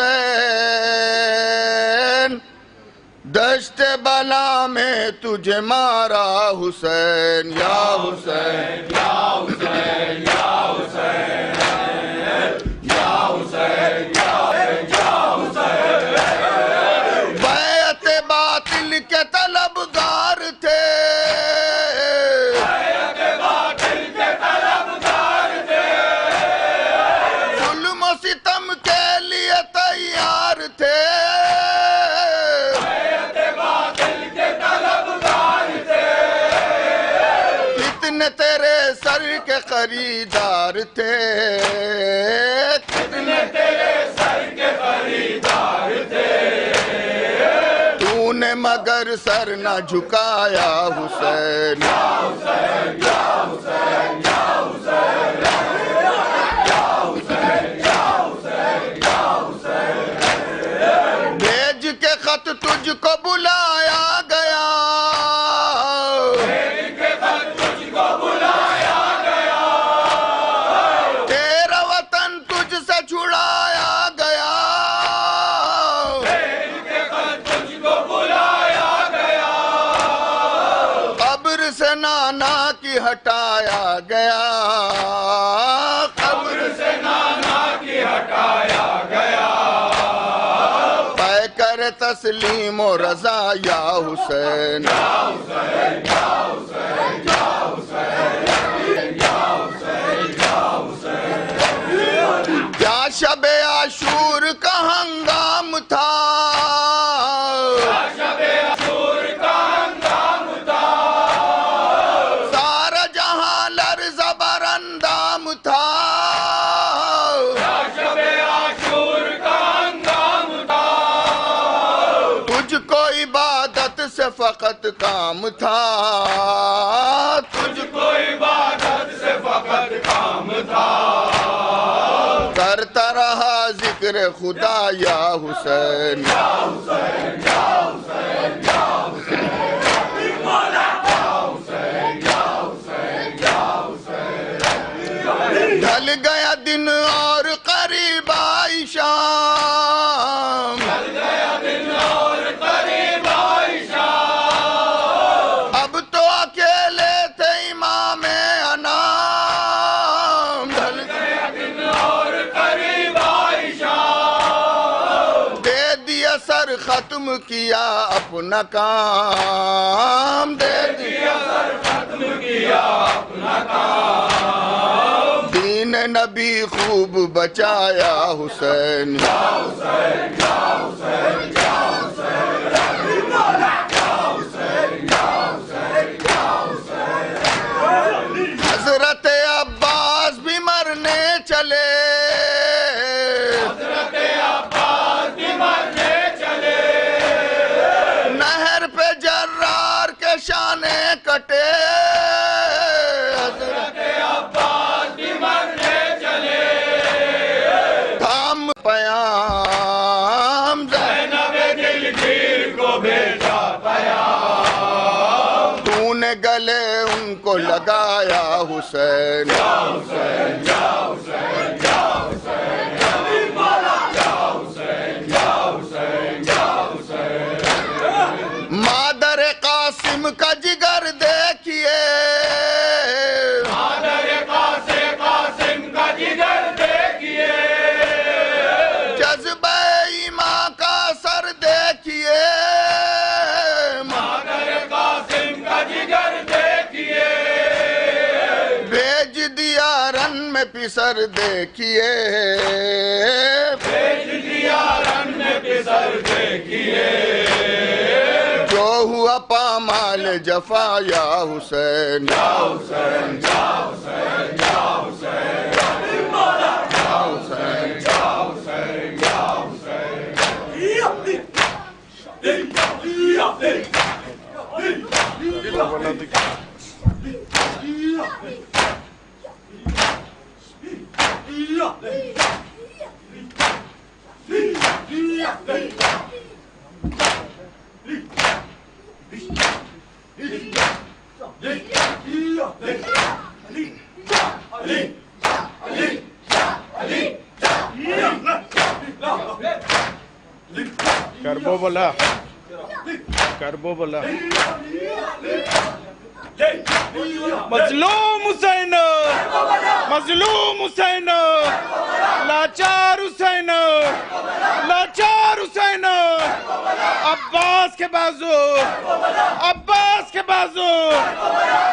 دشت بلا میں تجھے مارا حسین یا حسین یا حسین یا حسین یا حسین یا حسین بیعت باطل کے طلبگار تھے ظلم و ستم کے لیے تیار تھے کتنے تیرے سر کے خریدار تھے کتنے تیرے سر کے خریدار تھے تو نے مگر سر نہ جھکایا حسین یا حسین یا حسین یا حسین یا حسین یا حسین یا حسین بھیج کے خط تجھ کو بلایا گیا تیرا وطن تجھ سے چھڑایا گیا کی ہٹایا گیا قبر سے نانا کی ہٹایا گیا پے کر تسلیم و رضا یا حسین یا حسین یا حسین یا حسین یا حسین یا حسین کیا شب عاشور کا ہنگام تھا سے فقط کام تھا تجھ کو عبادت سے فقط کام تھا کرتا رہا ذکر خدا یا حسین یا حسین یا حسین یا حسین یا حسین یا حسین ڈھل گیا دن اور قریب آئی شام ڈھل گیا دن اور قریب آئی شام اب تو اکیلے تھے امام انام ڈھل گیا دن اور قریب آئی شام دے دیا سر ختم کیا اپنا کام دے دیا سر ختم کیا اپنا کام دین نبی خوب بچایا حسین یا حسین یا حسین یا حسین یا حسین یا حسین یا حسین حضرت عباس بھی مرنے چلے حضرت عباس بھی مرنے چلے نہر پہ جرار کے شانے کٹے حضرت عباس بھی مرنے چلے تھام پیام زینب دلگیر کو بھیجا پیام تو نے گلے ان کو لگایا حسین یا حسین یا حسین یا حسین یا حسین یا حسین یا حسین مادر قاسم کا جگر دیکھیے مادر قاسم کا جگر دیکھیے جذبہ ایمان کا سر دیکھیے مادر قاسم کا جگر دیکھیے بھیج دیا رن میں پسر دیکھیے بھیج دیا رن میں پسر دیکھیے جو ہوا پامال جفا یا حسین یا حسین یا حسین یا حسین یا حسین یا حسین یا کربو بولا کربو بولا مظلوم حسین مظلوم حسین لاچار حسین لاچار حسین عباس کے بازو عباس کے بازو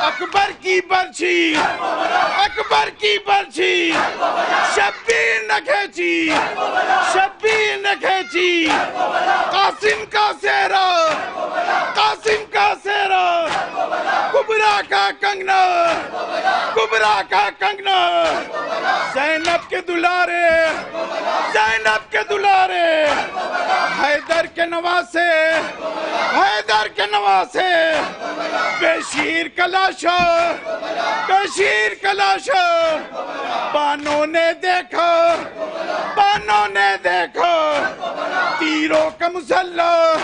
اکبر کی برچھی اکبر کی برچھی شبیر نہ کھینچی شبیر نہ کھینچی قاسم کا سہرا قاسم کا سہرا کبرا کا کنگنا کبرا کا کنگنا زینب کے دلارے زینب کے دلارے حیدر کے نواسے حیدر کے نواسے بشیر کلاشا بشیر کلاشا بانوں نے دیکھا بانوں نے دیکھا تیروں کا مسلح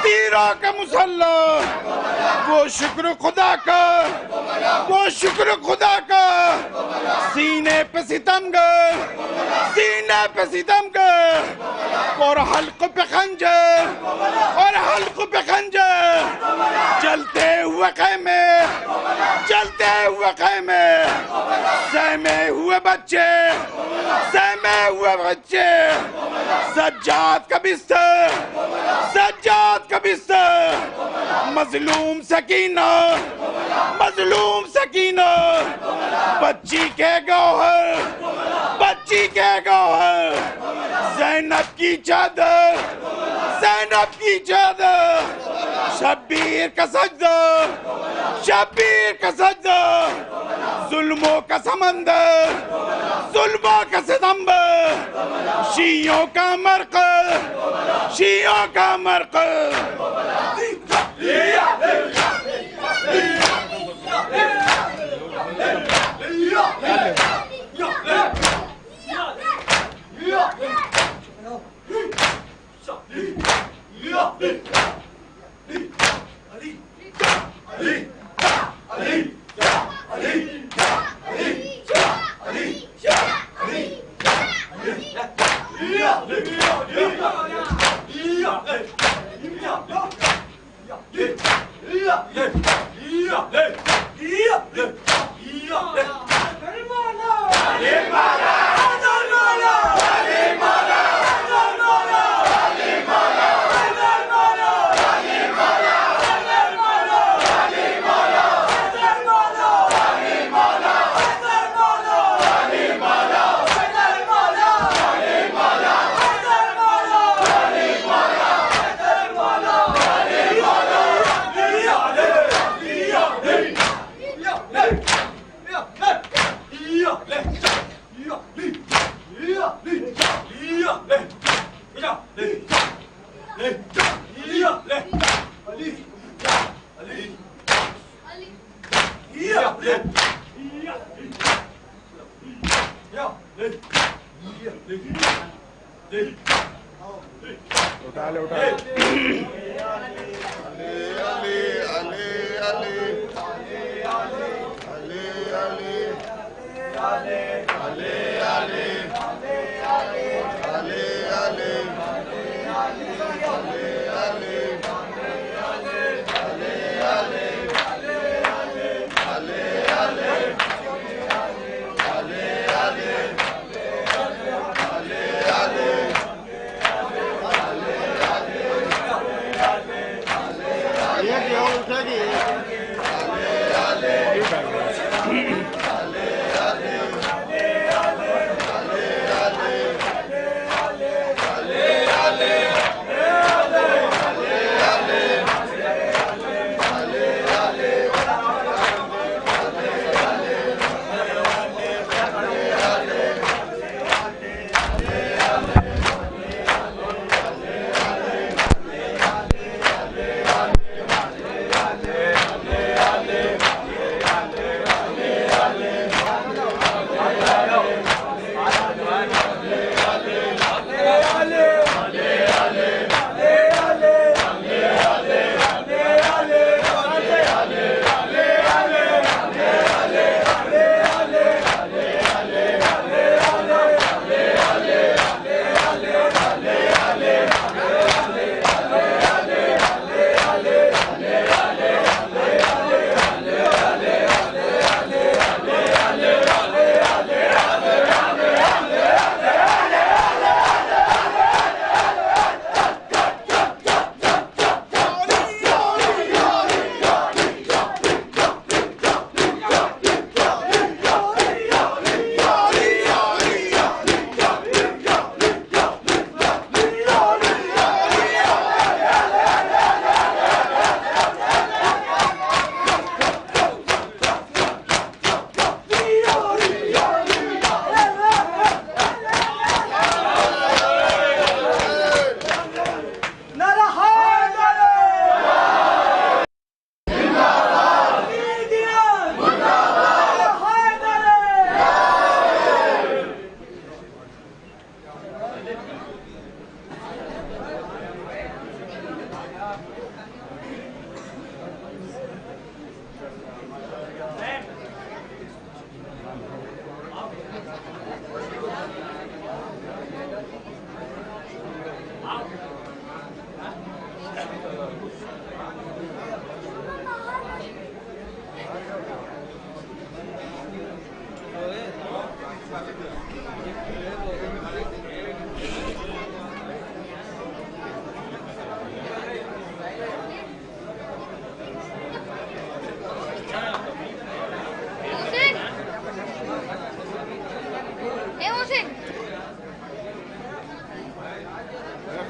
تیروں کا مسلح وہ شکر خدا کا وہ شکر خدا کا سینے پہ ستم گر سینے پہ ستم گر اور حلق پہ خنجر خنجر اور حلق پہ خنجر، چلتے ہوئے خیمے، چلتے ہوئے خیمے، سہمے ہوئے بچے، سہمے ہوئے بچے، سجاد کا بستر، سجاد کا بستر، مظلوم سکینہ، مظلوم سکینہ، بچی کے گوہر، بچی کے گوہر، زینب کی چادر، زینب کی چادر، شبیر کا سجدہ، شبیر کا سجدہ، ظلموں کا سمندر، ظلموں کا ستمبر، شیعوں کا مرقد، شیعوں کا مرقد۔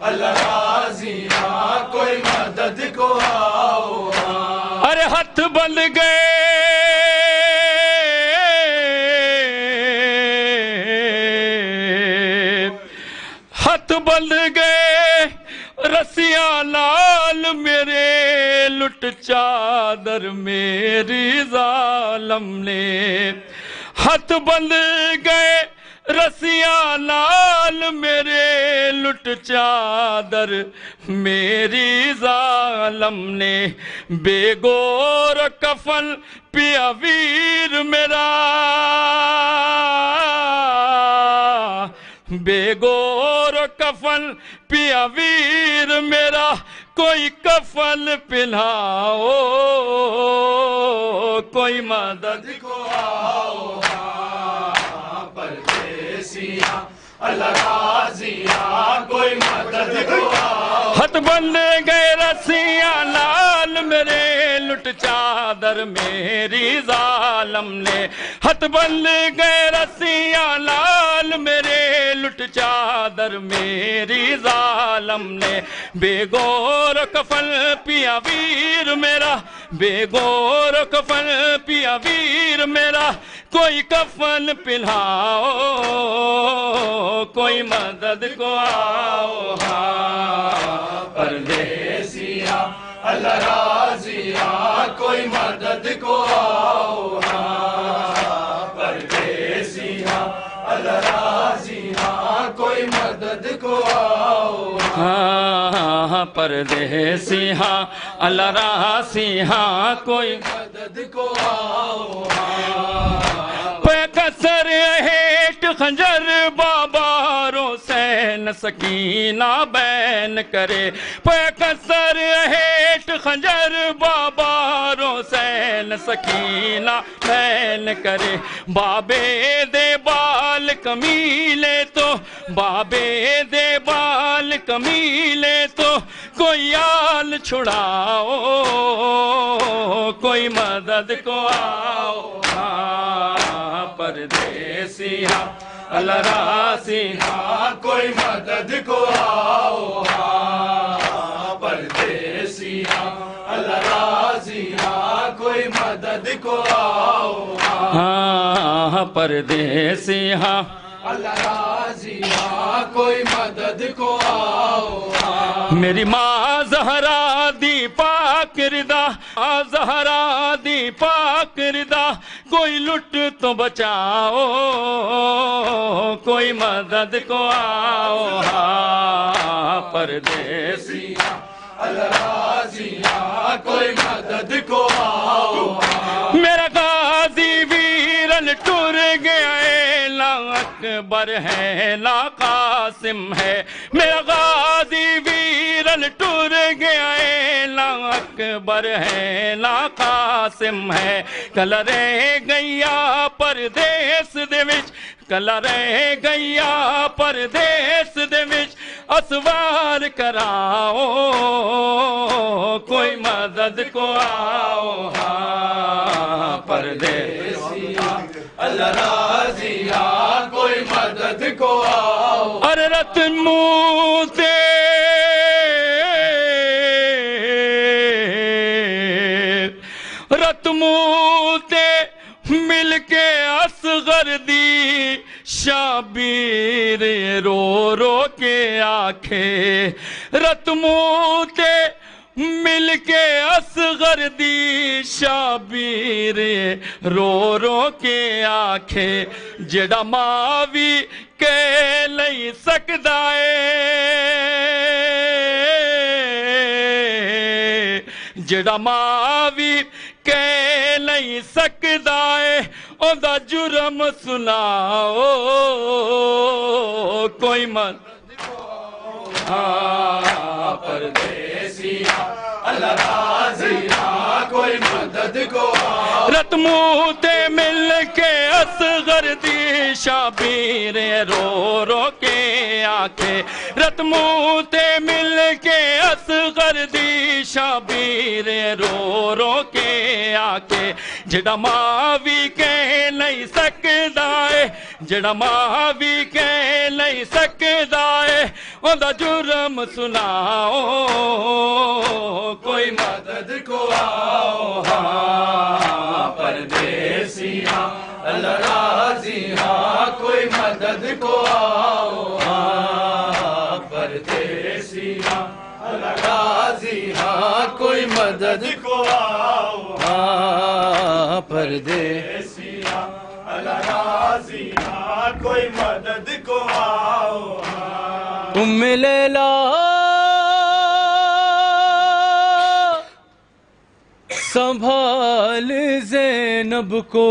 اللہ راضی ہاں کوئی مدد کو آؤ ہاں ارے ہاتھ بند گئے ہاتھ بند گئے رسیاں لال میرے لٹ چادر میری ظالم نے ہاتھ بند گئے رسیاں لال میرے لٹ چادر میری ظالم نے بے گور کفن پیا ویر میرا بے گور کفن پیا ویر میرا کوئی کفن پہناؤ کوئی مدد کو آؤ ہاں پردیسیاں اللہ راضی ہاں کوئی مدد کو آؤ ہاتھ بند گئے رسیاں لال میرے لٹ چادر میری ظالم نے ہاتھ بند گئے رسیاں لال میرے لٹ چادر میری ظالم نے بے گور کفن پیا ویر میرا بے گور کفن پیا ویر میرا کوئی کفن پہناؤ کوئی مدد کو آؤ ہاں پردیسیاں اللہ راضی ہاں کوئی مدد کو آؤ ہاں پردیسیاں اللہ راضی ہاں کوئی مدد کو آؤ ہاں پردیسی ہاں اللہ راضی ہاں کوئی مدد کو آؤ ہاں کسر ہیٹ خنجر باباروں سین سکینہ بین کرے کسر ہیٹ خنجر باباروں سین سکینہ بین کرے بابے دے بال کمیلے تو بابے دے بال کمیلے تو کوئی آل چھڑاؤ کوئی مدد کو آؤ ہاں پردیسیاں اللہ راضی ہاں کوئی مدد کو آؤ ہاں پردیسیاں اللہ راضی ہاں کوئی مدد کو آؤ ہاں پردیسیاں اللہ راضی ہاں کوئی مدد کو آؤ میری ماں زہرا دی پاک ردا زہرا دی پاک ردا کوئی لٹ تو بچاؤ کوئی مدد کو آؤ ہاں پردیسیاں اللہ راضی ہاں کوئی مدد کو آؤ میرا غازی ویرن ٹر گیا ہے لا اکبر ہے لا قاسم ہے میرا غازی ویرن ٹر گیا ہے لا اکبر ہے لا قاسم ہے کل رہ گیا پردیس دے وچ کل رہ گیا پردیس دے وچ اسوار کراؤ کوئی مدد کو آؤ ہاں پردیسیاں اللہ راضی ہاں کوئی مدد کو آؤ ارے رت موتے رت موتے مل کے اصغر دی شابیر رو رو کے آنکھیں رت موتے مل کے اصغر دی شابیر رو رو کے آنکھیں جڑا ماوی کہہ نہیں سکدا ہے جڑا ماوی کہہ نہیں سکدا ہے اوندا جرم سناؤ کوئی مت ہاں پردیسیاں اللہ راضی ہاں کوئی مدد کو آؤ رت موتے مل کے اصغر دی شابیر رو رو کے آنکھیں رت موتے مل کے اصغر دی شابیر رو رو کے آنکھیں جڑا ماوی کہہ نہیں سکدا ہے جڑا ماوی کہہ نہیں سکدا ہے اوندا جرم سناؤ کوئی مدد کو آؤ ہاں پردیسیاں اللہ راضی ہاں کوئی مدد کو آؤ ہاں پردیسیاں اللہ راضی ہاں کوئی مدد کو آؤ ہاں پردیسیاں اللہ راضی ہاں کوئی مدد کو آؤ ام لیلا سنبھال زینب کو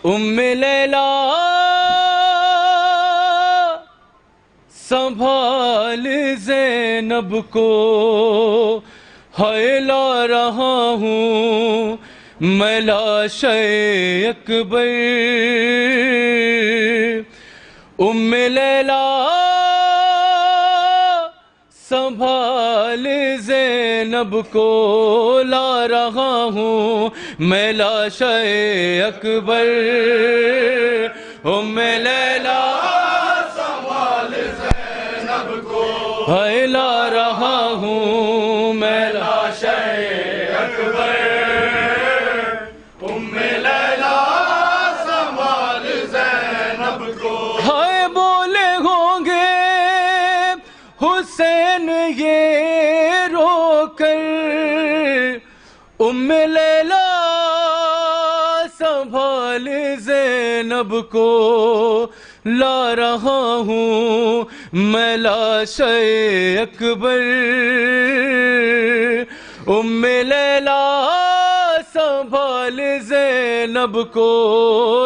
ام لیلا سنبھال زینب کو ہائے لا رہا ہوں میں لاش اکبر ام لیلا سنبھال زینب کو لا رہا ہوں میں لاش اکبر ام لیلا سنبھال زینب کو ہائے لا رہا ہوں میں لاش اکبر ام لیلا سنبھال زینب کو ہائے بولے ہوں گے حسین یہ رو کر ام لیلا سنبھال زینب کو لا رہا ہوں میں لاش اکبر ام لیلا سنبھال زینب کو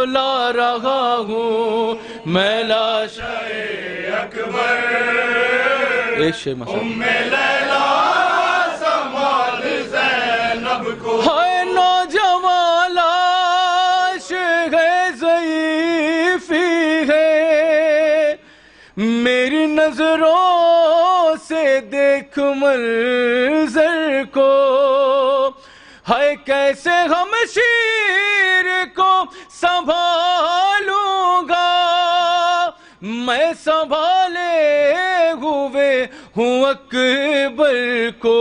لا رہا ہوں میں لاش اکبر ایک شے مسئلہ ام لیلا سنبھال زینب کو ہائے نوجوان لاش ہے ضعیفی ہے میری نظروں سے دیکھ منظر کو ہائے کیسے ہم شیر کو سنبھالوں گا میں سنبھالے ہوئے ہوں اکبر کو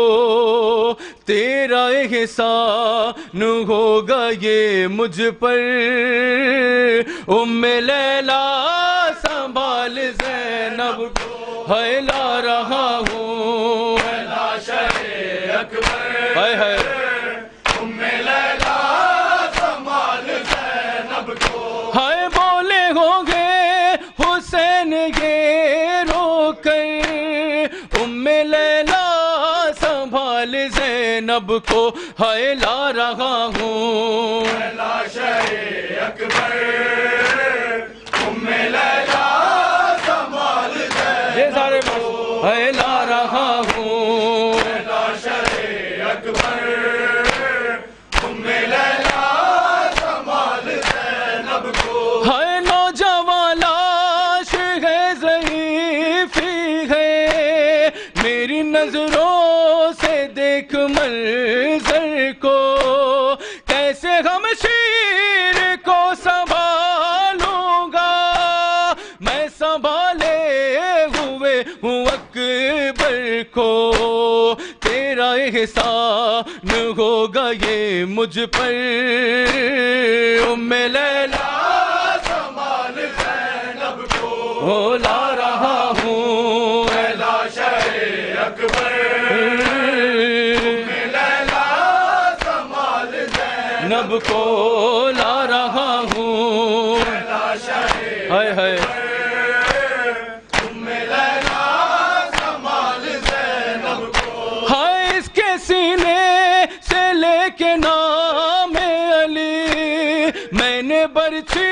تیرا احسان ہوگا یہ مجھ پر ام لیلا سنبھال زینب کو ہائے لا رہا ہوں لاش اکبر ہائے ہائے ام لیلا سنبھال زینب کو ہائے بولے ہوں گے حسین یہ رو کر ام لیلا سنبھال زینب کو ہائے لا رہا ہوں لاش اکبر ام لیلا سنبھال یہ سارے ہائے لا رہا ہوں لاش اکبر ام لیلا سنبھال زینب کو ہائے نوجوان لاش ہے ضعیفی ہے میری نظروں سے دیکھ منظر کو کیسے ہم شیر کو سنبھالوں گا میں سنبھالے ہوئے ہوں اکبر کو تیرا احسان ہوگا یہ مجھ پر ام لیلا سنبھال زینب کو لا رہا ہوں لاش اکبر ام لیلا سنبھال زینب کو لا رہا ہوں لاش ہائے ہائے ام لیلا سنبھال زینب کو ہائے اس کے سینے سے لے کے نام علی میں نے برچھی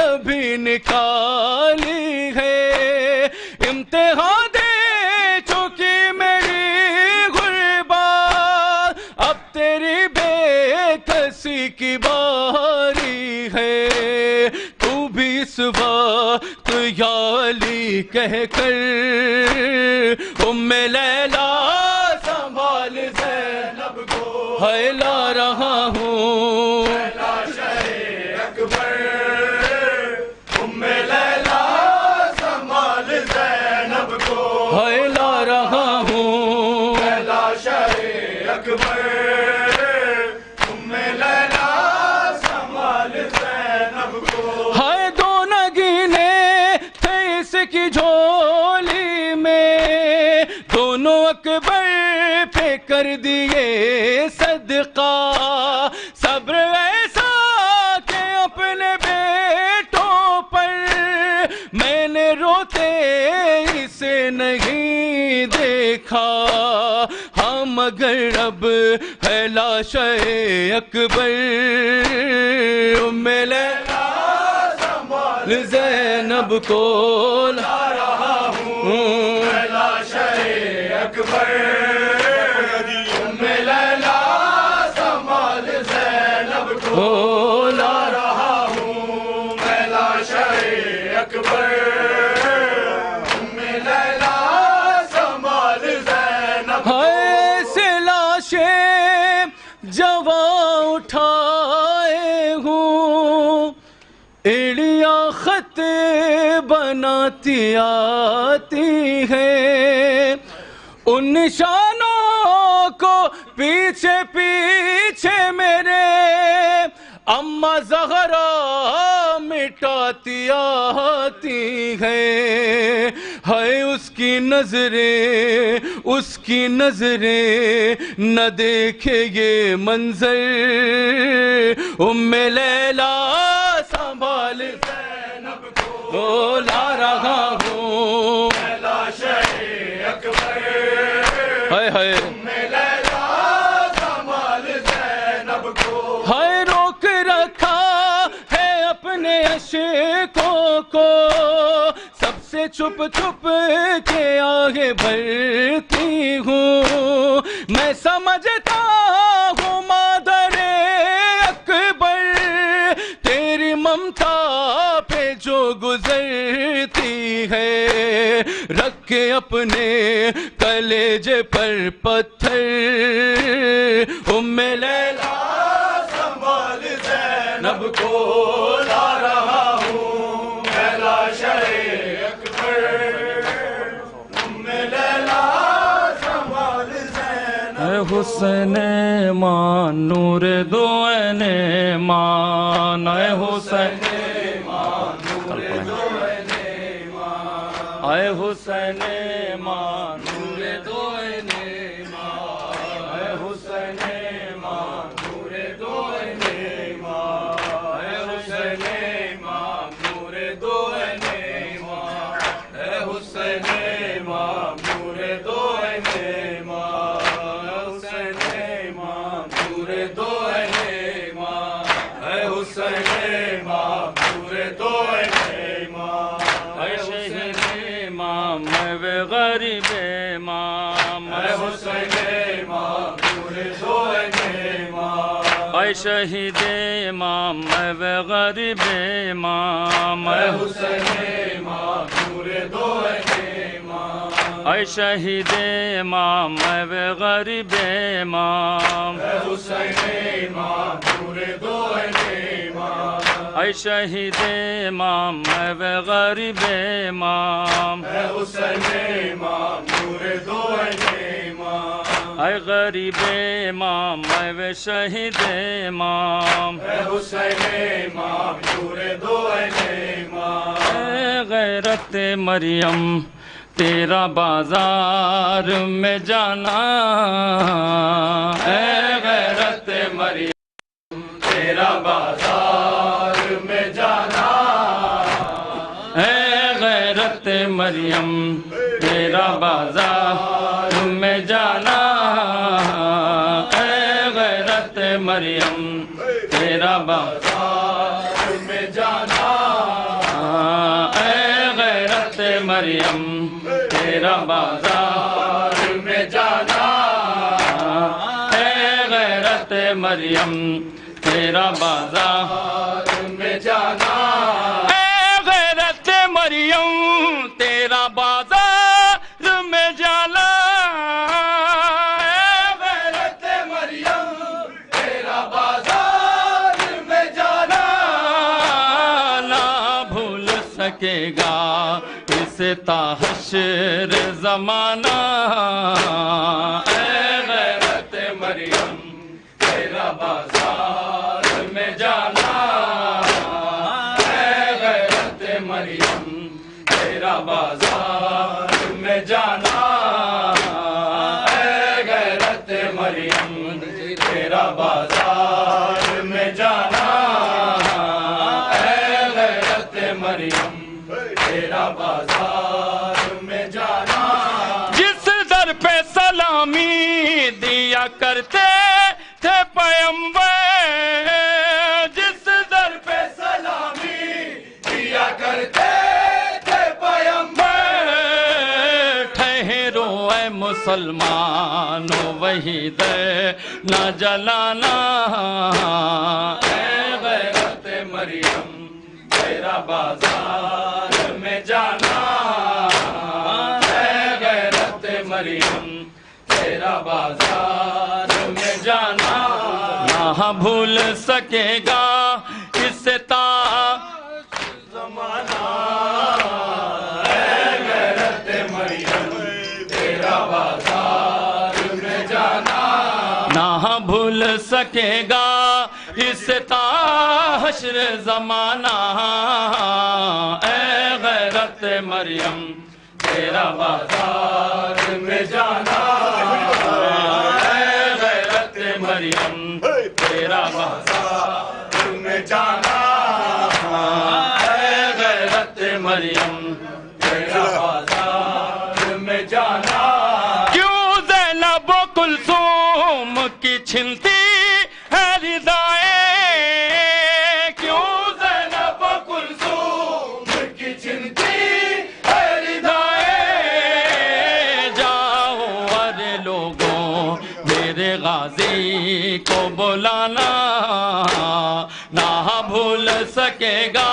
ابھی نکالی ہے امتحان دے چکی میری غربت اب تیری بے کسی کی باری ہے تو بھی اس وقت یا علی کہہ کر ام لیلا سنبھال زینب کو ہائے لا رہا ہوں لاش اکبر ام لیلا ہے لا رہا ہوں لاشے اکبر ام لیلا سنبھال زینب کو ہائے دو نگینے تھے اس کی جھولی میں دونوں اکبر پہ کر دیے صدقہ صبر ایسا کہ اپنے بیٹوں پر میں نے روتے اسے نہیں دیکھا ہاں مگر اب ہے لاش اکبر ام لیلا زینب کو لا رہا ہوں لاشے اکبر ام لیلا سنبھال زینب کو لا رہا ہوں میں لاشے اکبر ام لیلا سنبھال زینب ایسے لاشیں جواں اٹھائے ہوں ایڑیاں خط بناتی آتی ہیں ان نشانوں کو پیچھے پیچھے میرے اماں زہرا مٹاتی آتی ہے اس کی نظریں نہ دیکھے یہ منظر ام لیلا سنبھال زینب کو لا رہا ہوں لاشے اکبر ہائے ہائے ام لیلا سنبھال زینب کو ہائے روک رکھا ہے اپنے عشقوں کو سب سے چھپ چھپ کے آگے بڑھتی ہوں میں سمجھتا ہوں مادر اکبر تیری ممتا پہ جو گزرتی ہے رکھ کے اپنے کلیجے پر پتھر ام لیلا سنبھال زینب کو لا رہا ہوں میں لاشے اکبر ام لیلا سنبھال زینب اے حسین مان نور دو عین مان اے حسین اے حسین مان نور دو عین مان اے حسین مان نور دو عین مان اے حسین مان نور دو عین مان اے حسین مان نور دو عین مان اے حسین مان نور دو عین مان اے حسین مان نور دو عین مان اے شہید امام میں غریب امام اے حسین امام نور دو عین مان اے شہید امام میں غریب امام اے حسین امام نور دو عین مان اے شہید امام میں غریب امام اے حسین امام نور دو عین مان اے شہید امام میں غریب امام اے حسین امام نور دو عین مان اے غریب امام میں شہید امام اے حسین امام نور دو عین مان اے غیرت مریم تیرا بازار میں جانا اے غیرت مریم تیرا بازار میں جانا اے غیرت مریم تیرا بازار میں جانا اے غیرت مریم تیرا بازار میں جانا اے غیرت مریم تیرا بازار میں جانا اے غیرت مریم تیرا بازار میں جانا اے غیرت مریم تیرا بازار میں جانا اے غیرت مریم تیرا بازار میں جانا نہ بھول سکے گا اس تا حشر زمانہ اے غیرت مریم تیرا بازار میں جانا اے غیرت مریم تیرا بازار میں جانا اے غیرت مریم تیرا بازار میں جانا اے غیرت مریم تیرا بازار میں جانا جس در پہ سلامی دیا کرتے تھے پیمبر جس در پہ سلامی دیا کرتے تھے پیمبر ٹھہرو اے مسلمانوں وہی در نہ جلانا اے غیرت مریم تیرا بازار میں جانا اے غیرت مریم تیرا بازار میں جانا نہ بھول سکے گا اس تا زمانہ اے غیرت مریم تیرا بازار میں جانا نہ بھول سکے گا اس تا حشر زمانہ اے غیرت مریم تیرا بازار میں جانا اے غیرت مریم تیرا بازار میں جانا اے غیرت مریم تیرا بازار میں جانا کیوں زینب و کلثوم کی چھنتی ہے ردائیں کیوں زینب و کلثوم کی چھنتی ہے ردائیں جاؤ اور لوگوں میرے غازی کو بلانا نہ بھول سکے گا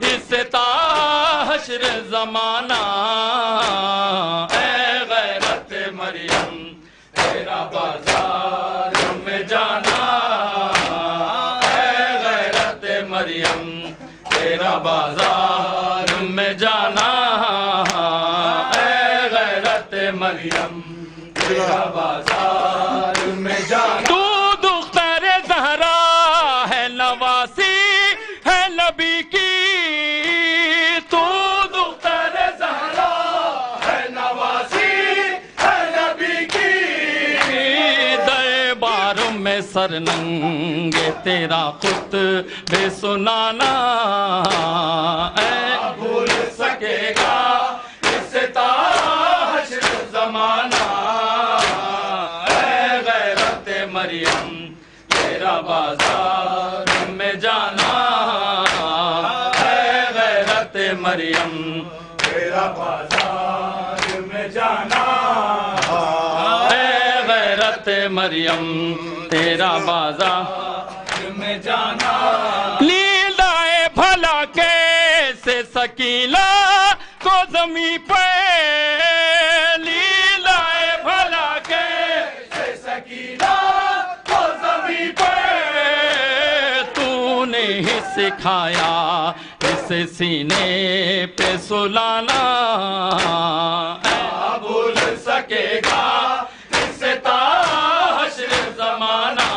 اس تا حشر زمانہ اے غیرت مریم تیرا بازار میں جانا اے غیرت مریم تیرا بازار میں جانا اے غیرت مریم تیرا بازار میں جانا تو دختر زہرا ہے نواسی ہے نبی کی تو دختر زہرا ہے نواسی ہے نبی کی دربار میں سر ننگے تیرا خطبہ سنانا اے بھول سکے گا اس تا حشر زمانہ اے غیرت مریم تیرا بازار میں جانا اے غیرت مریم تیرا بازار میں جانا اے غیرت مریم تیرا بازار میں جانا لیلائے بھلا کیسے سکینہ کو زمین پہ لیلائے بھلا کیسے سکینہ کو زمین پہ تو نے ہی سکھایا اسے سینے پہ سلانا اے بھول سکے گا اس تا حشر زمانہ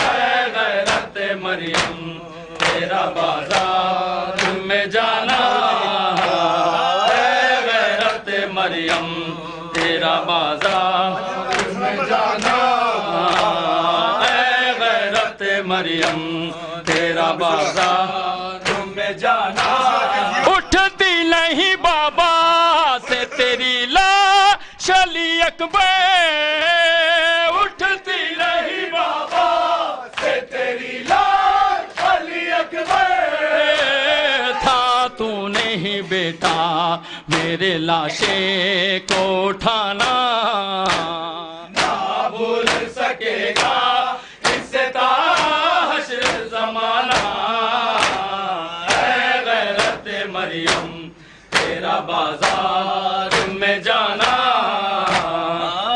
اے غیرت مریم تیرا بازار میں جانا اے غیرت مریم تیرا بازار میں جانا اے غیرت مریم تیرا بازار میں جانا اٹھتی نہیں بابا سے تیری لاش علی اکبر اٹھتی نہیں بابا سے تیری لاش علی اکبر تھا تو نہیں بیٹا میرے لاشے کو اٹھانا نہ بھول سکے گا اس تا حشر زمانہ اے غیرت مریم تیرا بازار میں جانا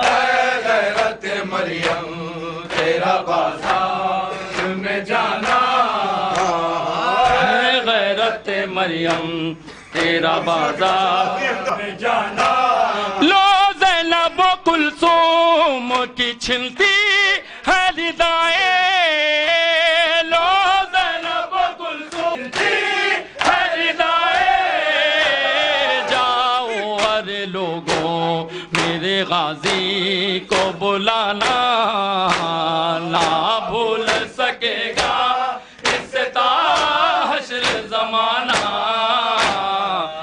اے غیرت مریم تیرا بازار میں جانا اے غیرت مریم تیرا بازار جانا لو زینب و کلثوم کی چھلتی ہے ردائیں لو زینب و کلثوم کی ہے ردائیں جاؤ اور لوگوں میرے غازی کو بلانا نہ بھول سکے گا اس سے تا حشر زمانہ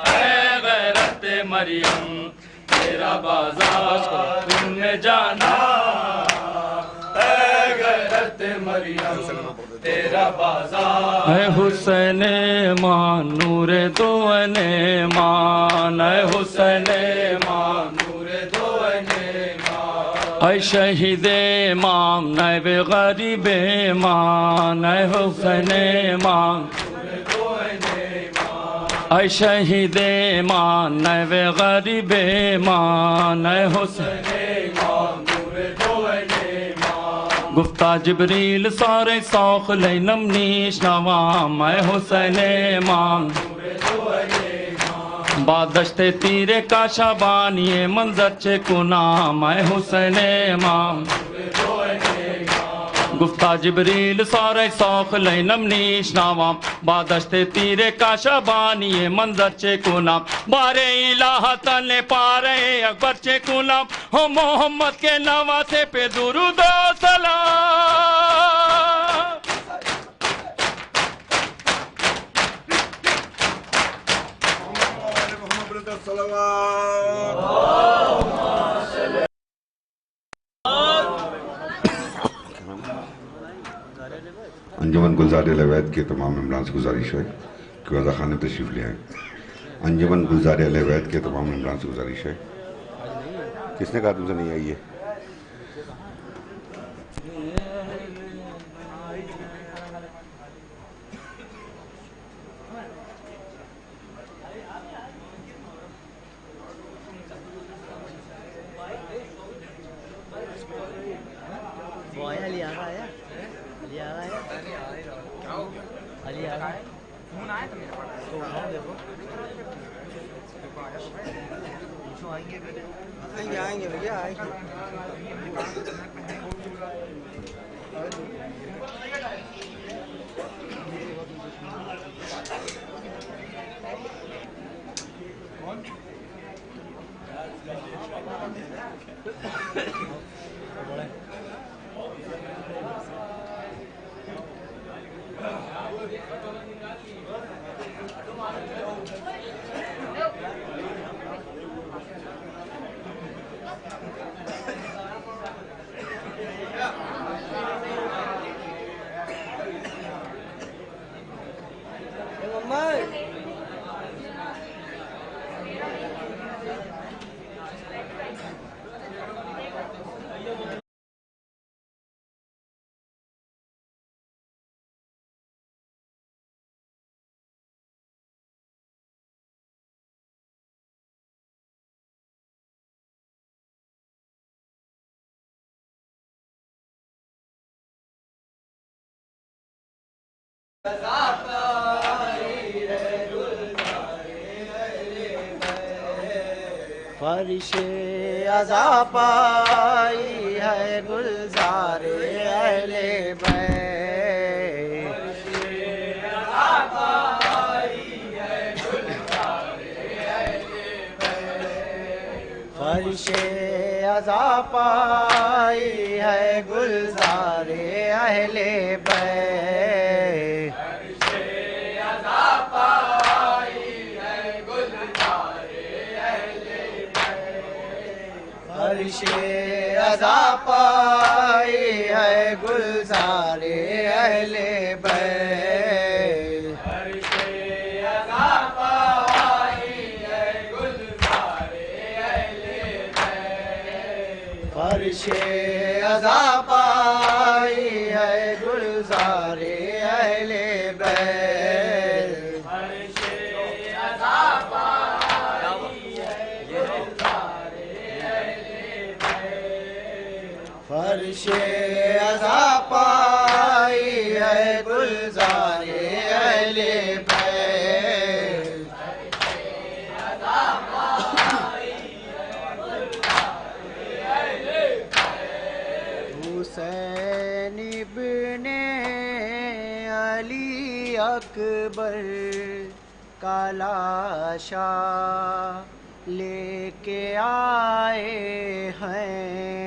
اے غیرت مریم تیرا بازار تم نے جانا اے غیرت مریم تیرا بازار اے حسین ایمان نور دو ایمان اے حسین ایمان نور دو ایمان اے شہید امام نائب غریب ایمان اے حسین ایمان اے شہید ایمان نائب غریب ایمان اے حسین ایمان نور دو ایمان گفتہ جبریل سارے سوخ لینم نیش نوام اے حسین ایمان بادشت تیرے کا شابانی منظر چے کنام اے حسین ایمان گفتہ جبریل سارے سوخ لینم نیش نوام بادشت تیرے کا شابانی منظر چے کنام بارے الہ تن پارے اکبر چے کنام ہو محمد کے نواسے پہ درود و سلام انجمن گلزار اہل بیت کے تمام ممبران سے گزارش ہے کہ وضع خانے تشریف لے آئیں انجمن گلزار اہل بیت کے تمام ممبران سے گزارش ہے کس نے کہا تم سے نہیں آئی ہے آئیں گے بھیا آئیں گے فرش عزا پائی ہے گلزار اہل بیت فرش عزا پائی ہے گلزار اہل بیت فرش عزا پائی ہے گلزار اہل بیت فرش عزا پائی ہے گلزار اہل بیت فرش عزا پائی ہے گلزار اہل بیت فرش عزا پائی فرش عزا پائی ہے گلزار اہل بیت اکبر کا لاشا لے کے آئے ہیں.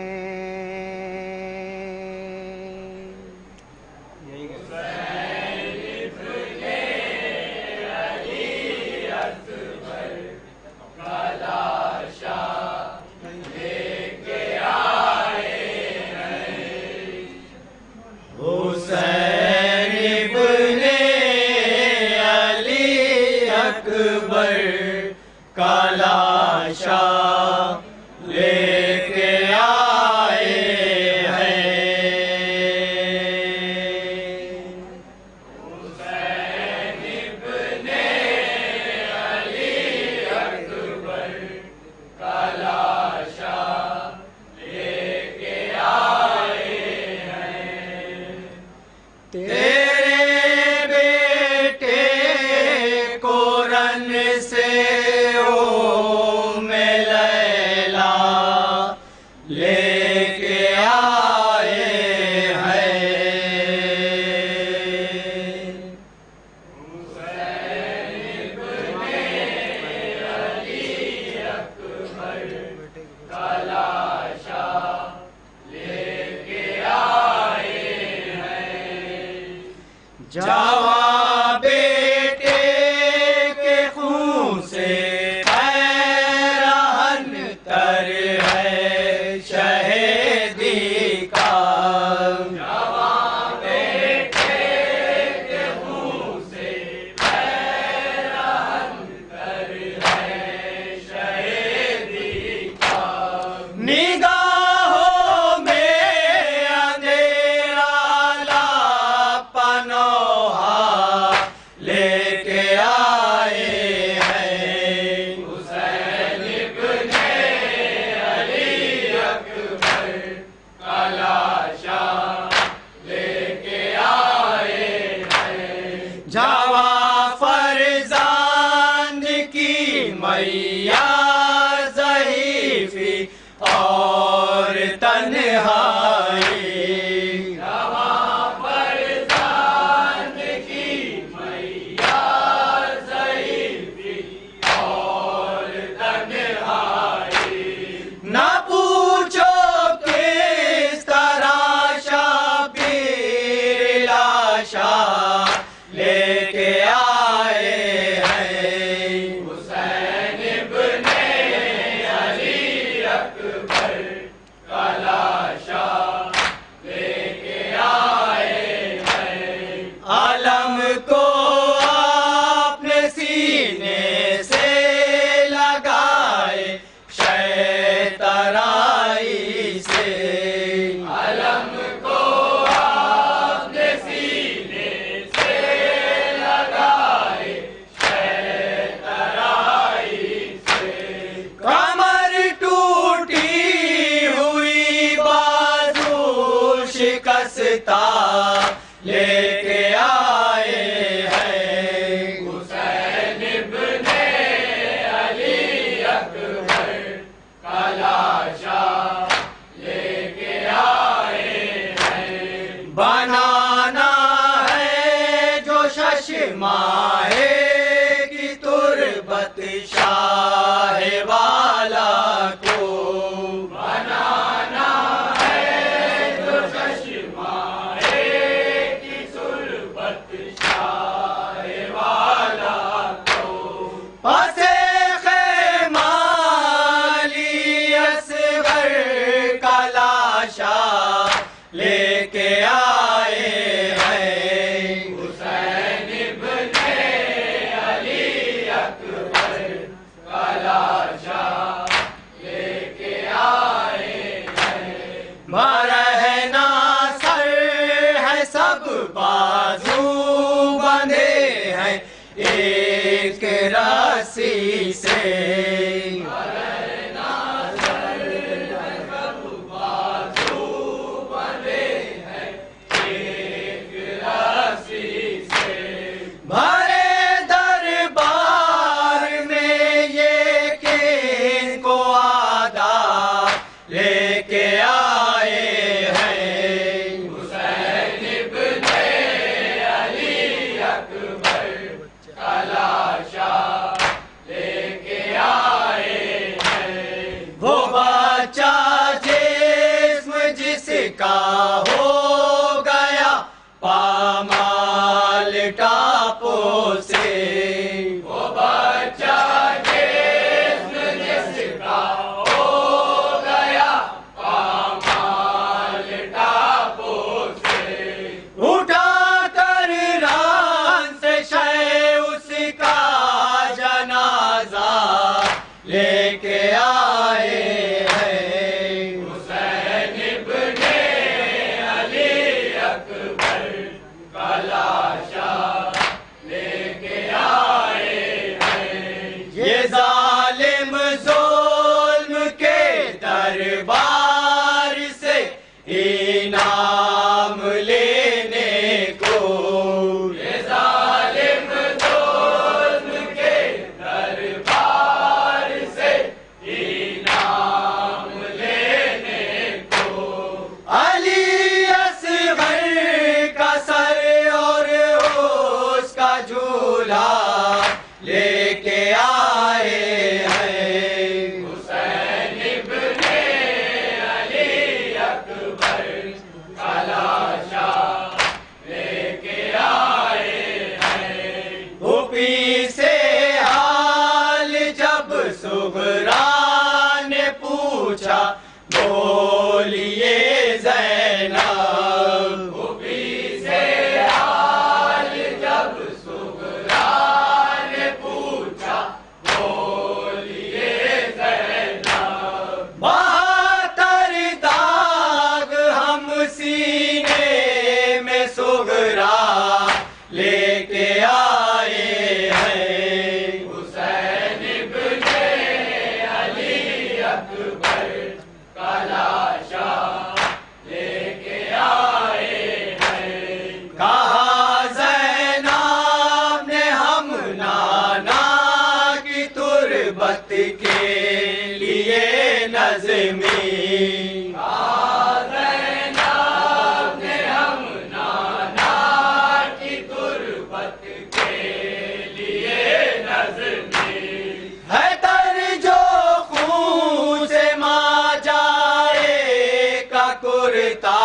سے لے کے آئے ہیں حسین ابن علی اکبر کا لاشا لے کے آئے ہیں یہ ظالم ظلم کے دربار سے انعام لینے کو یہ ظالم ظلم کے دربار سے انعام لینے کو علی اصغر کا سر اور اس کا جھولا لے کے آئے ہیں حسین ابن علی اکبر کا لاشا لے کے آئے ہیں بھوپی سے حال جب صغرا نے پوچھا بولیے زینب بھوپی سے حال جب صغرا نے پوچھا بولیے زینب بہتر داغ ہم سینے میں صغرا لے کے آئے ہیں حسین ابن علی اکبر کا لاشا لے کے آئے ہیں کہا زینب نے ہم نانا کی تربت کے لیے نظمی کہا زینب نے ہم نانا کی تربت کے لیے نظمی ہے تر جو خون سے ماں جائے کا کرتا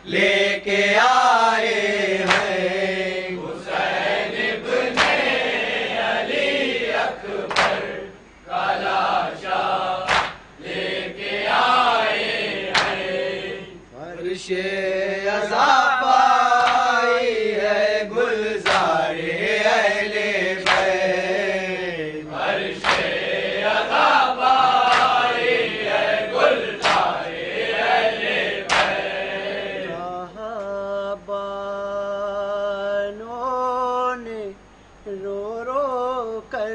لے کے آئے ہیں حسین ابن علی اکبر کا لاشا لے کے آئے ہیں فرش عزا پائی ہے گلزار اہل بیت فرش عزا پائی ہے گلزار اہل بیت صحابانوں نے رو رو کر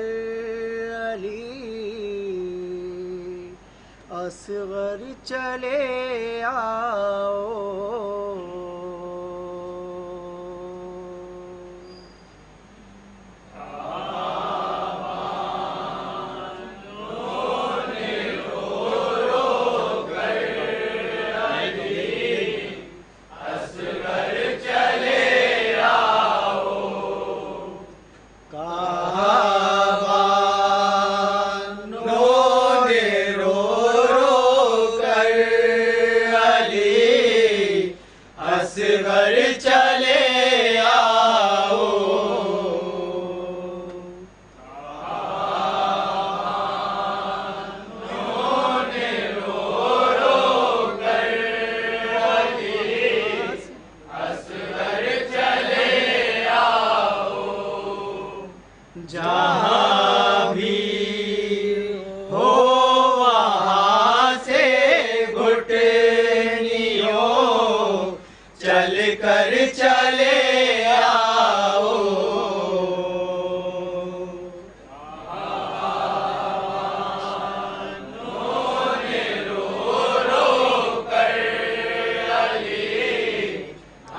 علی اصغر چلے آؤ اصغر چلے آؤ اصغر چلے آؤ جہاں بھی ہو وہاں سے گھٹنیوں چل کر چلے آؤ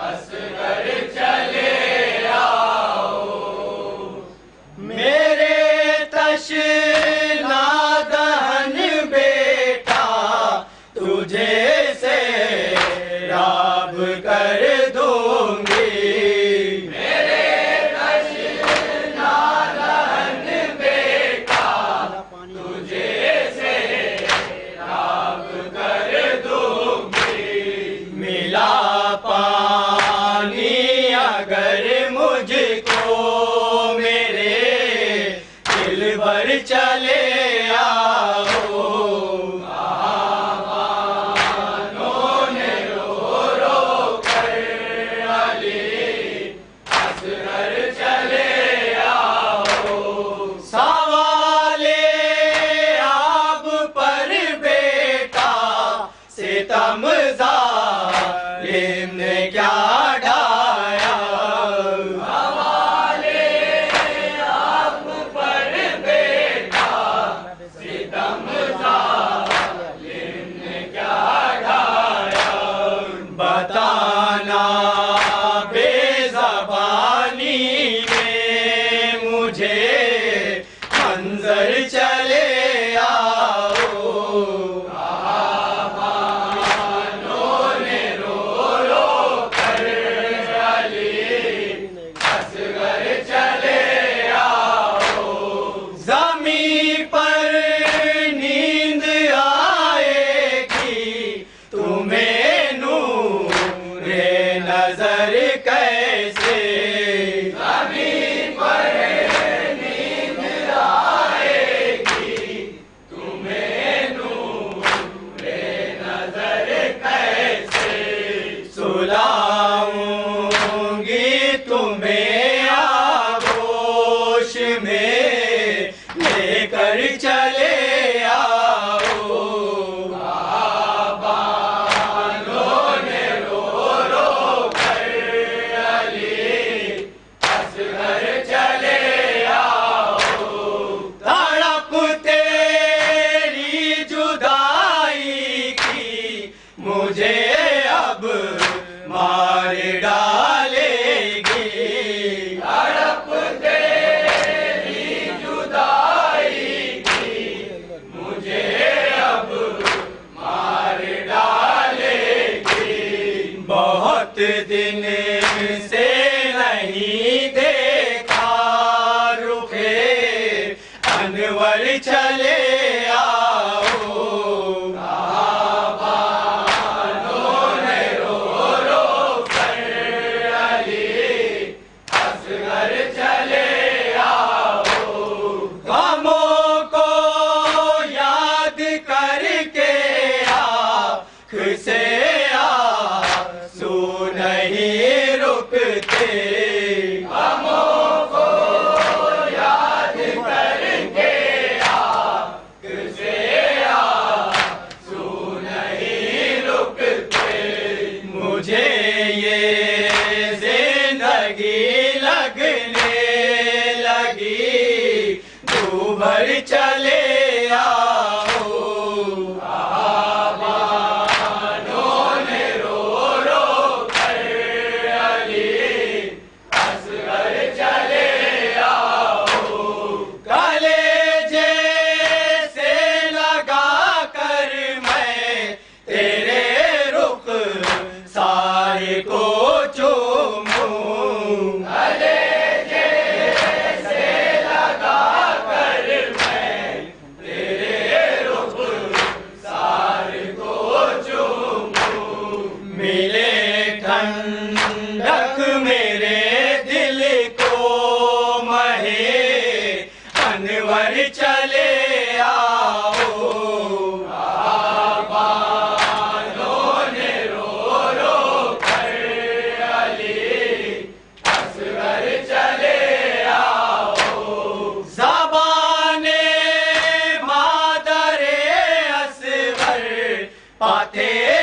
اصغر چلے آؤ میرے تشنا دہن بیٹا تجھے سے راب کر دوں گی ستم ظالم نے کیا ڈھایا حوالے آپ پر بیٹا ستم ظالم نے کیا ڈھایا بتانا بے زبانی میں مجھے منظر چلے نظر کیسے زمین پر نیند آئے گی تمہیں نور نظر کیسے سلاؤں گی تمہیں آغوش میں لے کر چلے مجھے اب مار ڈالے گی تڑپ تیری جدائی کی مجھے اب مار ڈالے گی بہت دن سے نہیں دیکھا رخے انور چلے سے آنسو نہیں رکتے غموں کو یاد کر کے آنکھ سے آنسو نہیں رکتے مجھے یہ زندگی لگنے لگی دوبھر چلے کو چوموں گلے جیسے لگا کر میں تیرے رخ سار کو چوموں ملے ٹھنڈک میرے دل کو مہے انور چلے پاتے